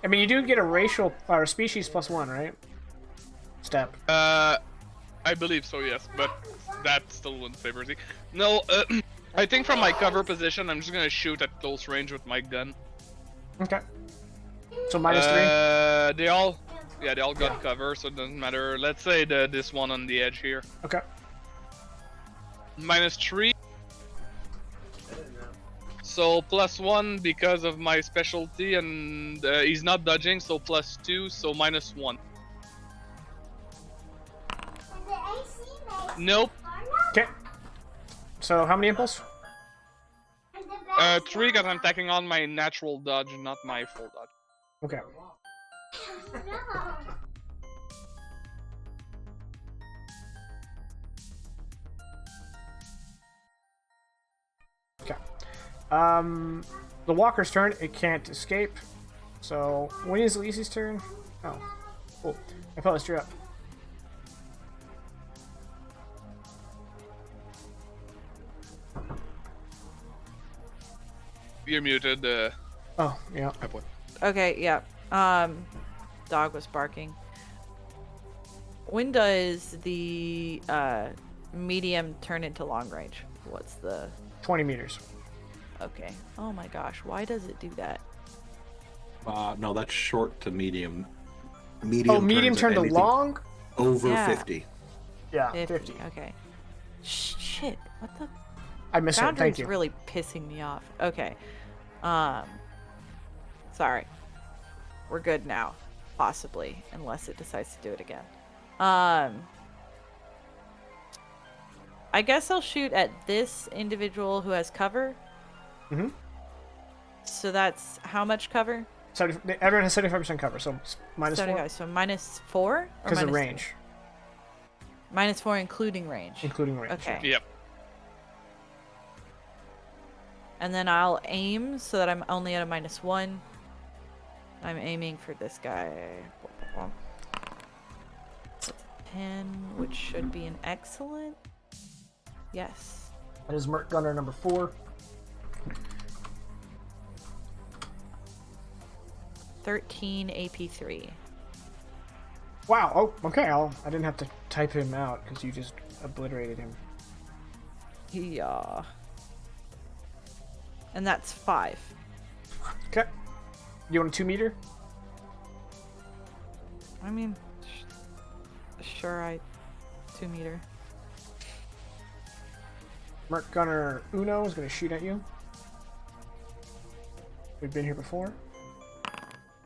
I mean, you do get a racial or species +1, right? Step. I believe so, yes, but that still wouldn't favor Razik. No, I think from my cover position, I'm just gonna shoot at close range with my gun. Okay. So -3? They all got cover, so it doesn't matter. Let's say this one on the edge here. Okay. -3. So +1 because of my specialty, and he's not dodging, so +2, so -1. Is the AC made? Nope. Okay. So how many impulse? 3 because I'm tacking on my natural dodge, not my full dodge. Okay. No. Okay. The walker's turn. It can't escape. So when is Lizzie's turn? Oh, cool. I thought you're up. You're muted. Oh, yeah. Okay, yeah. Dog was barking. When does the medium turn into long range? What's the 20 meters. Okay. Oh my gosh, why does it do that? No, that's short to medium. Medium turns turn at to anything long? over Yeah. 50. Yeah, 50. 50. Okay. Shit. What the? I missed it. Thank Boundary's you. really pissing me off. Okay. Sorry. We're good now. Possibly. Unless it decides to do it again. I guess I'll shoot at this individual who has cover. Mm-hmm. So that's how much cover? Everyone has 75% cover, so -4. 75. So -4? Because of range. -4 including range. Including range. Okay. Yep. And then I'll aim so that I'm only at a -1. I'm aiming for this guy. That's a 10, which should be an excellent. Yes. That is Merc Gunner number 4. 13 AP3. Wow. Oh, okay. I didn't have to type him out because you just obliterated him. Yeah. And that's 5. Okay. You want a 2 meter? I mean, sure, 2 meter. Merc Gunner Uno is going to shoot at you. We've been here before.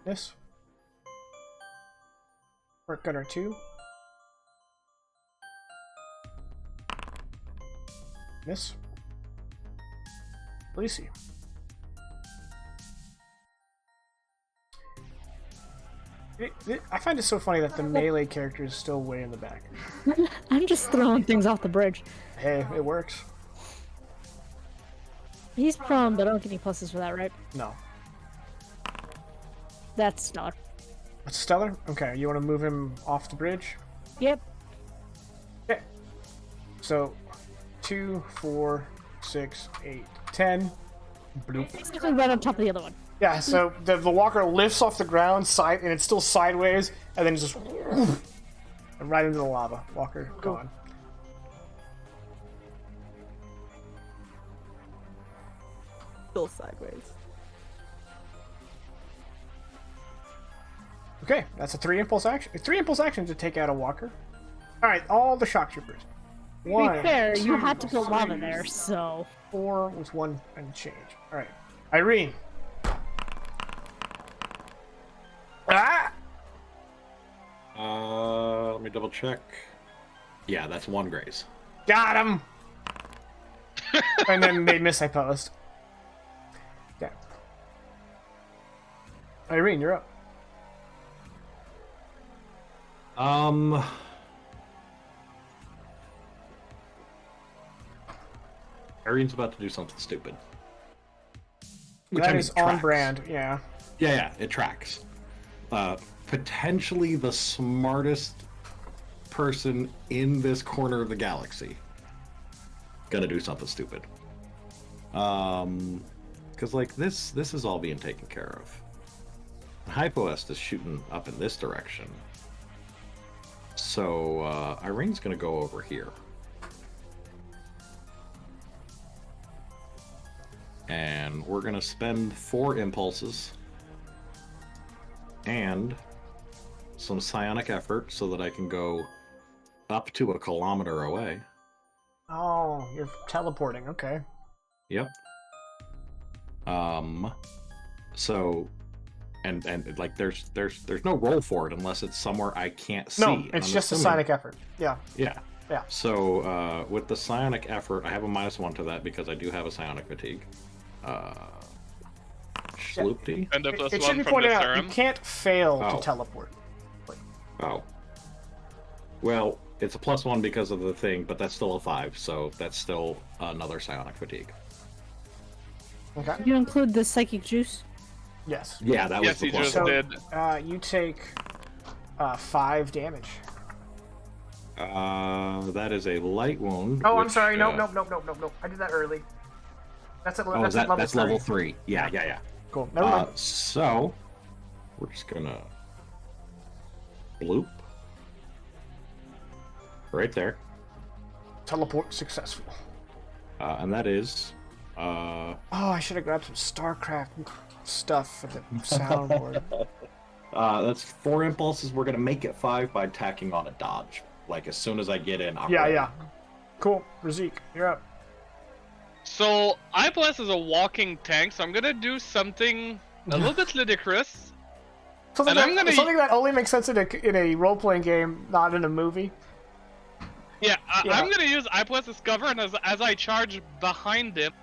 This. Merc Gunner 2. Miss. Lucy. I find it so funny that the melee character is still way in the back. I'm just throwing things off the bridge. Hey, it works. He's prone, but I don't get any pluses for that, right? No. That's stellar. It's stellar? Okay, you want to move him off the bridge? Yep. Okay. So, 2, 4, 6, 8, 10. Bloop. Basically right on top of the other one. Yeah, so the walker lifts off the ground, and it's still sideways, and then just and right into the lava. Walker gone. Still sideways. Okay, that's a 3 impulse action. 3 impulse action to take out a walker. All right, all the shock troopers. To be 1, fair, 2, you had to put lava 3, there, so... 4 with 1 and change. All right, Irene. Ah! Let me double check. Yeah, that's 1 graze. Got him. And then they miss. I posed. Okay. Irene, you're up. Irene's about to do something stupid. Which, That I mean, is on tracks. brand. Yeah. Yeah, it tracks. Potentially the smartest person in this corner of the galaxy gonna do something stupid. Because like this is all being taken care of. Hypoest is shooting up in this direction. So Irene's gonna go over here. And we're gonna spend 4 impulses and some psionic effort so that I can go up to 1 kilometer away. Oh, you're teleporting. Okay. Yep. So, and like there's no roll for it unless it's somewhere I can't see. No, and it's I'm just a assuming- psionic effort. Yeah. Yeah. Yeah. So with the psionic effort, I have a -1 to that because I do have a psionic fatigue. Schloopty? And a It, plus it should one be from pointed the out, serum. you can't fail Oh. to teleport. Oh. Well, it's a +1 because of the thing, but that's still a 5, so that's still another psionic fatigue. Okay. Did you include the psychic juice? Yes. Yeah, that Yes, was the he plus just So, one. did. You take 5 damage. That is a light wound. Oh, I'm which, sorry. Nope. I did that early. That's at, Oh, that's at that's level level 3. 3. Yeah. Cool. Never mind. So, we're just gonna bloop right there, Teleport successful. and that is Oh, I should have grabbed some StarCraft stuff for the soundboard. that's 4 impulses. We're gonna make it 5 by tacking on a dodge. Like as soon as I get in, I'm ready. Yeah. Cool. Razik, you're up. So iPlus is a walking tank, so I'm gonna do something a little bit ludicrous. Something, And I'm that, gonna- something that only makes sense in a role-playing game, not in a movie. Yeah, Yeah. I'm gonna use iPlus' cover, and as I charge behind him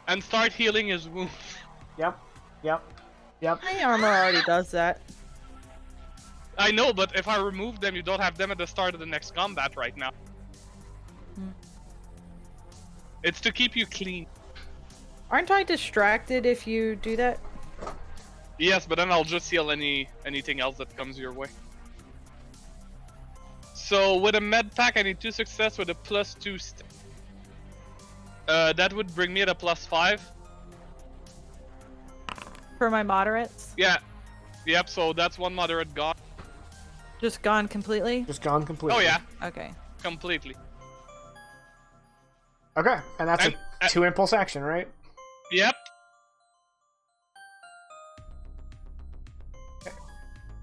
and start healing his wound. Yep. My armor already does that. I know, but if I remove them, you don't have them at the start of the next combat right now. Hmm. It's to keep you clean. Aren't I distracted if you do that? Yes, but then I'll just heal anything else that comes your way. So with a med pack, I need 2 success with a +2. That would bring me at a +5. For my moderates? Yeah. Yep. So that's 1 moderate gone. Just gone completely? Just gone completely. Oh yeah, Okay. completely. Okay, and that's And- a 2 impulse action, right? Yep.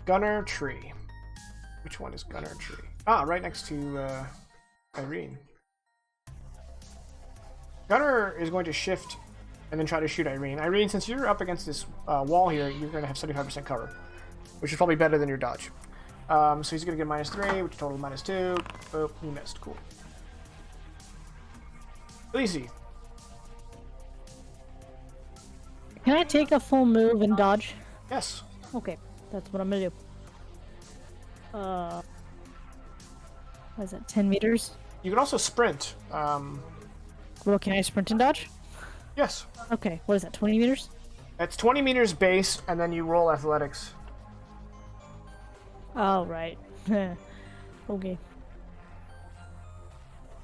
Gunner tree. Which one is Gunner tree? Ah, right next to Irene. Gunner is going to shift and then try to shoot Irene. Irene, since you're up against this wall here, you're going to have 75% cover, which is probably better than your dodge. So he's going to get -3, which total -2. Oh, he missed. Cool. Easy. Can I take a full move and dodge? Yes. Okay, that's what I'm gonna do. What is that, 10 meters? You can also sprint. Well, can I sprint and dodge? Yes. Okay, what is that, 20 meters? It's 20 meters base, and then you roll athletics. Oh, right. Okay.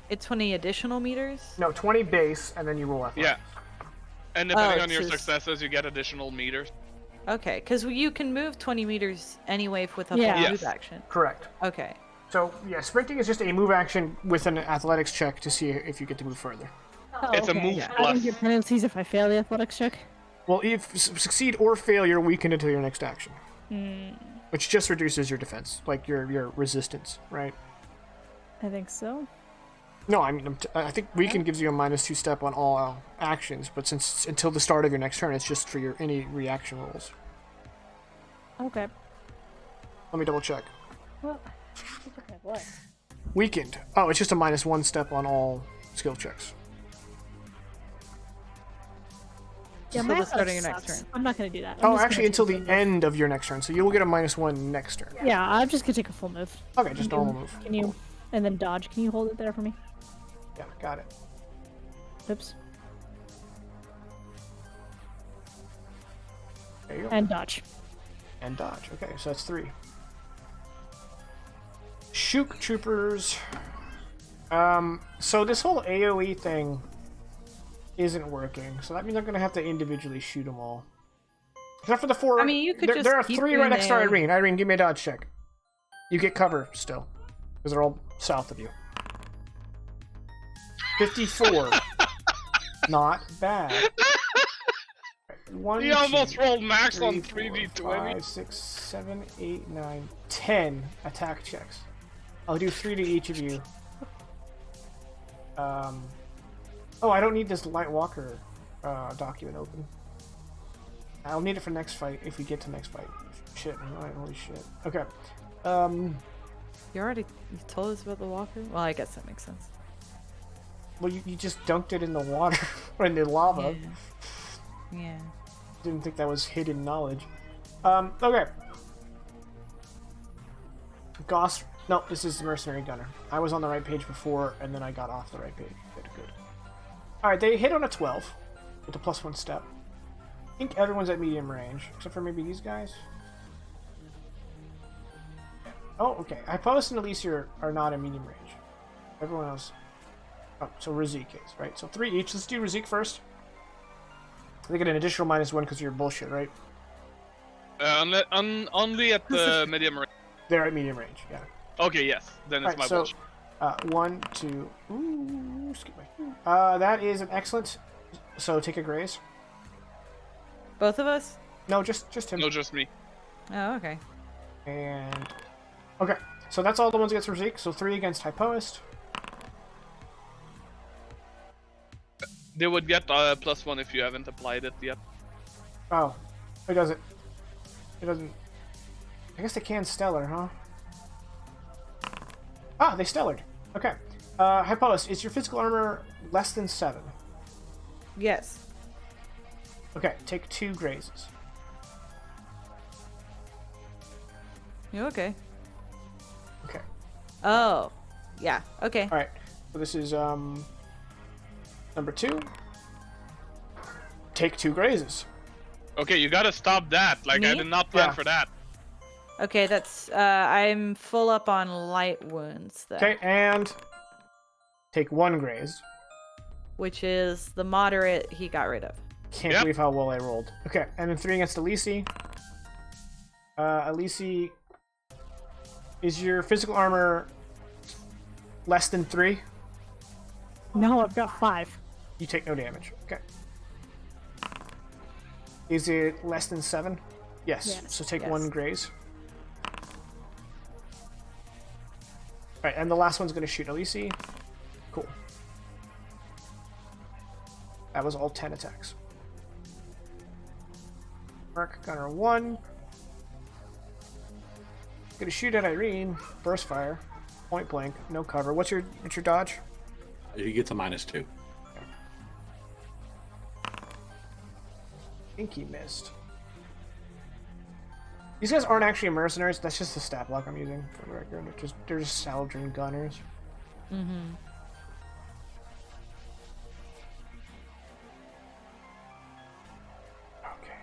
It's 20 additional meters? No, 20 base, and then you roll athletics. Yeah. And depending Oh, on your it's just- successes, you get additional meters. Okay, because you can move 20 meters anyway with a Yeah. full Yes. move action. Correct. Okay. So, yeah, sprinting is just a move action with an athletics check to see if you get to move further. Oh, It's a okay. move Yeah. I plus. don't get penalties if I fail the athletics check? Well, if succeed or fail, you're weakened until your next action. Which just reduces your defense, like your resistance, right? I think so. No, I mean, I think weaken gives you a -2 step on all actions, but since until the start of your next turn, it's just for your any reaction rolls. Okay. Let me double check. Well, okay, what? Weakened. Oh, it's just a -1 step on all skill checks. Yeah, Until my the start of your athletics next sucks. turn. I'm not gonna do that. Oh, actually, until the end of your next turn, so you will get a -1 next turn. Yeah, I'm just gonna take a full move. Okay, just normal move. Can you, and then dodge? Can you hold it there for me? Yeah, got it. Oops. There you go. And dodge. And dodge. Okay, so that's 3. Shook troopers. So this whole AoE thing isn't working. So that means I'm gonna have to individually shoot them all. Except for the 4. I mean, you could there, just there are keep 3 doing right next to AoE. Irene. Irene, give me a dodge check. You get cover still, because they're all south of you. 54. Not bad. 1, He almost 2, rolled max 3, on 4, 3d20. 5, 6, 7, 8, 9, 10 attack checks. I'll do 3 to each of you. Oh, I don't need this Light Walker document open. I'll need it for next fight if we get to next fight. Shit, man, holy shit. Okay. You told us about the walker? Well, I guess that makes sense. Well, you just dunked it in the water or in the lava. Yeah. Didn't think that was hidden knowledge. Okay. Goss. No, this is the Mercenary Gunner. I was on the right page before, and then I got off the right page. Good. Alright, they hit on a 12 with a +1 step. I think everyone's at medium range, except for maybe these guys. Oh, okay. Hypost and Elise are not in medium range. Everyone else. Oh, so Razik is, right? So 3 each. Let's do Razik first. They get an additional -1 because of your bullshit, right? Only at the medium range. They're at medium range, yeah. Okay, yes. Then it's Alright, my so bullshit. 1, 2. Ooh, skip my. That is an excellent. So take a graze. Both of us? No, just him. No, just me. Oh, okay. And okay, so that's all the ones against Razik. So 3 against Hypoist. They would get +1 if you haven't applied it yet. Oh, it doesn't. It doesn't. I guess they can stellar, huh? Ah, they stellared. Okay. Hypoist, is your physical armor less than 7? Yes. Okay, take 2 grazes. You okay? Okay. Oh. Yeah. Okay. All right. So this is number 2. Take 2 grazes. Okay, you gotta stop that. Like, I Me? did not plan Yeah. for that. Okay, that's I'm full up on light wounds then. Okay, and take 1 graze. Which is the moderate he got rid of. Can't Yep. believe how well I rolled. Okay, and then 3 against Elise. Elise, is your physical armor less than 3? No, I've got 5. You take no damage. Okay. Is it less than 7? Yes. Yes. So take Yes. 1 graze. Alright, and the last one's going to shoot Elise. Cool. That was all 10 attacks. Merc Gunner 1. Gonna shoot at Irene. Burst fire. Point blank. No cover. What's your dodge? He gets a -2. I think he missed. These guys aren't actually mercenaries. That's just the stat block I'm using for the record. They're just Saladrin gunners. Mm-hmm. Okay.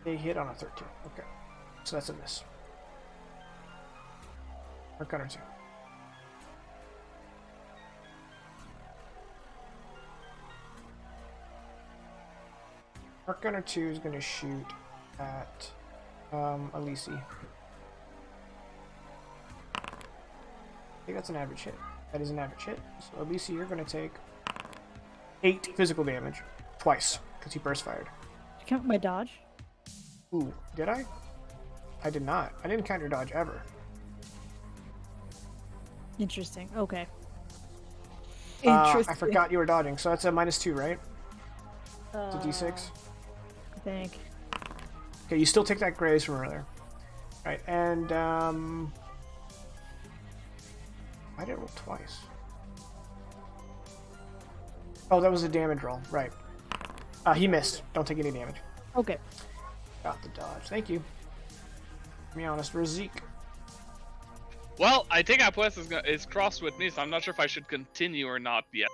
They hit on a 13. Okay. So that's a miss. Or gunner 2. Arc Gunner 2 is going to shoot at Elise. I think that's an average hit. That is an average hit. So Elise, you're going to take 8 physical damage. Twice, because he burst fired. Did you count my dodge? Ooh, did I? I did not. I didn't count your dodge ever. Interesting. Okay. Interesting. I forgot you were dodging, so that's a -2, right? It's a d6. I think. Okay, you still take that graze from earlier. Right, and I did roll twice. Oh, that was a damage roll, right. He missed. Don't take any damage. Okay. Got the dodge. Thank you. To be honest, Razik. Well, I think Apues is crossed with me, so I'm not sure if I should continue or not yet.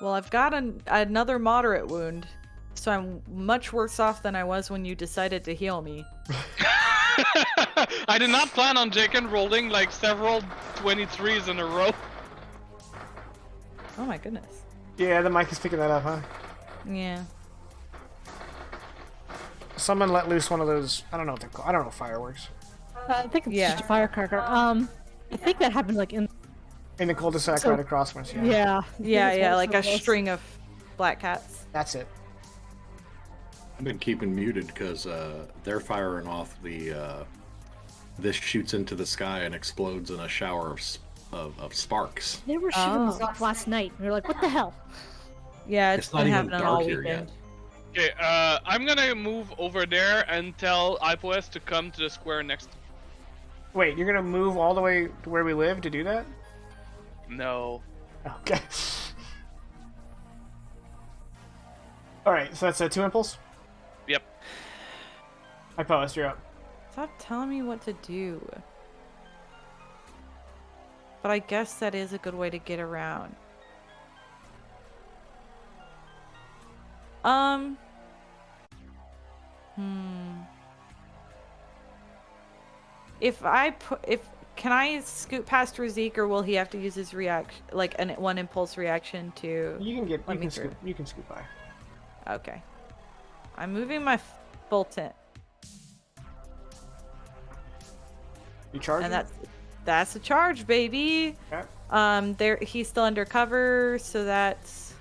Well, I've got another moderate wound, so I'm much worse off than I was when you decided to heal me. I did not plan on Jaken rolling like several 23s in a row. Oh my goodness. Yeah, the mic is picking that up, huh? Yeah. Someone let loose one of those. I don't know what they're called. I don't know fireworks. I think it's Yeah. just a firecracker. I think that happened like in. In the cul-de-sac So- right across from us. Yeah. Yeah. Yeah, like a string. string of black cats. That's it. I've been keeping muted because they're firing off the. This shoots into the sky and explodes in a shower of sparks. They were shooting Oh. us off last night. We were like, what the hell? Yeah, It's it's not been even happening dark all here weekend. Okay, I'm gonna move over there and tell IPOS to come to the square next. Wait, you're gonna move all the way to where we live to do that? No. Okay. Alright, so that's a 2 impulse? Yep. Hypost, you're up. Stop telling me what to do. But I guess that is a good way to get around. Can I scoot past Razik, or will he have to use his reaction, like one impulse reaction to? You can get. Let You me can through. scoop. You can scoop by. Okay. I'm moving my full tent, You charge. and that's a charge, baby. Okay. He's still undercover, so that's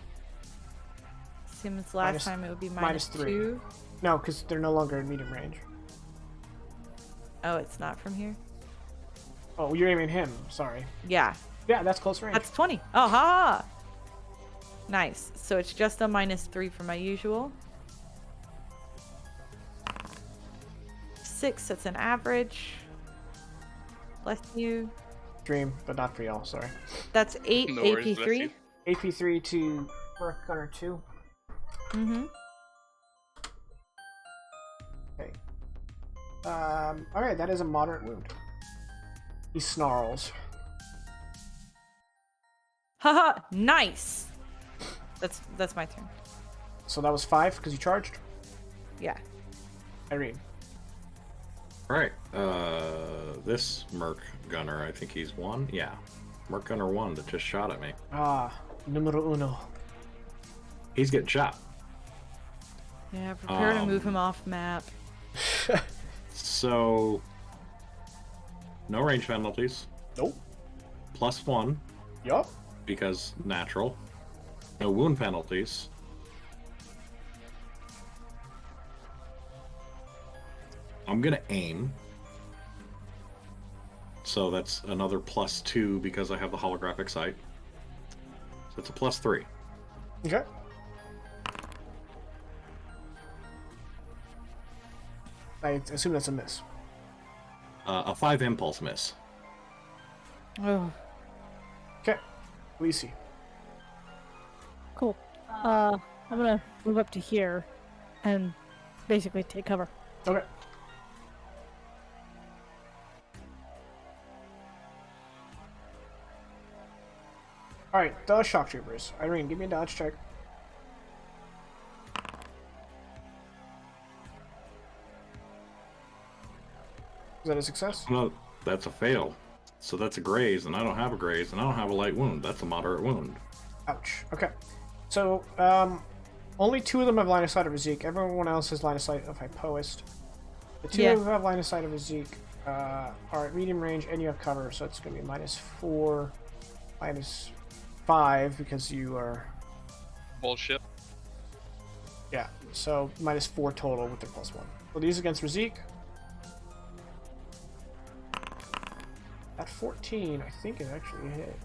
same as last Minus- time. It would be minus 3. 2. No, because they're no longer in medium range. Oh, it's not from here. Oh, you're aiming him. Sorry. Yeah, Yeah, that's close range. that's 20. Oh, ha! Nice. So it's just a -3 for my usual. 6. That's an average. Bless you. Dream, but not for y'all. Sorry. That's 8 No worries, bless AP3. you. AP3 to Merc Gunner 2. Mm-hmm. Okay. Alright, that is a moderate wound. He snarls. Haha! Nice. That's my turn. So that was 5 because you charged. Yeah. Irene. Right. This Merc Gunner, I think he's 1. Yeah. Merc Gunner 1 that just shot at me. Ah, numero uno. He's getting shot. Yeah. Prepare to move him off map. So, no range penalties. Nope. +1 Yup. because natural. No wound penalties. I'm gonna aim. So that's another +2 because I have the holographic sight. So it's a +3. Okay. I assume that's a miss. A 5 impulse miss. Oh. Okay. Lisi. Cool. I'm gonna move up to here and basically take cover. Okay. Alright, dodge shock troopers. Irene, give me a dodge check. Is that a success? No, that's a fail. So that's a graze, and I don't have a graze, and I don't have a light wound. That's a moderate wound. Ouch. Okay. So, only 2 of them have line of sight of Razik. Everyone else has line of sight of Hypoist. The 2 Yeah. who have line of sight of Razik are at medium range, and you have cover, so it's going to be -4, -5, because you are... Bullshit. Yeah, so -4 total with the +1. So these against Razik. At 14, I think is actually a hit.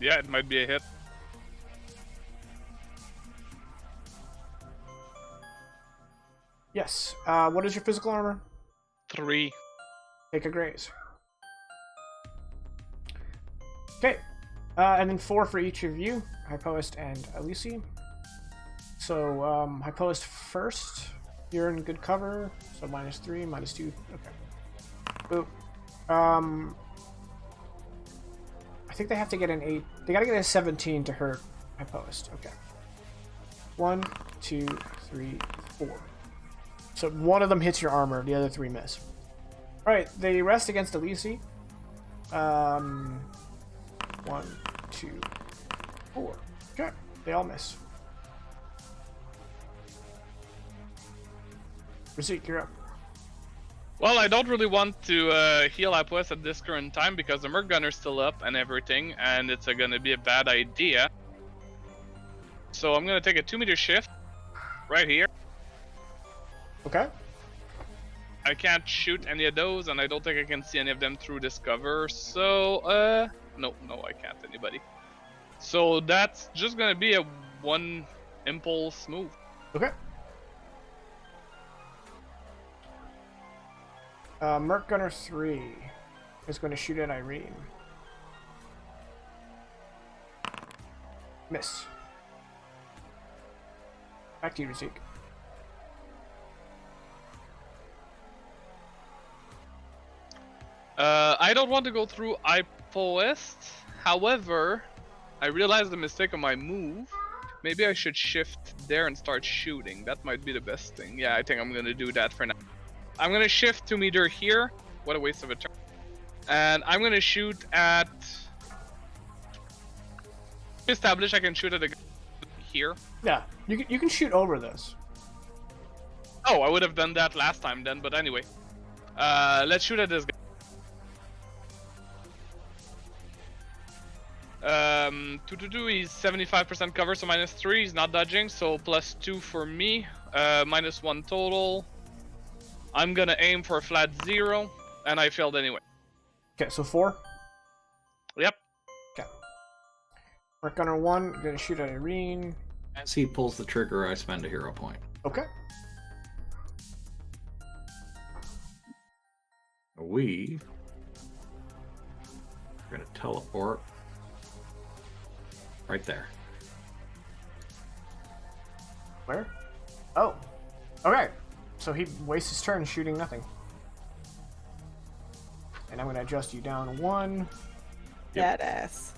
Yeah, it might be a hit. Yes. What is your physical armor? 3. Take a graze. Okay. And then 4 for each of you, Hypoist and Alisi. So, Hypoist first. You're in good cover. So -3, -2. Okay. Boop. I think they have to get an 8. They gotta get a 17 to hurt Hypoist. Okay. 1, 2, 3, 4. So one of them hits your armor, the other 3 miss. Alright, they rest against Elise. 1, 2, 4. Okay, they all miss. Razik, you're up. Well, I don't really want to heal Apwest at this current time because the Merc Gunner's still up and everything, and it's gonna be a bad idea. So I'm gonna take a 2-meter shift right here. Okay. I can't shoot any of those, and I don't think I can see any of them through this cover. So, no, I can't. Anybody. So that's just gonna be a 1 impulse move. Okay. Merc Gunner 3 is going to shoot at Irene. Miss. Back to you, Razik. I don't want to go through Ipoest. However, I realized the mistake of my move. Maybe I should shift there and start shooting. That might be the best thing. Yeah, I think I'm gonna do that for now. I'm gonna shift 2 meter here. What a waste of a turn. And I'm gonna shoot at... Establish I can shoot at a here. Yeah, you can shoot over this. Oh, I would have done that last time then, but anyway. Let's shoot at this guy. He's 75% cover, so -3. He's not dodging, so +2 for me. -1 total. I'm gonna aim for a flat 0, and I failed anyway. Okay, so 4. Yep. Okay. Merc Gunner 1, gonna shoot at Irene. As he pulls the trigger, I spend a hero point. Okay. We are gonna teleport right there. Where? Oh. Okay. So he wastes his turn shooting nothing. And I'm going to adjust you down 1. Badass.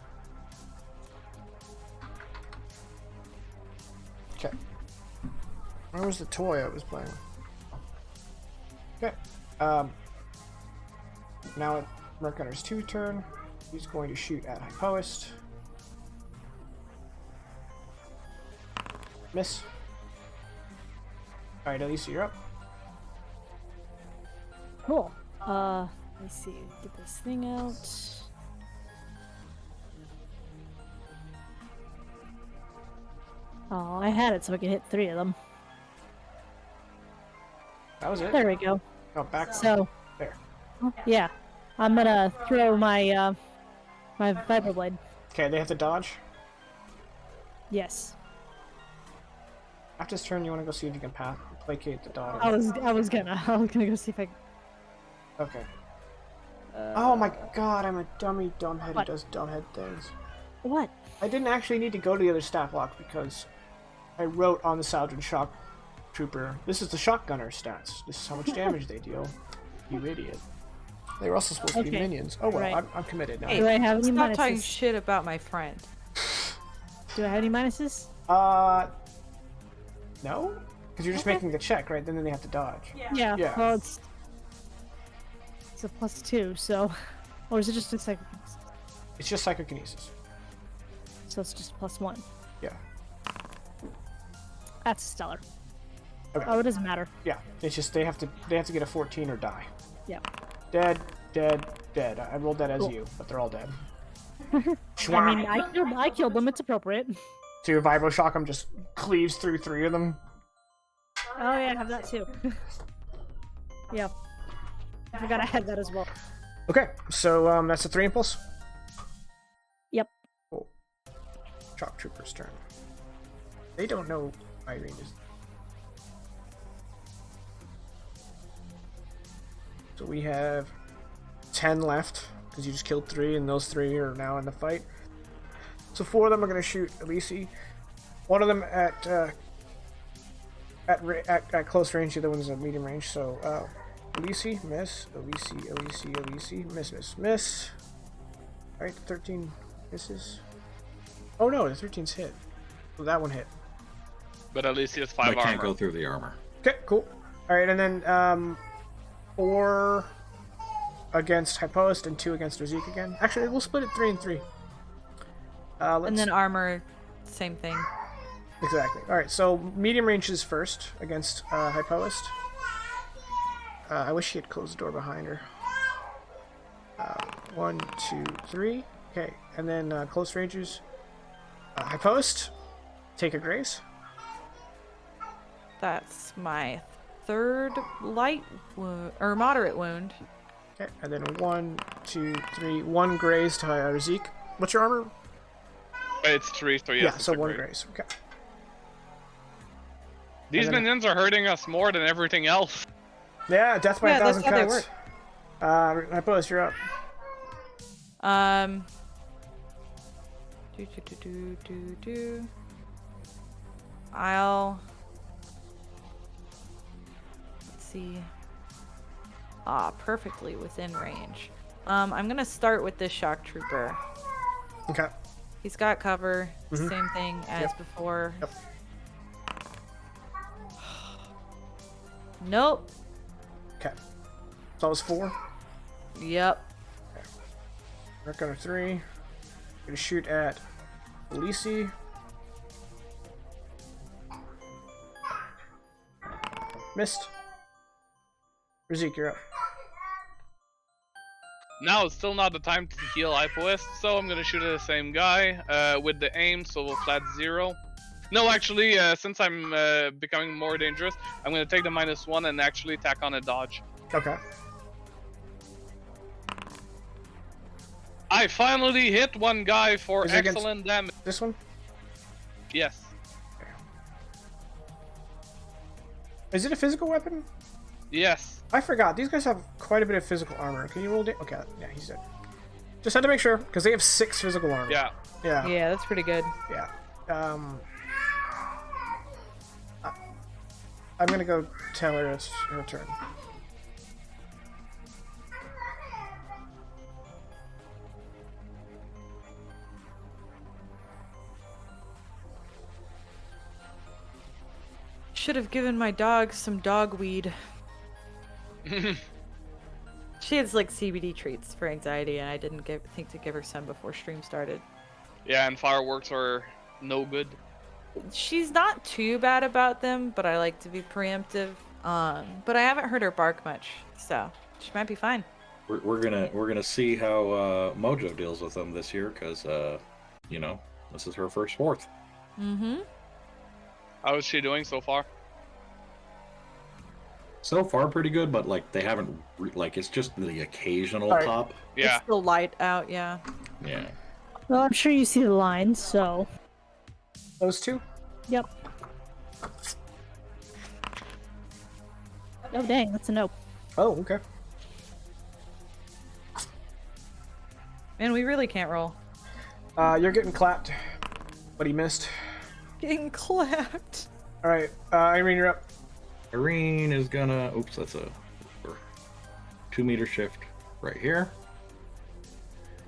Okay. Where was the toy I was playing? Okay. Now at Merc Gunner's 2 turn, he's going to shoot at Hypoest. Miss. Alright, Elise, you're up. Cool. Let me see. Get this thing out. Oh, I had it so I could hit 3 of them. That was it. There we go. Oh, back. So, There. yeah, I'm gonna throw my my vibroblade. Okay, they have to dodge. Yes. After this turn, you want to go see if you can placate the dog. I was gonna go see if I. Okay. Oh my god, I'm a dummy dumbhead who What? does dumbhead things. What? I didn't actually need to go to the other stat block because I wrote on the Saldrin Shock Trooper, this is the Shotgunner stats. This is how much damage they deal. You idiot. They were also supposed to be Okay. minions. Oh well, Right. I'm committed now. Hey, Do I have any Stop talking minuses? shit about my friend. Do I have any minuses? No? Because you're just Okay. making the check, right? Then they have to dodge. Yeah. Yeah. Well, it's a +2, so, or is it just a second? It's just psychokinesis. So it's just +1. Yeah. That's stellar. Okay. Oh, it doesn't matter. Yeah. It's just they have to get a 14 or die. Yeah. Dead, dead, dead. I rolled that as Cool. you, but they're all dead. I mean, I killed them. It's appropriate. So your vibro shock them just cleaves through 3 of them. Oh yeah, I have that too. Yeah. I forgot I had that as well. Okay, so that's a 3 impulse. Yep. Cool. Shock Trooper's turn. They don't know Irene is. So we have 10 left because you just killed 3, and those 3 are now in the fight. So 4 of them are going to shoot Elise. One of them at close range. The other one's at medium range. So Elise, miss. Elise, miss. All right, 13 misses. Oh no, the 13's hit. So that one hit. But at least he has I 5 can't armor. go through the armor. Okay, cool. All right, and then 4 against Hypost and 2 against Rizik again. Actually, we'll split it 3 and 3. Let's... And then armor, same thing. Exactly. All right, so medium range is first against Hypost. I wish she had closed the door behind her. 1, 2, 3. Okay, and then close rangers. Hypost, take a grace. That's my 3rd light wound, or moderate wound. Okay, and then 1, 2, 3. 1 graze to Rizik. What's your armor? It's 3, so yes. Yeah, it's so a 1 great. graze. Okay. These And then- minions are hurting us more than everything else. Yeah, death by Yeah, 1,000 that's how they cuts. Hypost, you're up. I'll... Let's see. Perfectly within range. I'm gonna start with this shock trooper. Okay. He's got cover, same thing as before. Yep. Nope. Okay. So that was 4. Yep. Merc Gunner 3. Gonna shoot at Lisi. Missed. Rizik, you're up. Now it's still not the time to heal Hypoest, so I'm gonna shoot at the same guy with the aim, so we'll flat 0. No, actually, since I'm becoming more dangerous, I'm gonna take the -1 and actually tack on a dodge. Okay. I finally hit one guy for Is it against- excellent damage. This one? Yes. Is it a physical weapon? Yes. I forgot. These guys have quite a bit of physical armor. Can you roll it? Okay, yeah, he's dead. Just had to make sure, because they have 6 physical armor. Yeah. Yeah. Yeah, that's pretty good. Yeah. I'm gonna go tell her it's her turn. Should have given my dog some dog weed. She has like CBD treats for anxiety, and I didn't think to give her some before stream started. Yeah, and fireworks are no good. She's not too bad about them, but I like to be preemptive. But I haven't heard her bark much, so she might be fine. We're gonna see how Mojo deals with them this year, because you know, this is her first 4th. Mm-hmm. How is she doing so far? So far, pretty good, but like they haven't like it's just the occasional Alright. pop. Yeah. It's still light out, yeah. Yeah. Well, I'm sure you see the lines, so. Those 2? Yep. Oh, dang, that's a no. Oh, okay. Man, we really can't roll. You're getting clapped, but he missed. Getting clapped. Alright, Irene, you're up. Irene is gonna. Oops, that's a 2-meter shift right here.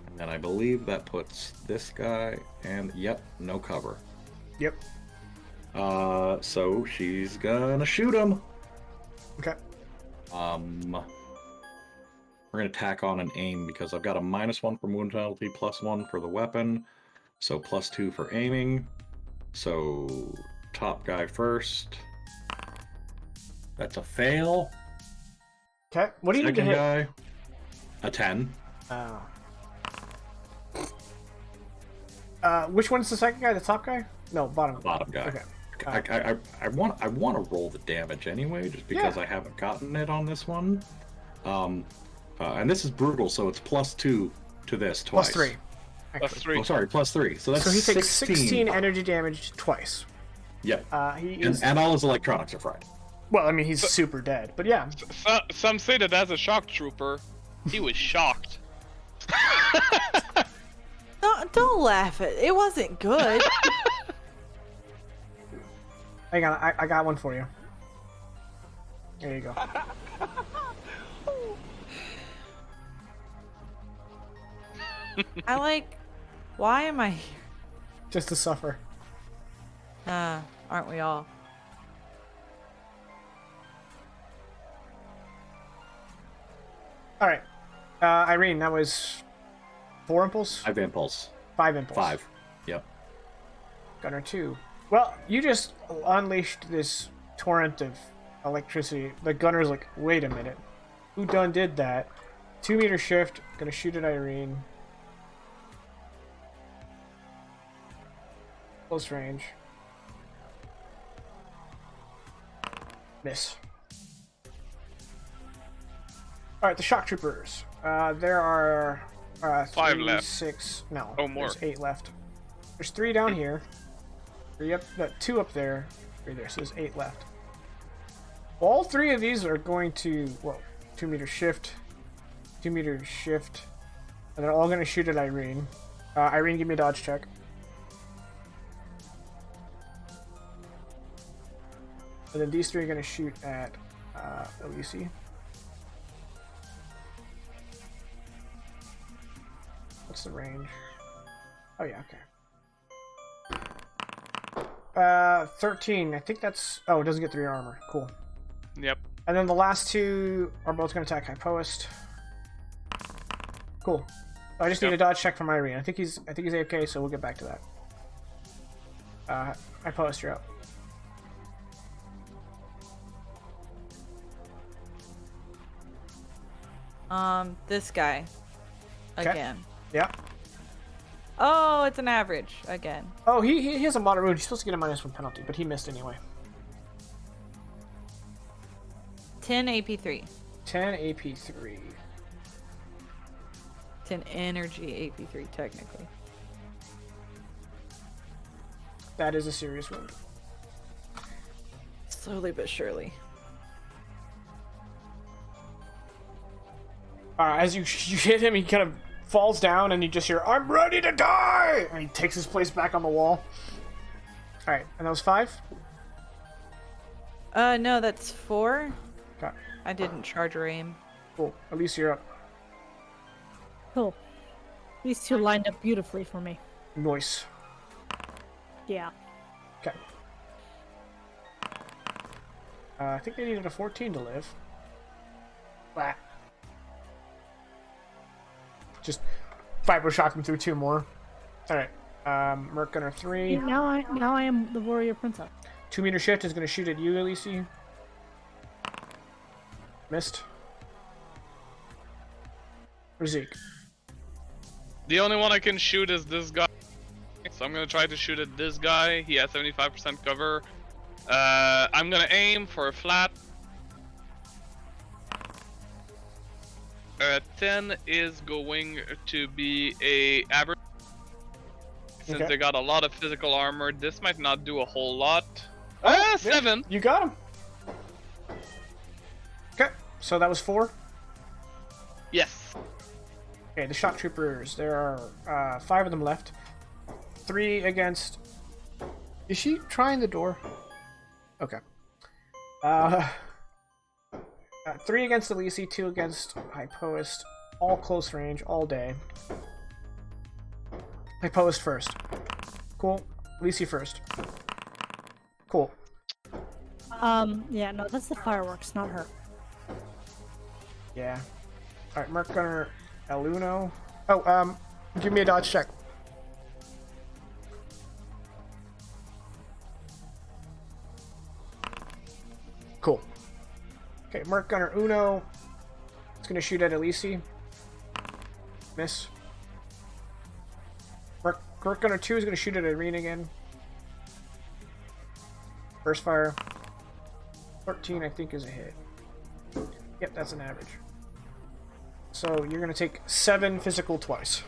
And then I believe that puts this guy and yep, no cover. Yep. So she's gonna shoot him. Okay. We're gonna tack on an aim because I've got a -1 for wound penalty, +1 for the weapon, so +2 for aiming. So top guy first. That's a fail. Okay. What do you need to Second hit? guy, a 10. Which one's the second guy? The top guy? No, bottom. Bottom guy. Okay. I want to roll the damage anyway, just because I haven't gotten it on this one. And this is brutal, so it's +2 to this twice. +3. Plus Actually. 3. Oh, sorry, +3. So that's So he takes 16. 16 energy damage twice. Yep. He is. And all his electronics are fried. Well, I mean, he's super dead, but yeah. Some say that as a shock trooper, he was shocked. Don't laugh at it. It wasn't good. Hang on, I got one for you. There you go. I like. Why am I here? Just to suffer. Aren't we all? All right. Irene, that was 4 impulse? 5 impulse. 5 impulse. 5. Yep. Gunner 2. Well, you just unleashed this torrent of electricity. The gunner's like, wait a minute. Who done did that? 2-meter shift. Gonna shoot at Irene. Close range. Miss. Alright, the shock troopers. There are 5 3, left. 6. No. Oh, more. There's 8 left. There's 3 down here. 3 up, no, 2 up there. 3 there. So there's 8 left. All 3 of these are going to, well, 2-meter shift. 2-meter shift. And they're all going to shoot at Irene. Irene, give me a dodge check. And then these 3 are going to shoot at Elise. What's the range? Oh, yeah, okay. 13. I think that's... Oh, it doesn't get 3 armor. Cool. Yep. And then the last 2 are both going to attack Hypoist. Cool. I just need a dodge check from Irene. I think he's okay, so we'll get back to that. Hypoist, you're up. This guy. Okay. Again. Yeah. Oh, it's an average again. Oh, he has a moderate wound. He's supposed to get a -1 penalty, but he missed anyway. 10 AP3. 10 AP3. 10 energy AP3, technically. That is a serious wound. Slowly but surely. As you hit him, he kind of falls down, and you just hear, "I'm ready to die!" And he takes his place back on the wall. Alright, and that was 5? No, that's 4. Okay, I didn't charge or aim. cool. At least you're up. Cool. These 2 lined up beautifully for me. Nice. Yeah. Okay. I think they needed a 14 to live. Blah. Just Vibro shock him through 2 more. Alright. Merc Gunner 3. Now I am the warrior princess. 2-meter shift is going to shoot at you, Elise. Missed. Razik. The only one I can shoot is this guy. So I'm gonna try to shoot at this guy. He has 75% cover. I'm gonna aim for a flat. 10 is going to be a average. Since Okay. they got a lot of physical armor, this might not do a whole lot. Oh, 7. You got him. Okay, so that was 4. Yes. Okay, the shock troopers. There are 5 of them left. 3 against. Is she trying the door? Okay. 3 against Elise, 2 against Hypoist. All close range, all day. Hypoist first. Cool. Elise first. Cool. Yeah, no, that's the fireworks, not her. Yeah. Alright, Merc Gunner Eluno. Oh, give me a dodge check. Cool. Okay, Merc Gunner Uno. It's gonna shoot at Elise. Miss. Merc Gunner 2 is gonna shoot at Irene again. First fire. 13, I think, is a hit. Yep, that's an average. So you're gonna take 7 physical twice.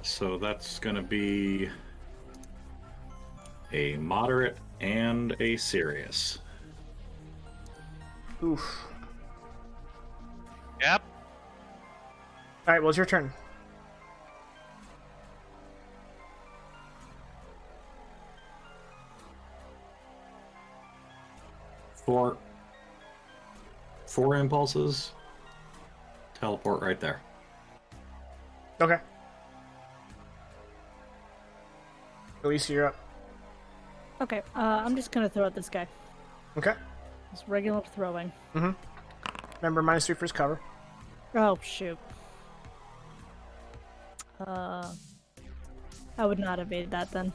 So that's gonna be a moderate and a serious. Oof. Yep. Alright, well, it's your turn. Four impulses. Teleport right there. Okay. Elise, you're up. Okay, I'm just gonna throw at this guy. Okay. Just regular throwing. You Remember, -3 for his cover. Oh shoot. I would not have made that then.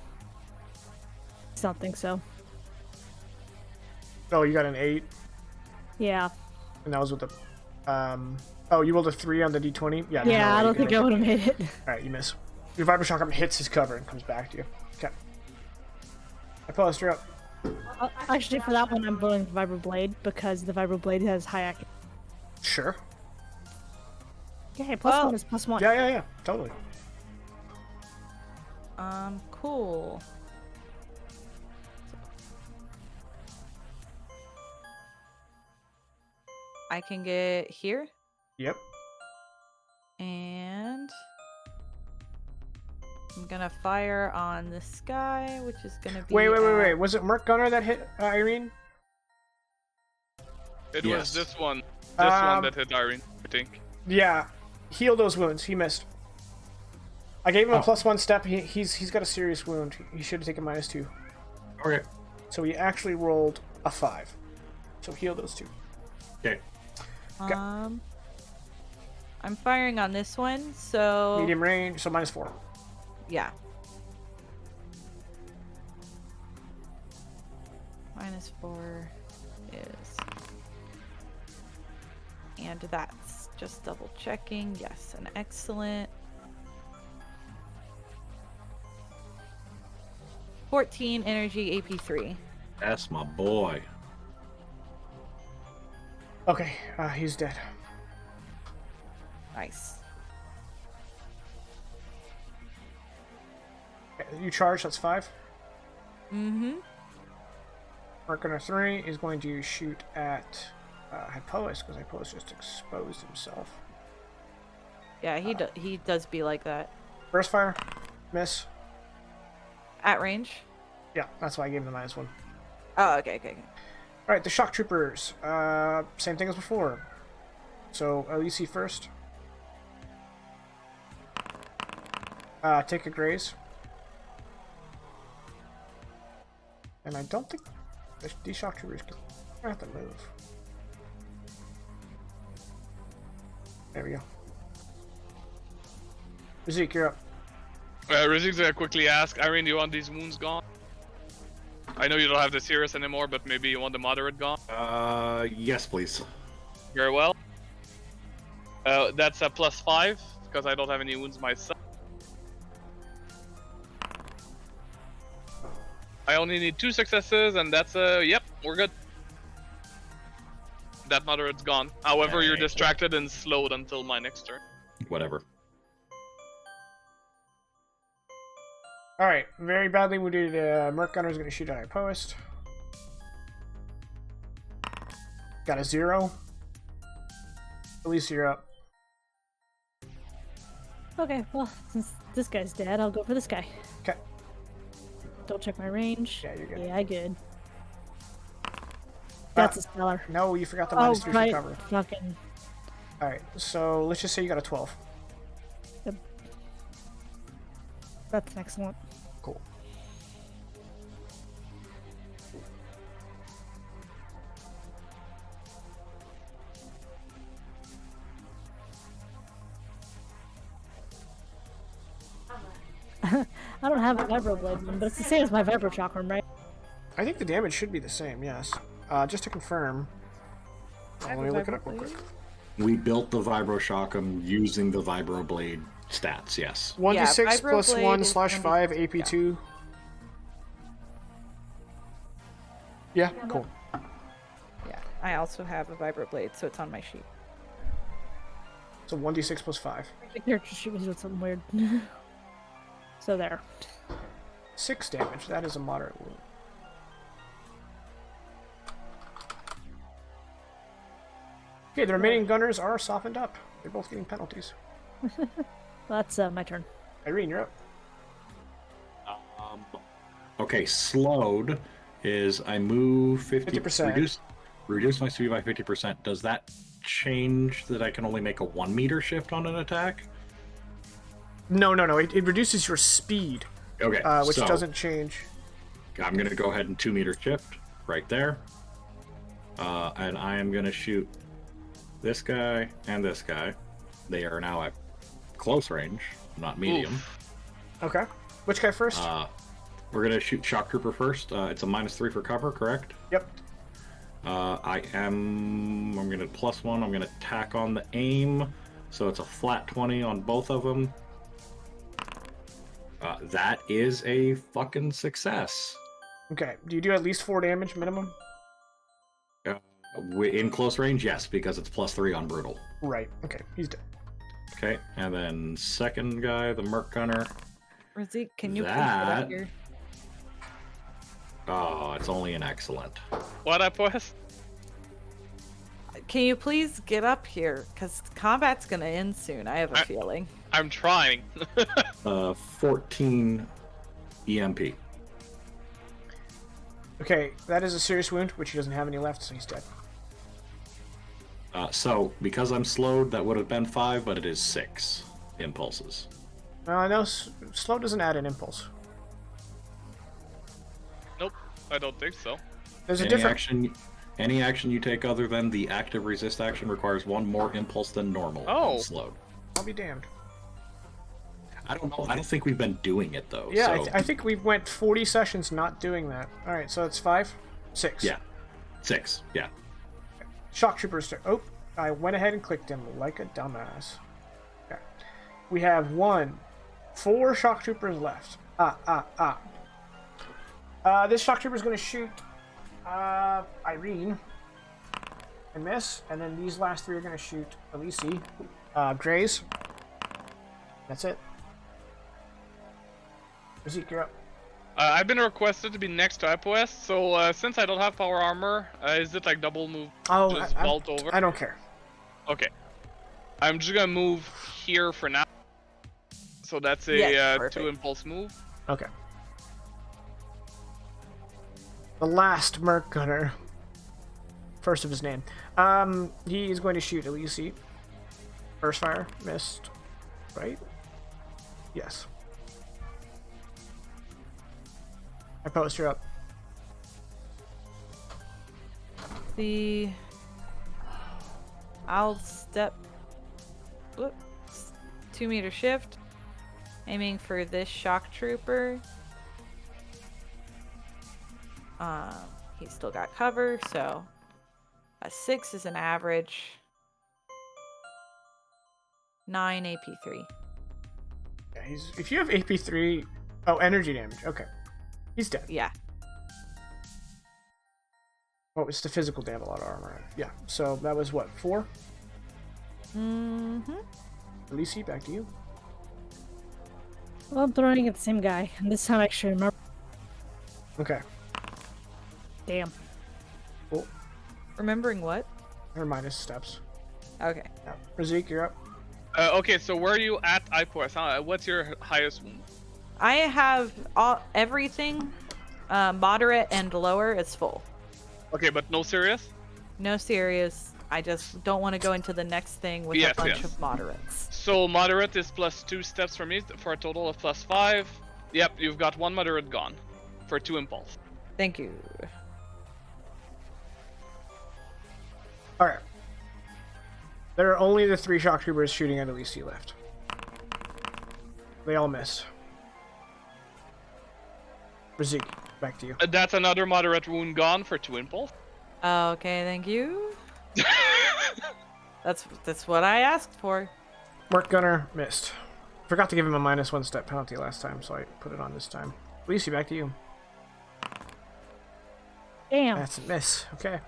I don't think so. Oh, you got an 8, Yeah. and that was with the. Oh, you rolled a 3 on the d20. Yeah. there's no Yeah, way I you don't can think I would have made it. All right, you miss. Your vibro shotgun hits his cover and comes back to you. Okay. I post, you're up. Actually, for that one, I'm voting for Vibroblade because the Vibroblade has high accuracy. Sure. Okay, plus Well- one is +1. Yeah, totally. Cool. I can get here, Yep. and I'm gonna fire on this guy, which is gonna be. Wait. at- Was it Merc Gunner that hit Irene? It Yes. was this one. This one Um, that hit Irene, I think. Yeah. Heal those wounds. He missed. I gave him a Oh. +1 step. He's got a serious wound. He should have taken -2. Okay. So he actually rolled a 5. So heal those 2. Okay. I'm firing on this one, so Medium range, so -4. yeah. -4 is, and that's just double checking. Yes, an excellent. 14 energy AP3. That's my boy. Okay, he's dead. Nice. Okay, you charge, that's 5. Mm-hmm. Merc Gunner 3 is going to shoot at Hypois, because Hypois just exposed himself. Yeah, he does be like that. Burst fire, miss. At range. Yeah, that's why I gave him the -1. Oh, okay. Alright, the shock troopers. Same thing as before. So, LEC first. Take a graze. And I don't think these shock troopers can have to move. There we go. Zeke, you're up. Rizik's gonna quickly ask, Irene, do you want these wounds gone? I know you don't have the serious anymore, but maybe you want the moderate gone? Yes, please. Very well. That's a +5, because I don't have any wounds myself. I only need 2 successes, and that's yep, we're good. That moderate's gone. However, you're Okay. distracted and slowed until my next turn. Whatever. Alright, very badly wounded Merc Gunner is going to shoot at our post. Got a 0. At least you're up. Okay, well, since this guy's dead, I'll go for this guy. Okay. Don't check my range. Yeah, you're good. Yeah, good. That's a stellar. No, you forgot the Oh, -3 right. cover. Fucking. Alright, so let's just say you got a 12. That's excellent. Cool. I don't have a Vibroblade one, but it's the same as my Vibro Chakram, right? I think the damage should be the same, yes. Just to confirm. Let me look it up real quick. We built the Vibro Shockum using the Vibro Blade stats, yes. 1d6 Vibro plus Blade 1 is slash 5 AP2. Yeah, cool. Yeah, I also have a vibroblade, so it's on my sheet. So 1d6 plus 5. The character sheet was doing something weird. So there. 6 damage. That is a moderate wound. Okay, the remaining gunners are softened up. They're both getting penalties. That's my turn. Irene, you're up. Okay, slowed is I move 50%. Reduce my speed by 50%. Does that change that I can only make a 1 meter shift on an attack? No. It reduces your speed, Okay, which so doesn't change. I'm going to go ahead and 2 meter shift right there. And I am going to shoot this guy, and this guy. They are now at close range, not medium. Oof. Okay. Which guy first? We're gonna shoot Shock Trooper first. It's a -3 for cover, correct? Yep. I'm gonna +1. I'm gonna tack on the aim, so it's a flat 20 on both of them. That is a fucking success. Okay. Do you do at least 4 damage minimum? In close range, yes, because it's +3 on brutal. Right. Okay. He's dead. Okay, and then second guy, the Merc Gunner. Razik, can you please get up That- here? Oh, it's only an excellent. What up, Wes? Can you please get up here? Because combat's gonna end soon. I have a feeling. I'm trying. 14 EMP. Okay, that is a serious wound, which he doesn't have any left, so he's dead. So, because I'm slowed, that would have been 5, but it is 6 impulses. No, slow doesn't add an impulse. Nope, I don't think so. There's a Any different. Any action you take other than the active resist action requires 1 more impulse than normal. Oh. When slowed. I'll be damned. I don't know. I don't think we've been doing it though. Yeah, So, I think we went 40 sessions not doing that. All right, so it's 5, 6. yeah, 6. Yeah. Shock Troopers. Oh, I went ahead and clicked him like a dumbass. Okay. We have 4 Shock Troopers left. This Shock Trooper is going to shoot Irene and miss, and then these last 3 are going to shoot Elise, Graze. That's it. Zeke, you're up. I've been requested to be next to IPOS, so since I don't have power armor, is it like double move? Oh, Just vault over? I don't care. Okay. I'm just gonna move here for now. So that's a Yes, 2 perfect. impulse move. Okay. The last Merc Gunner. First of his name. He is going to shoot Elise. First fire. Missed. Right? Yes. I post, you're up. I'll step. Whoop. 2 meter shift. Aiming for this shock trooper. He's still got cover, so a 6 is an average. 9 AP3. Yeah, if you have AP3. Oh, energy damage. Okay. He's dead. Yeah. Oh, it's the physical damage, a lot of armor. Yeah, so that was what, 4? Mm-hmm. Elise, back to you. Well, I'm throwing at the same guy. And this time I actually remember. Okay. Damn. Cool. Remembering what? Or minus steps. Okay. Yeah. Razik, you're up. Okay, so where are you at IPOS? What's your highest wound? I have everything moderate and lower is full. Okay, but no serious? No serious. I just don't want to go into the next thing with Yes, a bunch yes. of moderates. So moderate is +2 steps for me for a total of +5. Yep, you've got 1 moderate gone for 2 impulse. Thank you. Alright. There are only the 3 shock troopers shooting at Elise left. They all missed. Razik, back to you. That's another moderate wound gone for 2 impulse. Okay, thank you. That's what I asked for. Merc Gunner missed. Forgot to give him a -1 step penalty last time, so I put it on this time. Elise, back to you. Damn. That's a miss. Okay.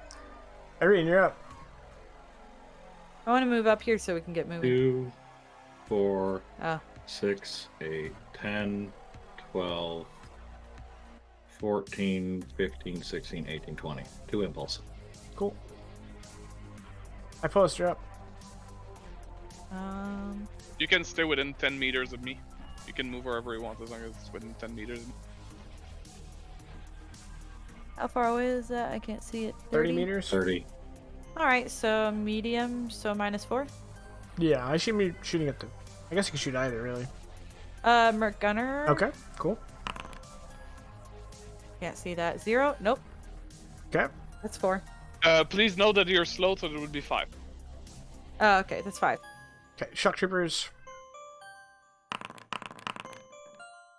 Irene, you're up. I want to move up here so we can get moving. 2, 4, Oh, 6, 8, 10, 12, 14, 15, 16, 18, 20. 2 impulse. Cool. I post, you're up. You can stay within 10 meters of me. You can move wherever you want as long as it's within 10 meters. how far away is that? I can't see it. 30 meters? 30. All right, so medium, so -4. Yeah, I should be shooting at the... I guess you can shoot either, really. Merc Gunner. Okay, cool. Can't see that. 0. Nope. Okay. That's 4. Please know that you're slow, so it would be 5. Oh, okay, that's 5. Okay, shock troopers.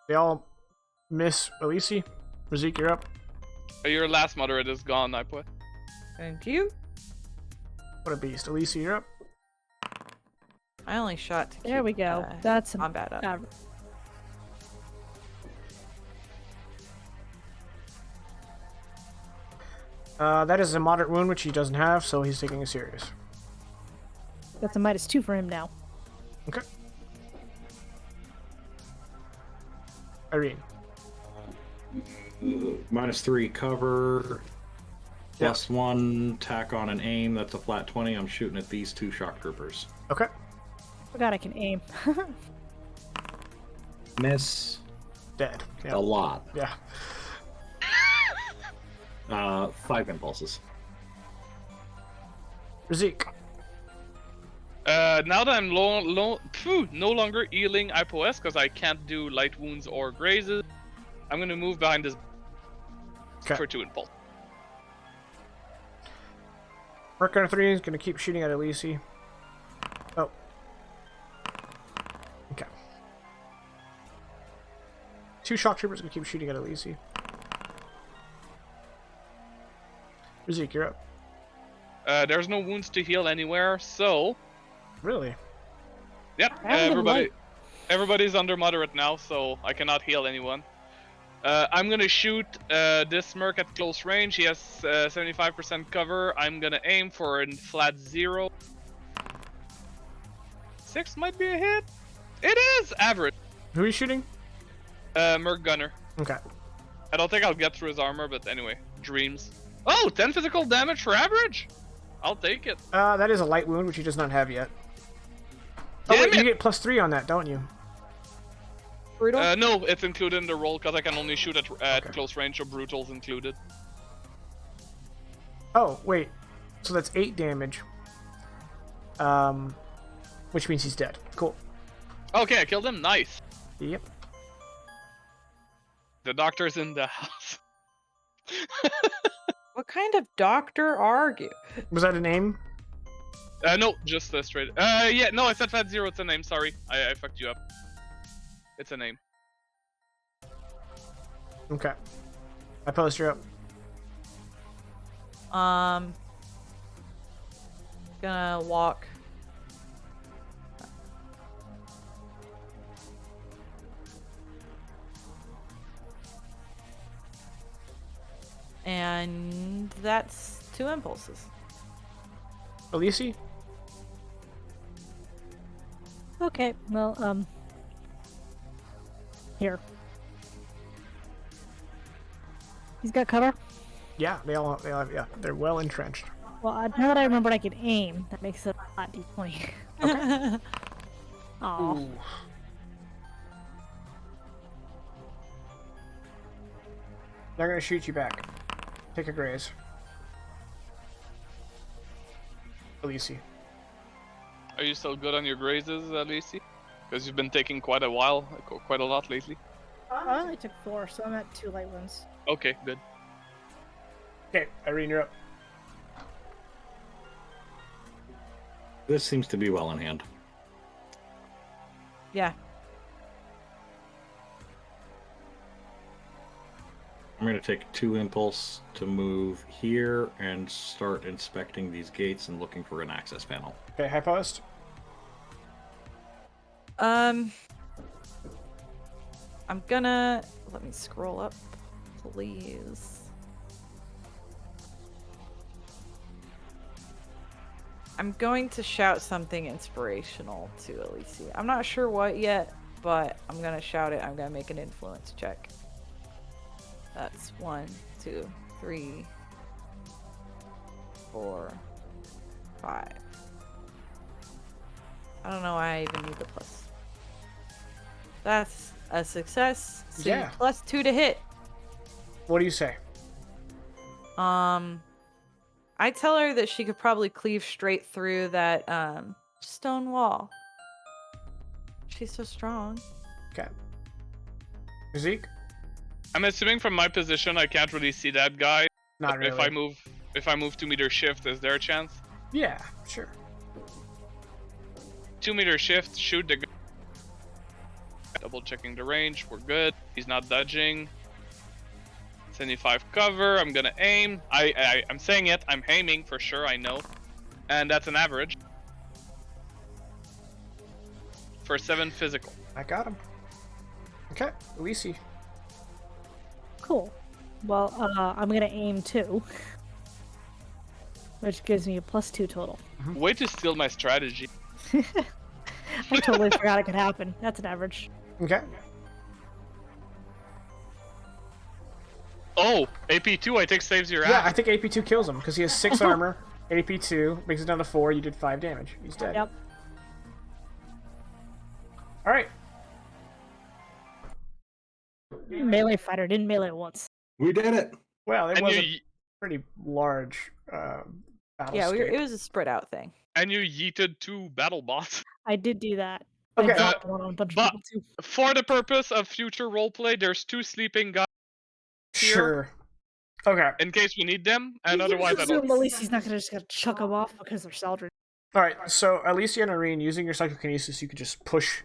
They all miss Elise. Razik, you're up. Your last moderate is gone, I put. Thank you. What a beast. Elise, you're up. I only shot to There keep, we go. That's combat up. average. That is a moderate wound, which he doesn't have, so he's taking a serious. That's a -2 for him now. Okay. Irene. -3 cover. +1 tack on an aim. That's a flat 20. I'm shooting at these 2 shock troopers. Okay. Forgot I can aim. Miss. Dead. Yeah. A lot. Yeah. 5 impulses. Razik. Now that I'm no longer healing IPOS because I can't do light wounds or grazes, I'm gonna move behind this for 2 impulse. Merc Gunner 3 is going to keep shooting at Elise. Oh. Okay. 2 shock troopers are going to keep shooting at Elise. Razik, you're up. There's no wounds to heal anywhere, so Really? yep. Everybody's under moderate now, so I cannot heal anyone. I'm gonna shoot this merc at close range. He has 75% cover. I'm gonna aim for a flat 0. 6 might be a hit. It is average. Who are you shooting? Merc Gunner. Okay. I don't think I'll get through his armor, but anyway, dreams. Oh, 10 physical damage for average. I'll take it. That is a light wound, which he does not have yet. Oh, Damn wait, you it! get +3 on that, don't you? Brutal? No, it's included in the roll because I can only shoot at Okay. close range, so brutal's included. Oh, wait. So that's 8 damage. Which means he's dead. Cool. Okay, I killed him. Nice. Yep. The doctor's in the house. What kind of doctor are you? Was that a name? No, just straight. Yeah, no, I said fat 0. It's a name. Sorry, I fucked you up. It's a name. Okay. I post you up. Gonna walk. And that's 2 impulses. Elise? Okay, well, here. He's got cover? Yeah, they all have, yeah. They're well entrenched. Well, now that I remembered I can aim, that makes it a lot D20. Aw. Ooh. They're gonna shoot you back. Take a graze. Elise. Are you still good on your grazes, Lacey? Because you've been taking quite a lot lately. I only took 4, so I'm at 2 light wounds. Okay, good. Okay, Irene, you're up. This seems to be well in hand. Yeah. I'm going to take 2 impulse to move here and start inspecting these gates and looking for an access panel. Okay, high post. I'm gonna let me scroll up, please. I'm going to shout something inspirational to Elise. I'm not sure what yet, but I'm gonna shout it. I'm gonna make an influence check. That's 1, 2, 3, 4, 5. I don't know why I even need the plus. That's a success. So Yeah. +2 to hit. What do you say? I tell her that she could probably cleave straight through that stone wall. She's so strong. Okay. Zeke? I'm assuming from my position I can't really see that guy. Not but really. If I move 2 meter shift, is there a chance? Yeah, sure. 2-meter shift, shoot the gun. Double checking the range, we're good. He's not dodging. 75 cover, I'm gonna aim. I'm saying it, I'm aiming for sure, I know. And that's an average. For 7 physical. I got him. Okay, Elise. Cool. Well, I'm gonna aim too, which gives me a +2 total. Way to steal my strategy. I totally forgot it could happen. That's an average. Okay. Oh, AP2 I think saves your Yeah, ass. I think AP2 kills him because he has 6 armor. AP2 brings it down to 4. You did 5 damage. He's dead. Yep. All right. Melee fighter didn't melee once. We did it. Well, it And was a you, pretty large battle. Yeah, scape. it was a spread out thing. and you yeeted 2 battle bots. I did do that. Okay. I dropped one on a bunch of but- people too. For the purpose of future roleplay, there's 2 sleeping guys here. Sure. Okay. in case we need them, and otherwise I Assume don't. at least he's not gonna just gonna chuck them off because they're Saldrin. All right. So Alicia and Irene, using your psychokinesis, you could just push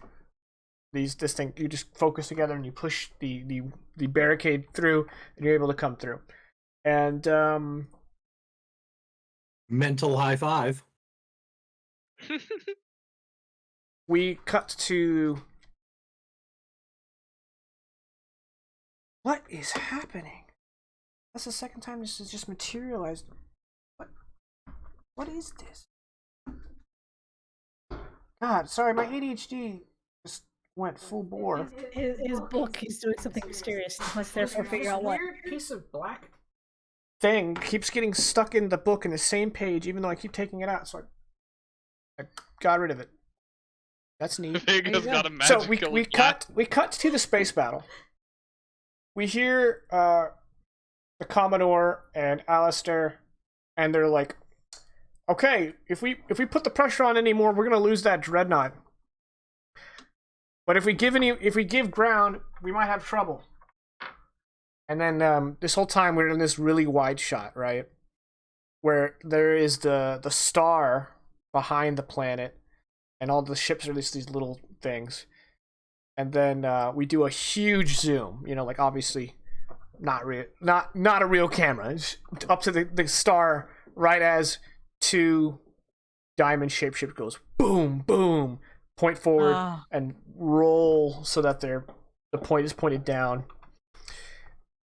this thing. You just focus together and you push the barricade through, and you're able to come through. And Mental high five. we cut to. What is happening? That's the second time this has just materialized. What is this? God, sorry, my ADHD just went full bore. His book, he's doing something mysterious. He must therefore figure out what. Weird piece of black thing keeps getting stuck in the book in the same page, even though I keep taking it out. So I got rid of it. That's neat. Vega's got a So magical we cat. cut to the space battle. We hear the Commodore and Alistair, and they're like, "Okay, if we put the pressure on anymore, we're gonna lose that dreadnought. But if we give ground, we might have trouble." And then this whole time we're in this really wide shot, right, where there is the star behind the planet, and all the ships are just these little things. And then we do a huge zoom, like obviously not a real camera. It's up to the star right as 2 diamond shaped ships goes boom, boom, point forward and roll so that the point is pointed down.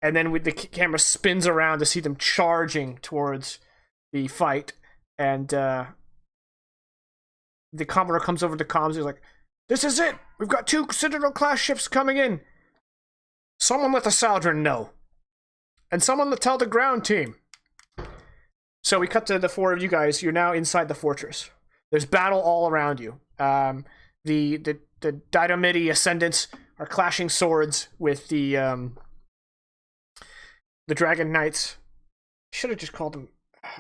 And then the camera spins around to see them charging towards the fight. And the Commodore comes over to comms. He's like, "This is it. We've got 2 Citadel-class ships coming in. Someone let the Saldrin know. And someone tell the ground team." So we cut to the 4 of you guys. You're now inside the fortress. There's battle all around you. The Didomidi Ascendants are clashing swords with the Dragon Knights. Should have just called them.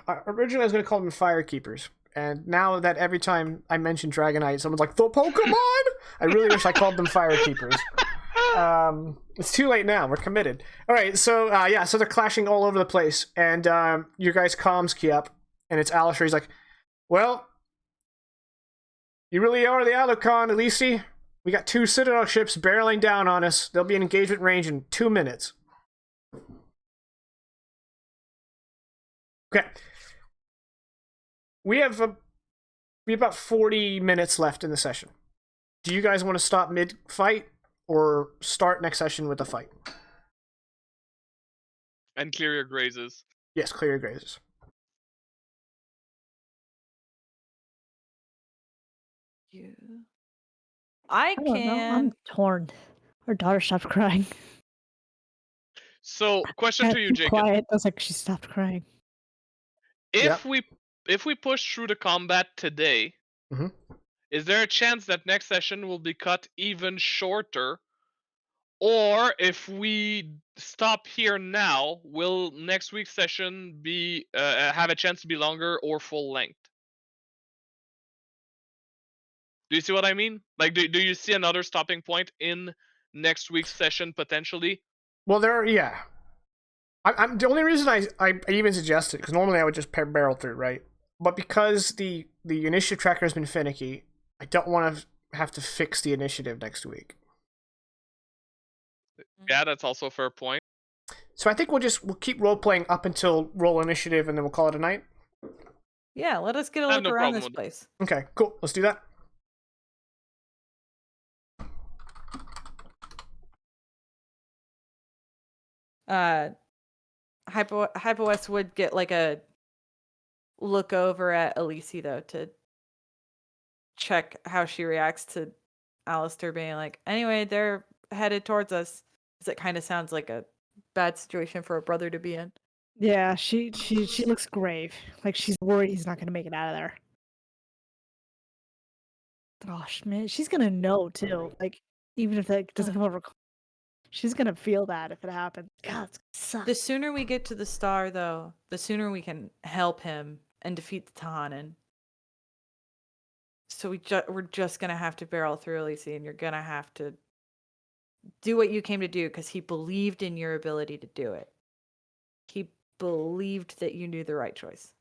Originally, I was going to call them Firekeepers. And now that every time I mention Dragonite, someone's like, "The Pokemon!" I really wish I called them Firekeepers. It's too late now. We're committed. All right, so so they're clashing all over the place, and your guys' comms key up, and it's Alistair. He's like, "Well, you really are the Alucon, Elise. We got 2 Citadel ships barreling down on us. They'll be in engagement range in 2 minutes." Okay. We have about 40 minutes left in the session. Do you guys want to stop mid-fight or start next session with the fight? And clear your grazes. Yes, clear your grazes. I I don't know. can. I'm torn. Our daughter stopped crying. So, question to you, Keep Jacob. quiet. I was like, she stopped crying. If we push through the combat today, Mhm. is there a chance that next session will be cut even shorter? Or if we stop here now, will next week's session be have a chance to be longer or full length? Do you see what I mean? Like, do you see another stopping point in next week's session potentially? Well, I'm the only reason I even suggested, because normally I would just barrel through, right? But because the initiative tracker has been finicky, I don't want to have to fix the initiative next week. Yeah, that's also a fair point. So I think we'll keep role playing up until roll initiative, and then we'll call it a night. Yeah, let us get a I have look no around problem this with that. place. Okay, cool. Let's do that. Hypo West would get like a look over at Elise though to check how she reacts to Alistair being like, anyway, they're headed towards us. Because it kind of sounds like a bad situation for a brother to be in. Yeah, she looks grave. Like she's worried he's not gonna make it out of there. Gosh, man, she's gonna know too. Like even if that doesn't come over, she's gonna feel that if it happens. God, it's suck. The sooner we get to the star, though, the sooner we can help him and defeat the Tahanan. So we're just gonna have to barrel through, Elise, and you're gonna have to do what you came to do because he believed in your ability to do it. He believed that you knew the right choice.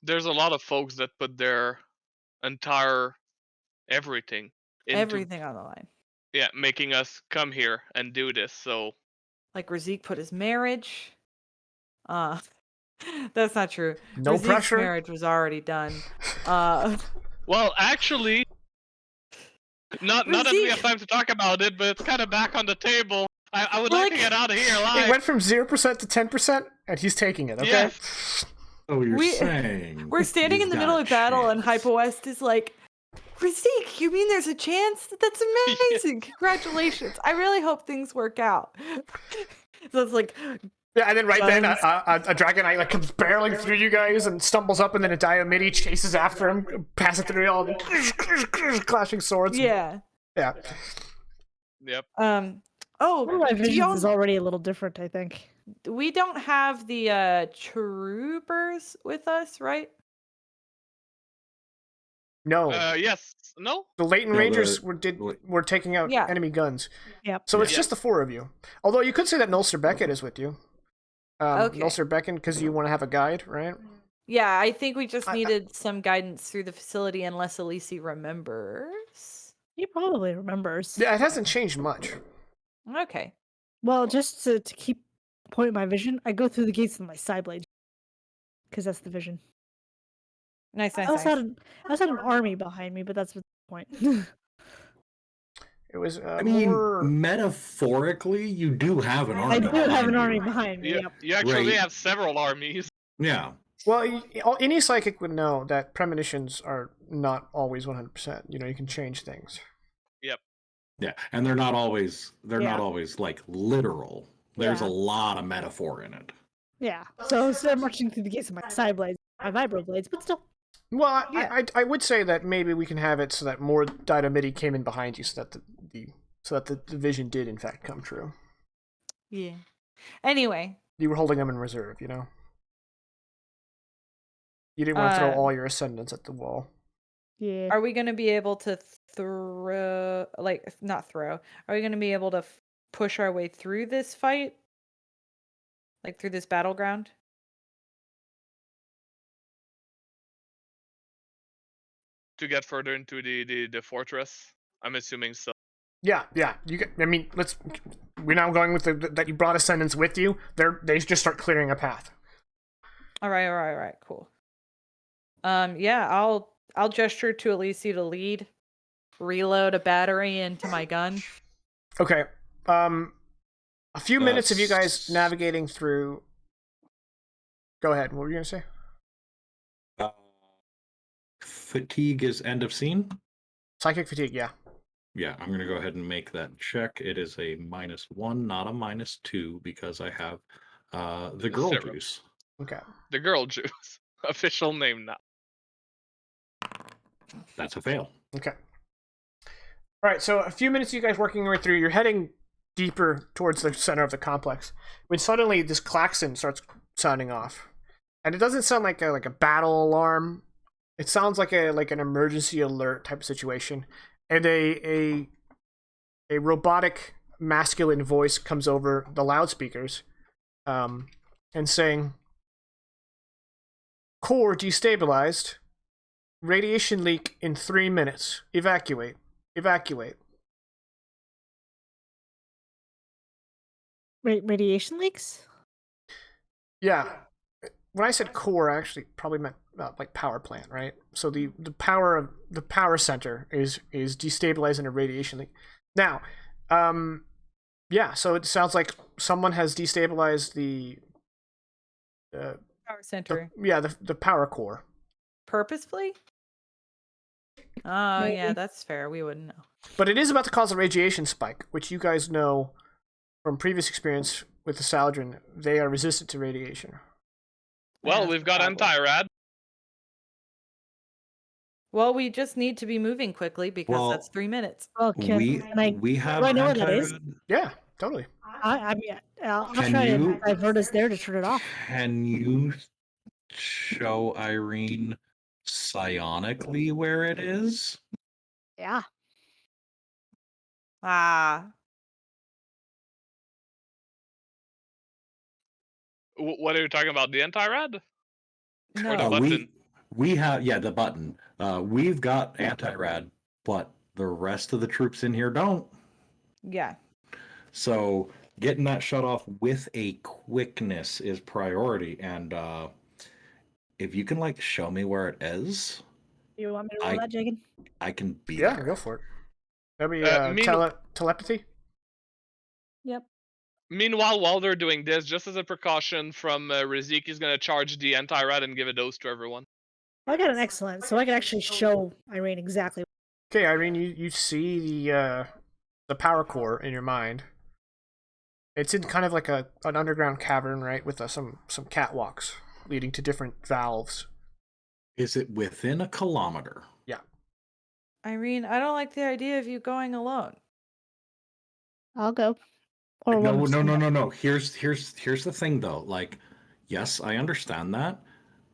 There's a lot of folks that put their entire everything into Everything on the line. making us come here and do this. So Like Razik put his marriage. That's not true. No Razik's pressure. marriage was already done. well, actually, not that we have time to talk about it, but it's kind of back on the table. I would like to get out of here It alive. went from 0% to 10%, and he's taking it. Okay. Yes. Oh, you're We- saying We're standing in you've the got middle a of battle, and chance. Hypo West is like, Razik, you mean there's a chance? That's amazing. Congratulations. I really hope things work out. So it's like, Yeah, and then right then, Guns. a Dragon Knight like comes barreling through you guys and stumbles up, and then a Diomede chases after him, passing through all the clashing swords. yeah. Yeah. Yep. Oh, One of my do visions y'all- is already a little different, I think. we don't have the troopers with us, right? No, Yes. No. the Leighton No, Rangers the- were taking out Yeah. enemy guns. Yep. So it's Yeah. just the four of you. Although you could say that Nulster Beckett is with you. Okay. Nulster Beckett, because you want to have a guide, right? Yeah, I think we just I- needed some guidance through the facility unless Elise remembers. He probably remembers. Yeah, it hasn't changed much. Okay. Well, just to keep pointing my vision, I go through the gates with my side blade. Because that's the vision. Nice, I nice, also nice. had an army behind me, but that's the point. It was I mean, more. metaphorically, you do have an army. I do have behind an you. army behind me. You, Yep. you actually Right. have several armies. Yeah. Well, any psychic would know that premonitions are not always 100%. You know, you can change things. Yeah, and they're not always Yeah. like literal. There's Yeah. a lot of metaphor in it. Yeah. So instead of marching through the gates with my side blades, my vibro blades, but still. Well, Yeah. I would say that maybe we can have it so that more Diomede came in behind you, so that the vision did in fact come true. Yeah. Anyway, You were holding them in reserve, you know. You didn't want to throw Uh, all your ascendants at the wall. Yeah. are we going to be able to not throw? Are we going to be able to push our way through this fight? Like through this battleground? To get further into the fortress. I'm assuming so. Yeah. You. I mean, we're now going with that you brought ascendants with you. They just start clearing a path. All right, cool. Yeah, I'll gesture to Elise to lead, reload a battery into my gun. Okay. A few minutes of you guys That's- navigating through. Go ahead. What were you gonna say? Fatigue is end of scene. Psychic fatigue. Yeah. Yeah, I'm gonna go ahead and make that check. It is a -1, not a -2, because I have the girl Zero. juice. Okay. The girl juice. Official name now. That's a fail. Okay. All right. So a few minutes of you guys working your way through. You're heading deeper towards the center of the complex when suddenly this klaxon starts sounding off, and it doesn't sound like a battle alarm. It sounds like an emergency alert type of situation, and a robotic masculine voice comes over the loudspeakers, and saying, "Core destabilized. radiation leak in 3 minutes. Evacuate. Evacuate. Radiation leaks? Yeah. When I said core, I actually probably meant like power plant, right? So the power center is destabilizing a radiation leak. Now, yeah. So it sounds like someone has destabilized the Power center. the power core. Purposefully? Oh, yeah, Maybe. that's fair. We wouldn't know. But it is about to cause a radiation spike, which you guys know from previous experience with the Saladrin. They are resistant to radiation. Well, That's we've the got problem. anti-rad. Well, we just need to be moving quickly because Well, that's 3 minutes. Oh, we do have I know where that is? anti-rad. Yeah, totally. I mean, I'll Can try you- to divert us there to turn it off. Can you show Irene psionically where it is? Yeah. Ah, What are you talking about? The anti-rad? no. Or the Uh, button? we have the button. We've got anti-rad, but the rest of the troops in here don't. Yeah. So getting that shut off with a quickness is priority. And if you can like show me where it is, You want me to roll that, Jagan? I can be Yeah, there. go for it. That'll be telepathy. Yep. Meanwhile, while they're doing this, just as a precaution from Rizik, is going to charge the anti-rad and give a dose to everyone. I got an excellent, so I can actually show Irene exactly. Okay, Irene, you see the power core in your mind. It's in kind of like an underground cavern, right, with some catwalks leading to different valves. Is it within a kilometer? Yeah. Irene, I don't like the idea of you going alone. I'll go. Or No, one of no. Here's the thing though. Like, yes, I understand that.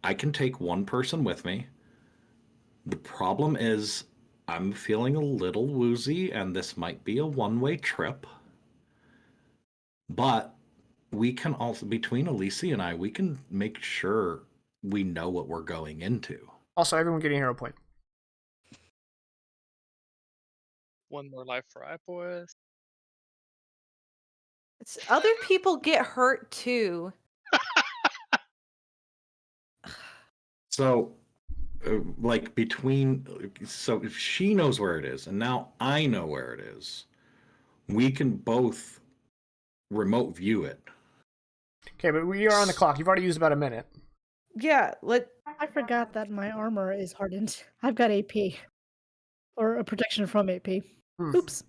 I can take one person with me. The problem is I'm feeling a little woozy and this might be a one-way trip. But we can also, between Elise and I, we can make sure we know what we're going into. Also, everyone getting a hero point. One more life for Ipois. It's other people get hurt too. So, like so if she knows where it is and now I know where it is, we can both remote view it. Okay, but we are on the clock. You've already used about a minute. Yeah, I forgot that my armor is hardened. I've got AP. Or a protection from AP. Hmm. Oops.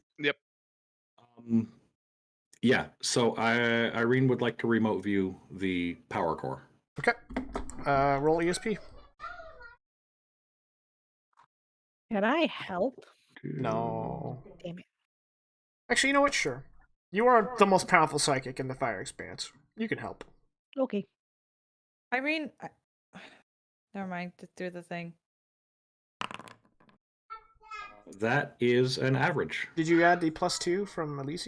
Yeah, so Irene would like to remote view the power core. Okay. Roll ESP. Can I help? No. Damn it. Actually, you know what? Sure. You are the most powerful psychic in the Fire Expanse. You can help. Okay. Irene, never mind. Just do the thing. That is an average. Did you add the +2 from Elise?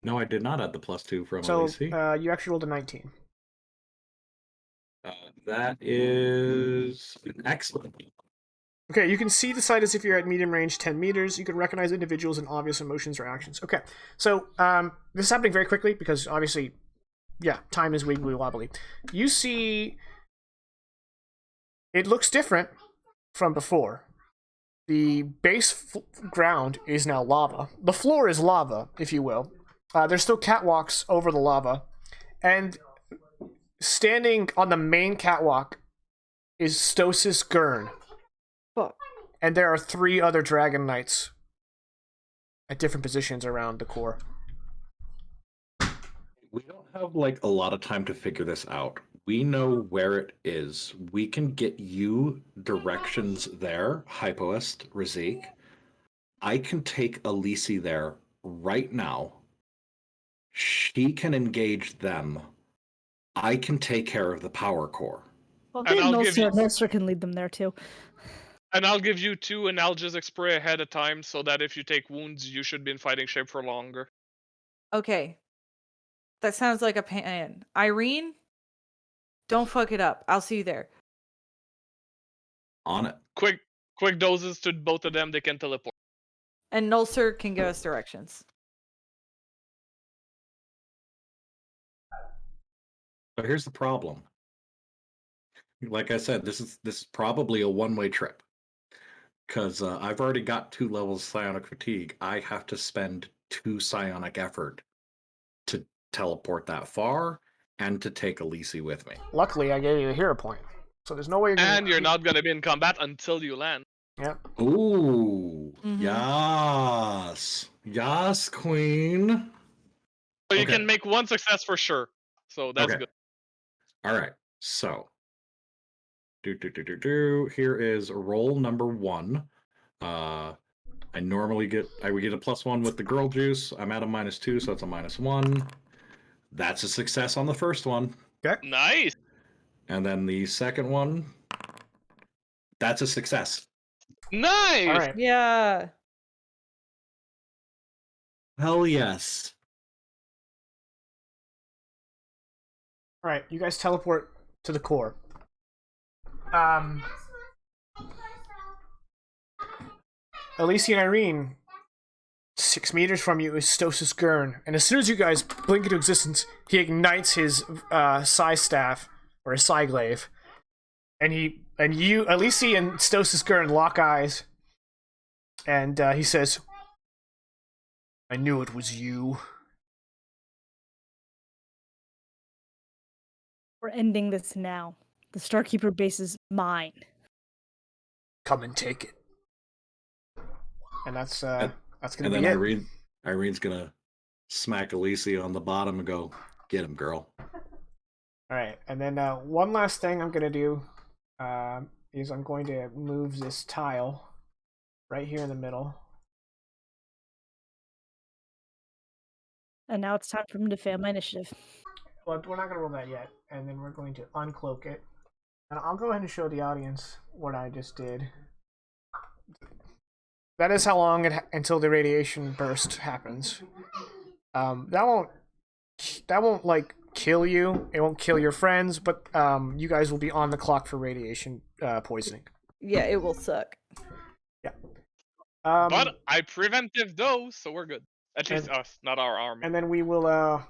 No, I did not add the +2 from So Elise. you actually rolled a 19. That is excellent. Okay, you can see the site as if you're at medium range 10 meters. You can recognize individuals and obvious emotions or actions. Okay, so this is happening very quickly because obviously, yeah, time is wiggly wobbly. You see, it looks different from before. The base ground is now lava. The floor is lava, if you will. There's still catwalks over the lava. And standing on the main catwalk is Stosis Gurn. Fuck. And there are 3 other Dragon Knights at different positions around the core. We don't have like a lot of time to figure this out. We know where it is. We can get you directions there, Hypoist, Razik. I can take Elise there right now. She can engage them. I can take care of the power core. Well, And I'll give you- Milster can lead them there too. And I'll give you 2 analgesic spray ahead of time so that if you take wounds, you should be in fighting shape for longer. Okay. That sounds like a plan. Irene, don't fuck it up. I'll see you there. On it. Quick doses to both of them. They can teleport. And Nulcer can give us directions. But here's the problem. Like I said, this is probably a one-way trip. Because I've already got 2 levels of psionic fatigue. I have to spend 2 psionic effort to teleport that far and to take Elise with me. Luckily, I gave you a hero point, so there's no way you're gonna. And you're not gonna be in combat until you land. Yep. Ooh, Mhm. yes, queen. So you Okay. can make 1 success for sure. So that's Okay. good. All right, so here is roll number 1. I normally get would get a +1 with the girl juice. I'm at a -2, so that's a -1. That's a success on the first one. Nice. And then the second one, that's a success. Nice. All right. Yeah. Hell yes. All right. You guys teleport to the core. Alicia and Irene, 6 meters from you is Stosis Gurn, and as soon as you guys blink into existence, he ignites his psi staff or his psi glaive, and you, Alicia and Stosis Gurn lock eyes, and he says, "I knew it was you." We're ending this now. The Starkeeper base is mine. Come and take it. And that's gonna And be then it. Irene's gonna smack Alicia on the bottom and go, "Get him, girl." All right, and then one last thing I'm gonna do is I'm going to move this tile right here in the middle. And now it's time for me to fail my initiative. But we're not gonna roll that yet, and then we're going to uncloak it. And I'll go ahead and show the audience what I just did. That is how long until the radiation burst happens. That won't like kill you. It won't kill your friends, but you guys will be on the clock for radiation poisoning. Yeah, it will suck. Yeah. But I preventive dose, so we're good. At least and- us, not our army. And then we will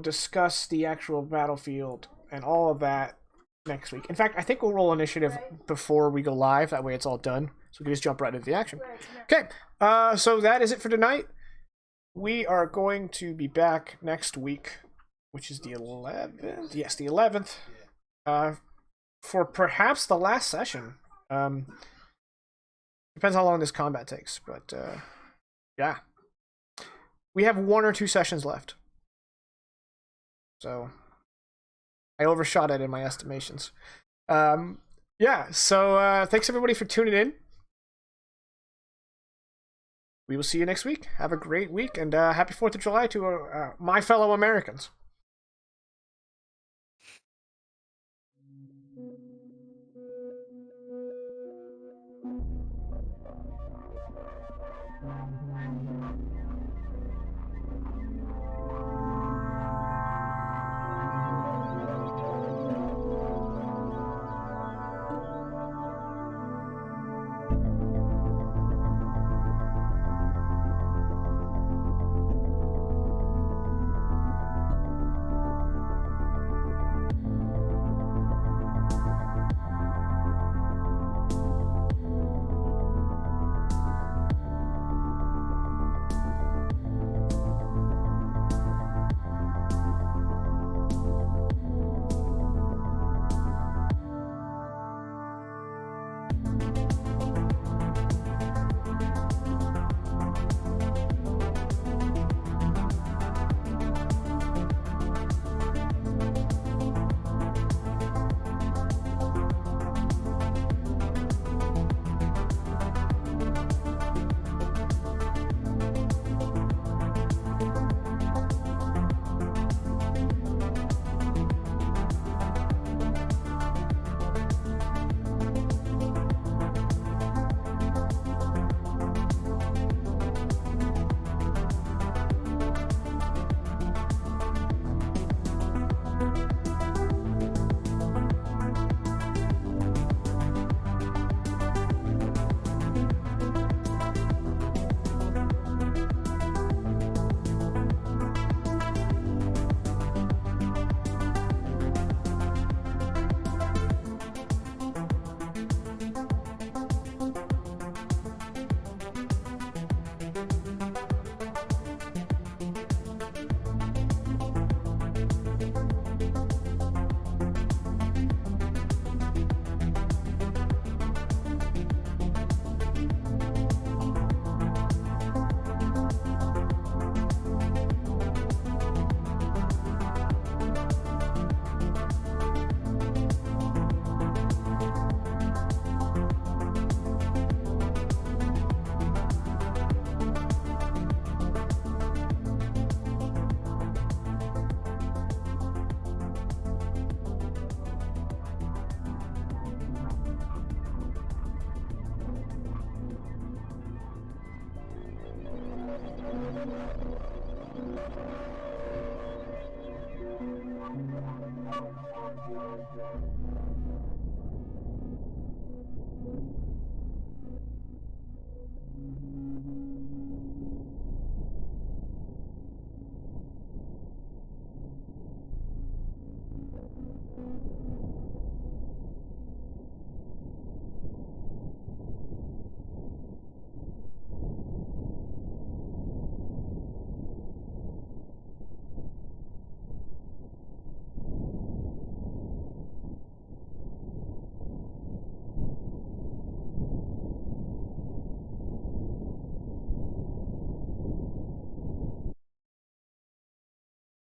discuss the actual battlefield and all of that next week. In fact, I think we'll roll initiative before we go live. That way it's all done. So we can just jump right into the action. Okay, so that is it for tonight. We are going to be back next week, which is the 11th. Yes, the 11th. For perhaps the last session. Depends how long this combat takes, but yeah. We have 1 or 2 sessions left. So I overshot it in my estimations. Yeah, so thanks everybody for tuning in. We will see you next week. Have a great week, and happy 4th of July to my fellow Americans.